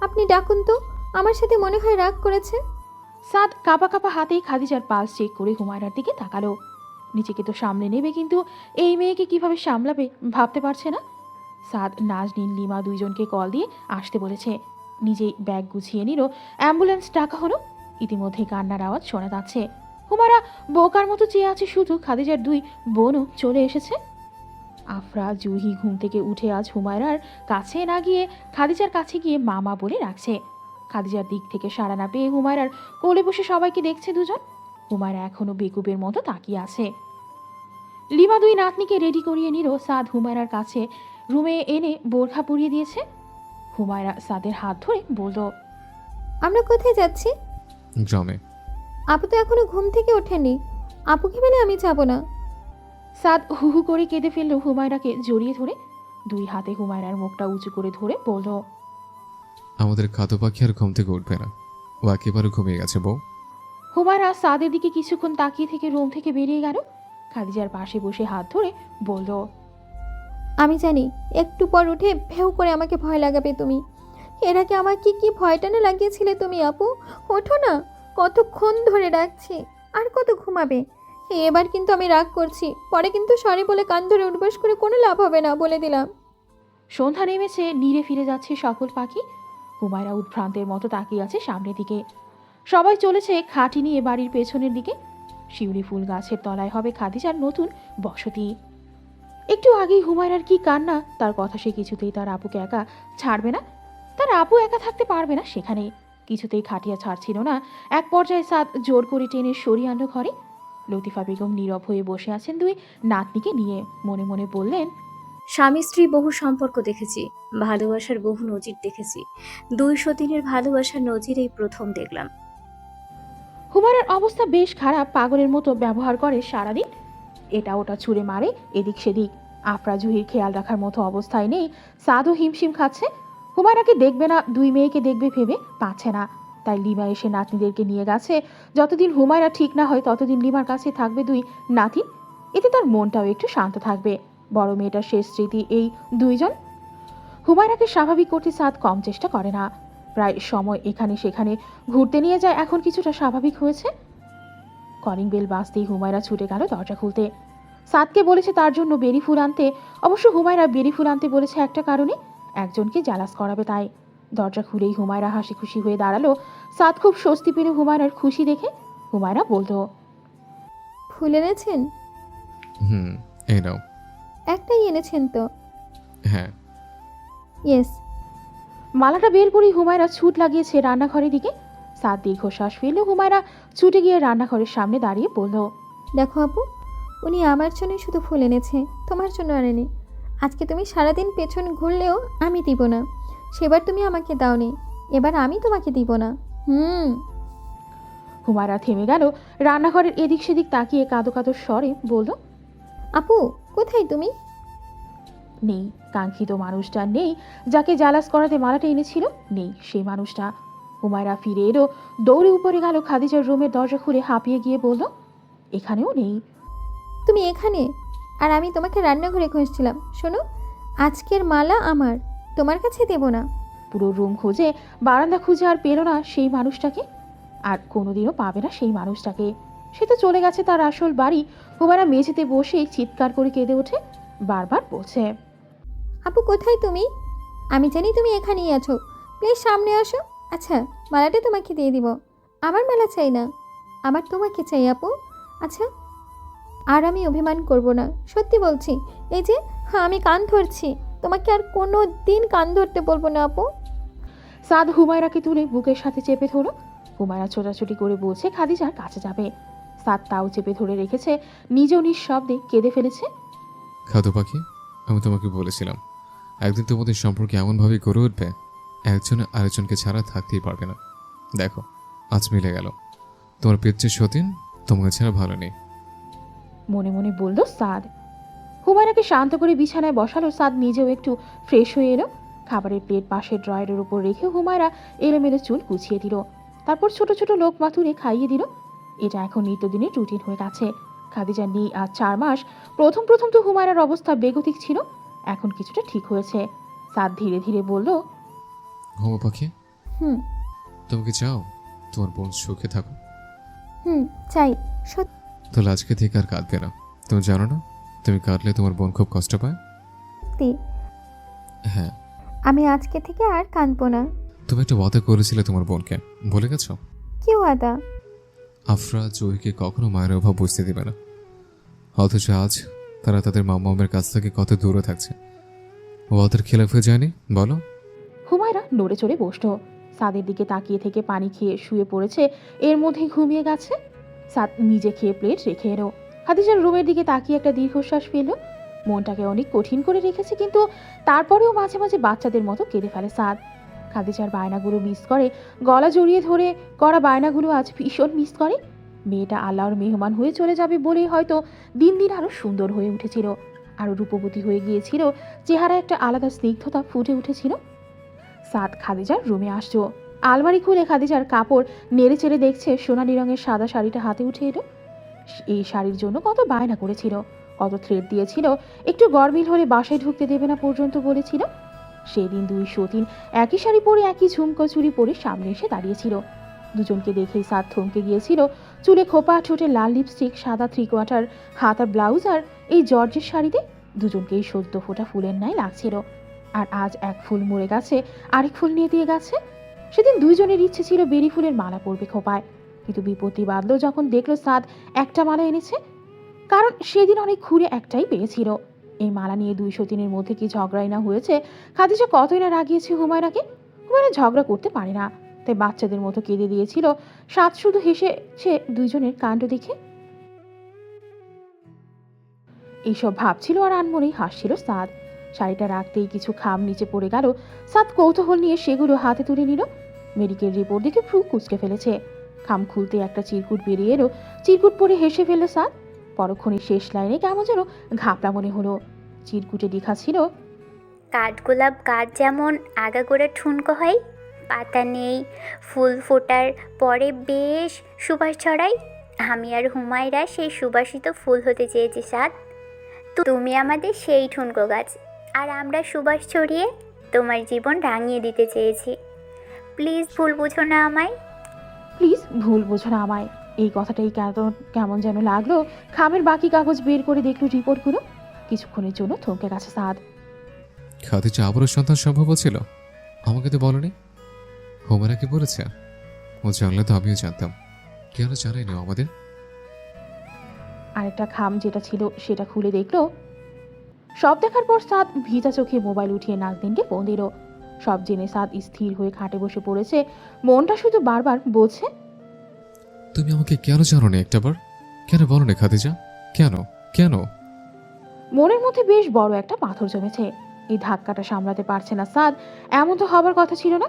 S2: আপনি ডাকুন তো, আমার সাথে মনে হয় রাগ করেছে।
S1: সাদ কাঁপা কাঁপা হাতেই খাদিজার পালস চেক করে হুমায়রার দিকে তাকালো। নিজেকে তো সামলে নেবে, কিন্তু এই মেয়েকে কিভাবে সামলাবে ভাবতে পারছে না। সাদ নাজনীন লিমা দুইজনকে কল দিয়ে আসতে বলেছে। নিজেই ব্যাগ গুছিয়ে নিল। অ্যাম্বুলেন্স ডাকা হলো। ইতিমধ্যে কান্নার আওয়াজ শোনা যাচ্ছে। হুমায়রা বোকার মতো চেয়ে আছে শুধু। খাদিজার 2 বোনও চলে এসেছে। আফরা জুহি ঘুম থেকে উঠে আজ হুমায়রার কাছে না গিয়ে খাদিজার কাছে গিয়ে মামা বলে রাখছে। খাদিজার দিক থেকে সাড়া না পেয়ে হুমায়রার কোলে বসে সবাইকে দেখছে দুজন। হুমায়রা এখনো বেকুবের মতো তাকিয়ে আছে। লিমা 2 নাতনিকে রেডি করিয়ে নিল। সাদ হুমায়রার কাছে রুমে এনে বোরখা পরিয়ে দিয়েছে। হুমায়রা সাদের হাত ধরে বলল,
S2: আমরা কোথায় যাচ্ছি?
S8: গ্রামে।
S2: আপু তো এখনো ঘুম থেকে ওঠেনি। আপুকে বলে আমি যাব না।
S1: সাদ হু হু করে কেঁদে ফেলল হুমায়রাকে জড়িয়ে ধরে। 2 হাতে হুমায়রার মুখটা উঁচু করে ধরে বলল,
S8: আমাদের খাদু পাখি আর ঘুম থেকে উঠবে না, ও একেবারে ঘুমিয়ে গেছে বউ।
S1: হুমায়রা সাদের দিকে কিছুক্ষণ তাকিয়ে থেকে রুম থেকে বেরিয়ে গেল। খাদিজার পাশে বসে হাত ধরে বলল,
S2: আমি জানি একটু পর উঠে ভেউ করে আমাকে ভয় লাগাবে তুমি। এর আগে আমাকে কি ভয়টা না লাগিয়েছিলে তুমি আপু? ওঠো না, কতক্ষণ ধরে ডাকছি। আর কত ঘুমাবে? এবার কিন্তু আমি রাগ করছি। পরে কিন্তু সরি বলে কান ধরে উঠবাস করে কোনো লাভ হবে না, বলে দিলাম।
S1: সন্ধ্যা নেমেছে, নীরে ফিরে যাচ্ছে সকল পাখি। হুমায়রা উদ্ভ্রান্তের মতো তাকিয়ে আছে সামনের দিকে। সবাই চলেছে খাটি নিয়ে বাড়ির পেছনের দিকে। শিউলি ফুল গাছের তলায় হবে খাদিজার নতুন বসতি। একটু আগেই হুমায়রার কি কান্না, তার কথা সে কিছুতেই তার আপুকে একা ছাড়বে না। তার আপু একা থাকতে পারবে না সেখানে। কিছুতেই খাটিয়া ছাড়ছিল না। এক পর্যায়ে সাদ জোর করে টেনে সরিয়ে আনলো ঘরে। লতিফা বেগম নীরব হয়ে বসে আছেন 2 নাতনিকে নিয়ে। মনে মনে বললেন,
S10: স্বামী স্ত্রী বহু সম্পর্ক দেখেছি, ভালোবাসার বহু নজির দেখেছি। 2 সতীনের ভালোবাসার নজির এই প্রথম দেখলাম।
S1: হুমায়রার অবস্থা বেশ খারাপ। পাগলের মতো ব্যবহার করে সারাদিন। এটা ওটা ছুঁড়ে মারে এদিক সেদিক। আফরা জুহির খেয়াল রাখার মতো অবস্থায় নেই। সাদও হিমশিম খাচ্ছে। হুমায়রাকে দেখবে না, 2 মেয়েকে দেখবে ভেবে পাচ্ছে না। তাই লিমা এসে নাতনিদেরকে নিয়ে গেছে। যতদিন হুমায়রা ঠিক না হয় ততদিন লিমার কাছে থাকবে 2 নাতি। এতে তার মনটাও একটু শান্ত থাকবে। বড় মেয়েটার শেষ স্মৃতি এই 2 জন। হুমায়রাকে স্বাভাবিক করতে সাদ কম চেষ্টা করে না। প্রায় সময় এখানে সেখানে ঘুরতে নিয়ে যায়। এখন কিছুটা স্বাভাবিক হয়েছে। কলিং বেল বাজতেই হুমায়রা ছুটে গেল দরজা খুলতে। সাদকে বলেছে তার জন্য বেরি ফুল আনতে। অবশ্য হুমায়রা বেরি ফুল আনতে বলেছে একটা কারণে, একজনকে জালাস করাবে তাই। দরজা খুলেই হুমায়রা হাসি খুশি হয়ে দাঁড়ালো। সাদ খুব স্বস্তি পেল হুমায়রার খুশি দেখে। হুমায়রা বলল,
S2: ফুল এনেছেন?
S8: এই নাও।
S2: একটাই এনেছেন তো?
S8: হ্যাঁ।
S2: ইয়েস।
S1: মালাটা বের করেই হুমায়রা ছুট লাগিয়েছে রান্নাঘরের দিকে। সাদ দীর্ঘশ্বাস ফেলল। হুমায়রা ছুটে গিয়ে রান্নাঘরের সামনে দাঁড়িয়ে বলল,
S2: দেখো আপু, উনি আমার জন্যই শুধু ফুল এনেছে, তোমার জন্য আনেনি। আজকে তুমি সারাদিন পেছন ঘুরলেও আমি দিব না। সেবার তুমি আমাকে দাওনি, এবার আমি তোমাকে দিব না।
S1: হুমায়রা থেমে গেল। রান্নাঘরের এদিক সেদিক তাকিয়ে কাঁদো কাঁদো স্বরে বলল,
S2: আপু কোথায় তুমি?
S1: নেই। কাঙ্ক্ষিত মানুষটা নেই, যাকে জালাস করাতে মালাটা এনেছিল, নেই সেই মানুষটা। হুমায়রা ফিরে এলো, দৌড়ে উপরে গেল। খাদিজার রুমের দরজা খুলে হাঁপিয়ে গিয়ে বলল, এখানেও নেই।
S2: তুমি এখানে? আর আমি তোমাকে রান্নাঘরে খুঁজছিলাম। শোনো, আজকের মালা আমার, তোমার কাছে দেব না।
S1: পুরো রুম খুঁজে, বারান্দা খুঁজে আর পেল না সেই মানুষটাকে। আর কোনোদিনও পাবে না সেই মানুষটাকে। সে তো চলে গেছে তার আসল বাড়ি। হুমায়রা মেঝেতে বসে চিৎকার করে কেঁদে ওঠে। বারবার বলছে,
S2: আপু কোথায় তুমি? আমি জানি তুমি এখানেই আছো, প্লিজ সামনে আসো। আচ্ছা, মালাটা তোমাকে দিয়ে দিব। আমার মালা চাই না, আমার তোমাকে চাই আপু। আচ্ছা, আর আমি অভিমান করব না, সত্যি বলছি। এই যে, হ্যাঁ, আমি কান ধরছি, তোমাকে আর কোনো দিন কান ধরতে বলবো না আপু।
S1: সাদ হুমায়রাকে তুলে বুকের সাথে চেপে ধরো। হুমায়রা ছোটাছুটি করে বলছে খাদিজার কাছে যাবে। সাদ তাও চেপে ধরে রেখেছে, নিজেও নিঃশব্দে কেঁদে ফেলেছে।
S8: খাদু পাখি, আমি তোমাকে বলেছিলাম একদিন তোমাদের সম্পর্কে এমনভাবে গড়ে উঠবে একজন আরেকজনকে ছাড়া থাকতেই পারবে না। দেখো, আজ মিলে গেল। তোমার পেচ্ছের সতীন তোমাকে ছাড়া ভালো নেই।
S1: মনে মনে বলল সাদ। হুমায়রাকে শান্ত করে বিছানায় বসালো। সাদ নিজেও একটু ফ্রেশ হয়ে এলো। খাবারের প্লেট পাশে ড্রয়ারের উপর রেখে হুমায়রা এলোমেলো চুল গুছিয়ে দিল। তারপর ছোট ছোট লোক মাথুরে খাইয়ে দিল। এটা এখন নিত্যদিনের রুটিন হয়ে গেছে। খাদিজা নেই আজ 4 মাস। প্রথম প্রথম তো হুমায়রার অবস্থা বেগতিক ছিল, এখন কিছুটা ঠিক হয়েছে। সাদ ধীরে ধীরে বলল,
S8: ঘুমো পাখি।
S2: হুম
S8: তুমি কি চাও তোমার বোন সুখে থাকো?
S2: হুম চাই, সত্যি।
S8: তাহলে আজকে থেকে আর কাঁদবে না। তুমি জানো না, তুমি কাঁদলে তোমার বোন খুব কষ্ট পায়। হ্যাঁ,
S2: আমি আজকে থেকে আর কাঁদবো না।
S8: তুমি একটা ওয়াদা করেছিলে তোমার বোনকে, ভুলে গেছো?
S2: কি ওয়াদা?
S8: আফরা জয়ীকে কখনো মায়ের অভাব বুঝতে দিবে না। অথচ আজ তারা তাদের মামের কাছ থেকে কত দূরে থাকছে। ওয়াদার খেলাফ হয়ে যায়নি বলো?
S1: হুমায়রা নড়ে চড়ে বসল। সাদের দিকে তাকিয়ে থেকে পানি খেয়ে শুয়ে পড়েছে, এর মধ্যেই ঘুমিয়ে গেছে। সাদ নিজে খেয়ে প্লেট রেখে এলো। খাদিজার রুমের দিকে তাকিয়ে একটা দীর্ঘশ্বাস ফেলল। মনটাকে অনেক কঠিন করে রেখেছে, কিন্তু তারপরেও মাঝে মাঝে বাচ্চাদের মতো কেঁদে ফেলে সাদ। খাদিজার বায়নাগুলো মিস করে, গলা জড়িয়ে ধরে করা বায়নাগুলো আজ ভীষণ মিস করে। মেয়েটা আল্লাহর মেহমান হয়ে চলে যাবে বলেই হয়তো দিন দিন আরো সুন্দর হয়ে উঠেছিল, আরো রূপবতী হয়ে গিয়েছিল। চেহারা একটা আলাদা স্নিগ্ধতা ফুটে উঠেছিল। সাদ খাদিজার রুমে আসছো। আলমারি খুলে খাদিজার কাপড় নেড়ে চেড়ে দেখছে। সোনালি রঙের সাদা শাড়িটা হাতে উঠে এলো। এই শাড়ির জন্য কত বায়না করেছিল, কত থ্রেড দিয়েছিল, একটু গরমিল হলে বাসায় ঢুকতে দেবে না পর্যন্ত বলেছিল। সেদিন দুই সতীন একই শাড়ি পরে একই ঝুমকো চুড়ি পরে সামনে এসে দাঁড়িয়েছিল। দুজনকে দেখেই সাদ থমকে গিয়েছিল। চুলে খোপা, ঠোঁটে লাল লিপস্টিক, সাদা 3/4 হাতার ব্লাউজ আর এই জর্জের শাড়িতে দুজনকেই সদ্য ফোটা ফুলের ন্যায় লাগছিল। আর আজ এক ফুল মরে গেছে, আরেক ফুল নিয়ে দিয়ে গেছে। সেদিন দুইজনের ইচ্ছে ছিল বেরি ফুলের মালা পরবে খোপায়, কিন্তু বিপত্তি বাঁধলো যখন দেখলো সাদ একটা মালা এনেছে। কারণ সেদিন অনেক ঘুরে একটাই পেয়েছিল। এই মালা নিয়ে দুই সতীনের মধ্যে কি ঝগড়াই না হয়েছে। খাদিজা কতই না রাগিয়েছে হুমায়রাকে। হুমায়রা ঝগড়া করতে পারে না, তাই বাচ্চাদের মতো কেঁদে দিয়েছিল। সাদ শুধু হেসেছে দুইজনের কাণ্ড দেখে। এইসব ভাবছিল আর আনমনেই হাসছিল সাদ। শাড়িটা রাখতেই কিছু খাম নিচে পড়ে গেল। সাদ কৌতূহল নিয়ে সেগুলো হাতে তুলে নিল। মেডিকেল রিপোর্ট দেখে ভ্রু কুঁচকে ফেলেছে। খাম খুলতে একটা চিরকুট বেরিয়ে এলো। চিরকুট পরে হেসে ফেলল সাদ। পরক্ষণে শেষ লাইনে কেমন যেন ঘাপলা মনে হলো। চিরকুটে লেখা ছিল,
S3: কাঠগোলাপ গাছ যেমন আগাগোড়া ঠুনকো হয়, পাতা নেই, ফুল ফোটার পরে বেশ সুবাস ছড়ায়, আমি আর হুমায়রা সেই সুবাসিত ফুল হতে চেয়েছি সাদ। তুমি আমাদের সেই ঠুনকো গাছ, আর আমরা সুবাস ছড়িয়ে তোমার জীবন রাঙিয়ে দিতে চেয়েছি। প্লিজ ভুল বুঝো না আমায়।
S1: প্লিজ ভুল বোঝো না আমায়। এই কথাটাই কেমন যেন লাগলো। খামের বাকি কাগজ বের করে দেখলো রিপোর্টগুলো। কিছুক্ষণের জন্য থমকে গেছে সাদ।
S8: খাদিজা আবারও সন্তান সম্ভব ছিল? আমাকে তো বলনি। হোমারা কি বলেছে? ও জানলে তো আমিও জানতাম, কেন জানাইনি আমাদের?
S1: আরেকটা খাম যেটা ছিল সেটা খুলে দেখলো। সব দেখার পর সাদ ভিজা চোখে মোবাইল উঠিয়ে নাজদিনকে ফোন দিল। সব জেনে সাদ স্থির হয়ে খাটে বসে পড়েছে। মনটা শুধু বারবার বলছে,
S8: তুমি আমাকে কেন জানোনি একটাবার? কেন বলনি খাদিজা? কেন কেন?
S1: মনের মধ্যে বেশ বড় একটা পাথর জমেছে। এই ধাক্কাটা সামলাতে পারছে না সাদ। এমন তো হবার কথা ছিল না।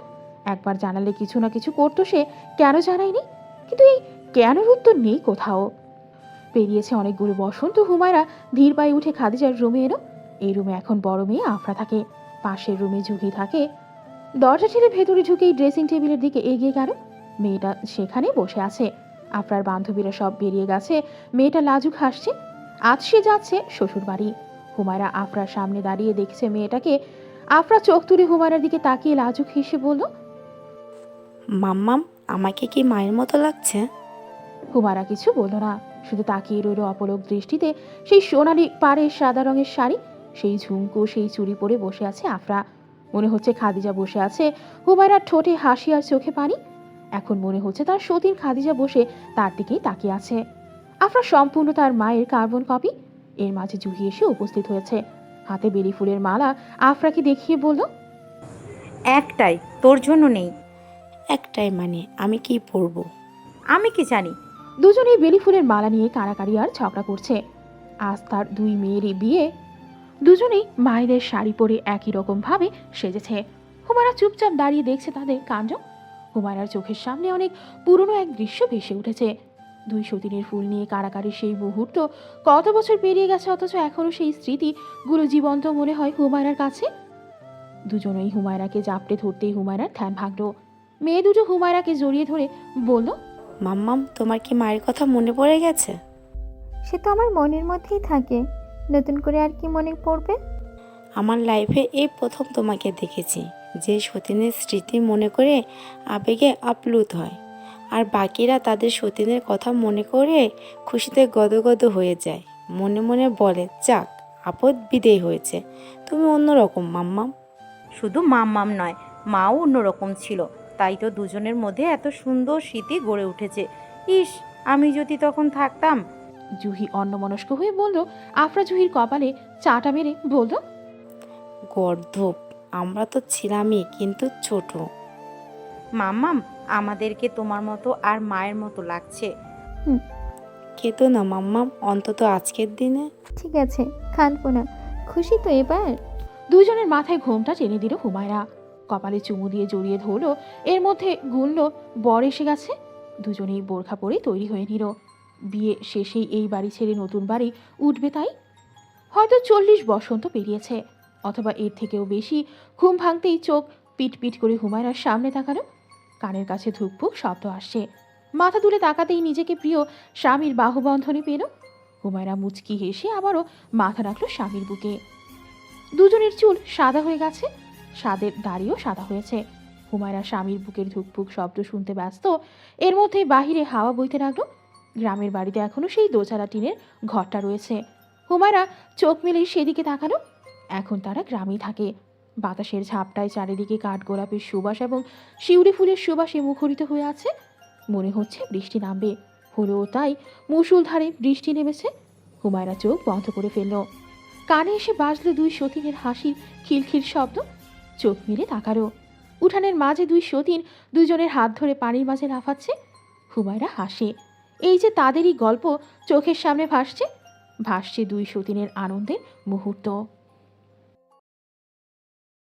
S1: একবার জানালে কিছু না কিছু করতো সে, কেন জানায়নি? কিন্তু এই কেনর উত্তর নেই কোথাও। পেরিয়েছে অনেকগুলো বসন্ত। হুমায়রা ধীর পায়ে উঠে খাদিজার রুমে এলো। এই রুমে এখন বড় মেয়ে আফরা থাকে, পাশের রুমে ঝুঁকি থাকে। দরজা ঠেলে ভেতরে ঢুকেই ড্রেসিং টেবিলের দিকে এগিয়ে গেল। মেয়েটা সেখানে বসে আছে। আফরার বান্ধবীরা সব বেরিয়ে গেছে। মেয়েটা লাজুক হাসছে। আজ সে যাচ্ছে শ্বশুর বাড়ি। হুমায়রা আফরার সামনে দাঁড়িয়ে দেখছে মেয়েটাকে। আফরা চোখ তুলে হুমায়রার দিকে তাকিয়ে লাজুক হেসে বলল,
S13: মাম্মাম, আমাকে কি মায়ের মতো লাগছে?
S1: হুমায়রা কিছু বলল না, শুধু তাকিয়ে রইল অপলক দৃষ্টিতে। সেই সোনালি পাড়ের সাদা রঙের শাড়ি, সেই ঝুমকো, সেই চুড়ি পরে বসে আছে আফরা। মনে হচ্ছে খাদিজা বসে আছে। হুমায়রার ঠোঁটে হাসি আর চোখে পানি। এখন মনে হচ্ছে তার সতীন খাদিজা বসে তার দিকেই তাকিয়ে আছে। আফরা সম্পূর্ণ তার মায়ের কার্বন কপি। এর মাঝে জুহি এসে উপস্থিত হয়েছে, হাতে বেলি ফুলের মালা আফরাকে দেখিয়ে বলল,
S14: একটাই, তোর জন্য নেই।
S13: একটাই মানে আমি কি পরবো?
S14: আমি কি জানি?
S1: দুজনেই বেলি ফুলের মালা নিয়ে কাড়াকাড়ি আর ঝগড়া করছে। আজ তার দুই মেয়েরই বিয়ে। দুজনেই মায়েদের শাড়ি পরে একই রকম ভাবে সেজেছে। হুমায়রা চুপচাপ দাঁড়িয়ে দেখছে তাদের কাণ্ড। হুমায়রার চোখের সামনে অনেক পুরনো এক দৃশ্য ভেসে উঠেছে। দুই সতীনের ফুল নিয়ে কাড়াকাড়ি সেই মুহূর্ত কত বছর পেরিয়ে গেছে, অথচ এখনো সেই স্মৃতিগুলো জীবন্ত মনে হয় হুমায়রার কাছে। দুজনেই হুমায়রাকে জাপটে ধরতেই হুমায়রার ধ্যান ভাঙল। মেয়ে দুটো হুমায়রাকে জড়িয়ে ধরে বলল,
S13: মাম্মাম, তোমার কি মায়ের কথা মনে পড়ে গেছে?
S2: সে তো আমার মনের মধ্যেই থাকে, নতুন করে আর কি মনে পড়বে?
S13: আমার লাইফে এই প্রথম তোমাকে দেখেছি যে সতীনের স্মৃতি মনে করে আবেগে আপ্লুত হয়, আর বাকিরা তাদের সতীনের কথা মনে করে খুশিতে গদগদ হয়ে যায়, মনে মনে বলে যাক আপদ বিদেয় হয়েছে। তুমি অন্যরকম মাম্মাম।
S14: শুধু মাম্মাম নয়, মাও অন্যরকম ছিল, তাই তো দুজনের মধ্যে এত সুন্দর স্মৃতি গড়ে উঠেছে। ইস, আমি যদি তখন থাকতাম।
S1: জুহি অন্যমনস্ক হয়ে বলল। আফরা জুহির কপালে চাটা মেরে বলল,
S13: গর্ধব, আমরা তো ছিলামই কিন্তু ছোট।
S14: মাম্মাম, আমাদেরকে তোমার মতো আর মায়ের মতো লাগছে।
S13: খেতো না মাম্মাম, অন্তত আজকের দিনে।
S2: ঠিক আছে, কাঁদবো না। খুশি তো এবার?
S1: দুইজনের মাথায় ঘোমটা টেনে দিল হুমায়রা, কপালে চুমু দিয়ে জড়িয়ে ধরল। এর মধ্যে গুনল বর এসে গেছে। দুজনেই বোরখা পরে তৈরি হয়ে নিল। বিয়ে শেষেই এই বাড়ি ছেড়ে নতুন বাড়ি উঠবে তাই। হয়তো 40 বসন্ত পেরিয়েছে, অথবা এর থেকেও বেশি। ঘুম ভাঙতেই চোখ পিট পিট করে হুমায়রার সামনে তাকালো। কানের কাছে ধুকপুক শব্দ আসছে। মাথা তুলে তাকাতেই নিজেকে প্রিয় স্বামীর বাহুবন্ধনে পেল। হুমায়রা মুচকি হেসে আবারও মাথা রাখলো স্বামীর বুকে। দুজনের চুল সাদা হয়ে গেছে, সাদের দাড়িও সাদা হয়েছে। হুমায়রা স্বামীর বুকের ধুকপুক শব্দ শুনতে ব্যস্ত। এর মধ্যে বাহিরে হাওয়া বইতে লাগলো। গ্রামের বাড়িতে এখনো সেই দোচালা টিনের ঘরটা রয়েছে। হুমায়রা চোখ মেলে সেদিকে তাকালো। এখন তারা গ্রামেই থাকে। বাতাসের ঝাপটায় চারিদিকে কাঠগোলাপের সুবাস এবং শিউলি ফুলের সুবাসে মুখরিত হয়ে আছে। মনে হচ্ছে বৃষ্টি নামবে, হলো তাই মুষলধারে বৃষ্টি নেমেছে। হুমায়রা চোখ বন্ধ করে ফেলল। কানে এসে বাজলো দুই সতীনের হাসির খিলখিল শব্দ। চোখ মেলে তাকালো। উঠানের মাঝে দুই সতীন দুজনের হাত ধরে পানির মাঝে লাফাচ্ছে। হুমায়রা হাসে। এই যে তাদেরই গল্প চোখের সামনে ভাসছে দুই সতীনের আনন্দের মুহূর্ত।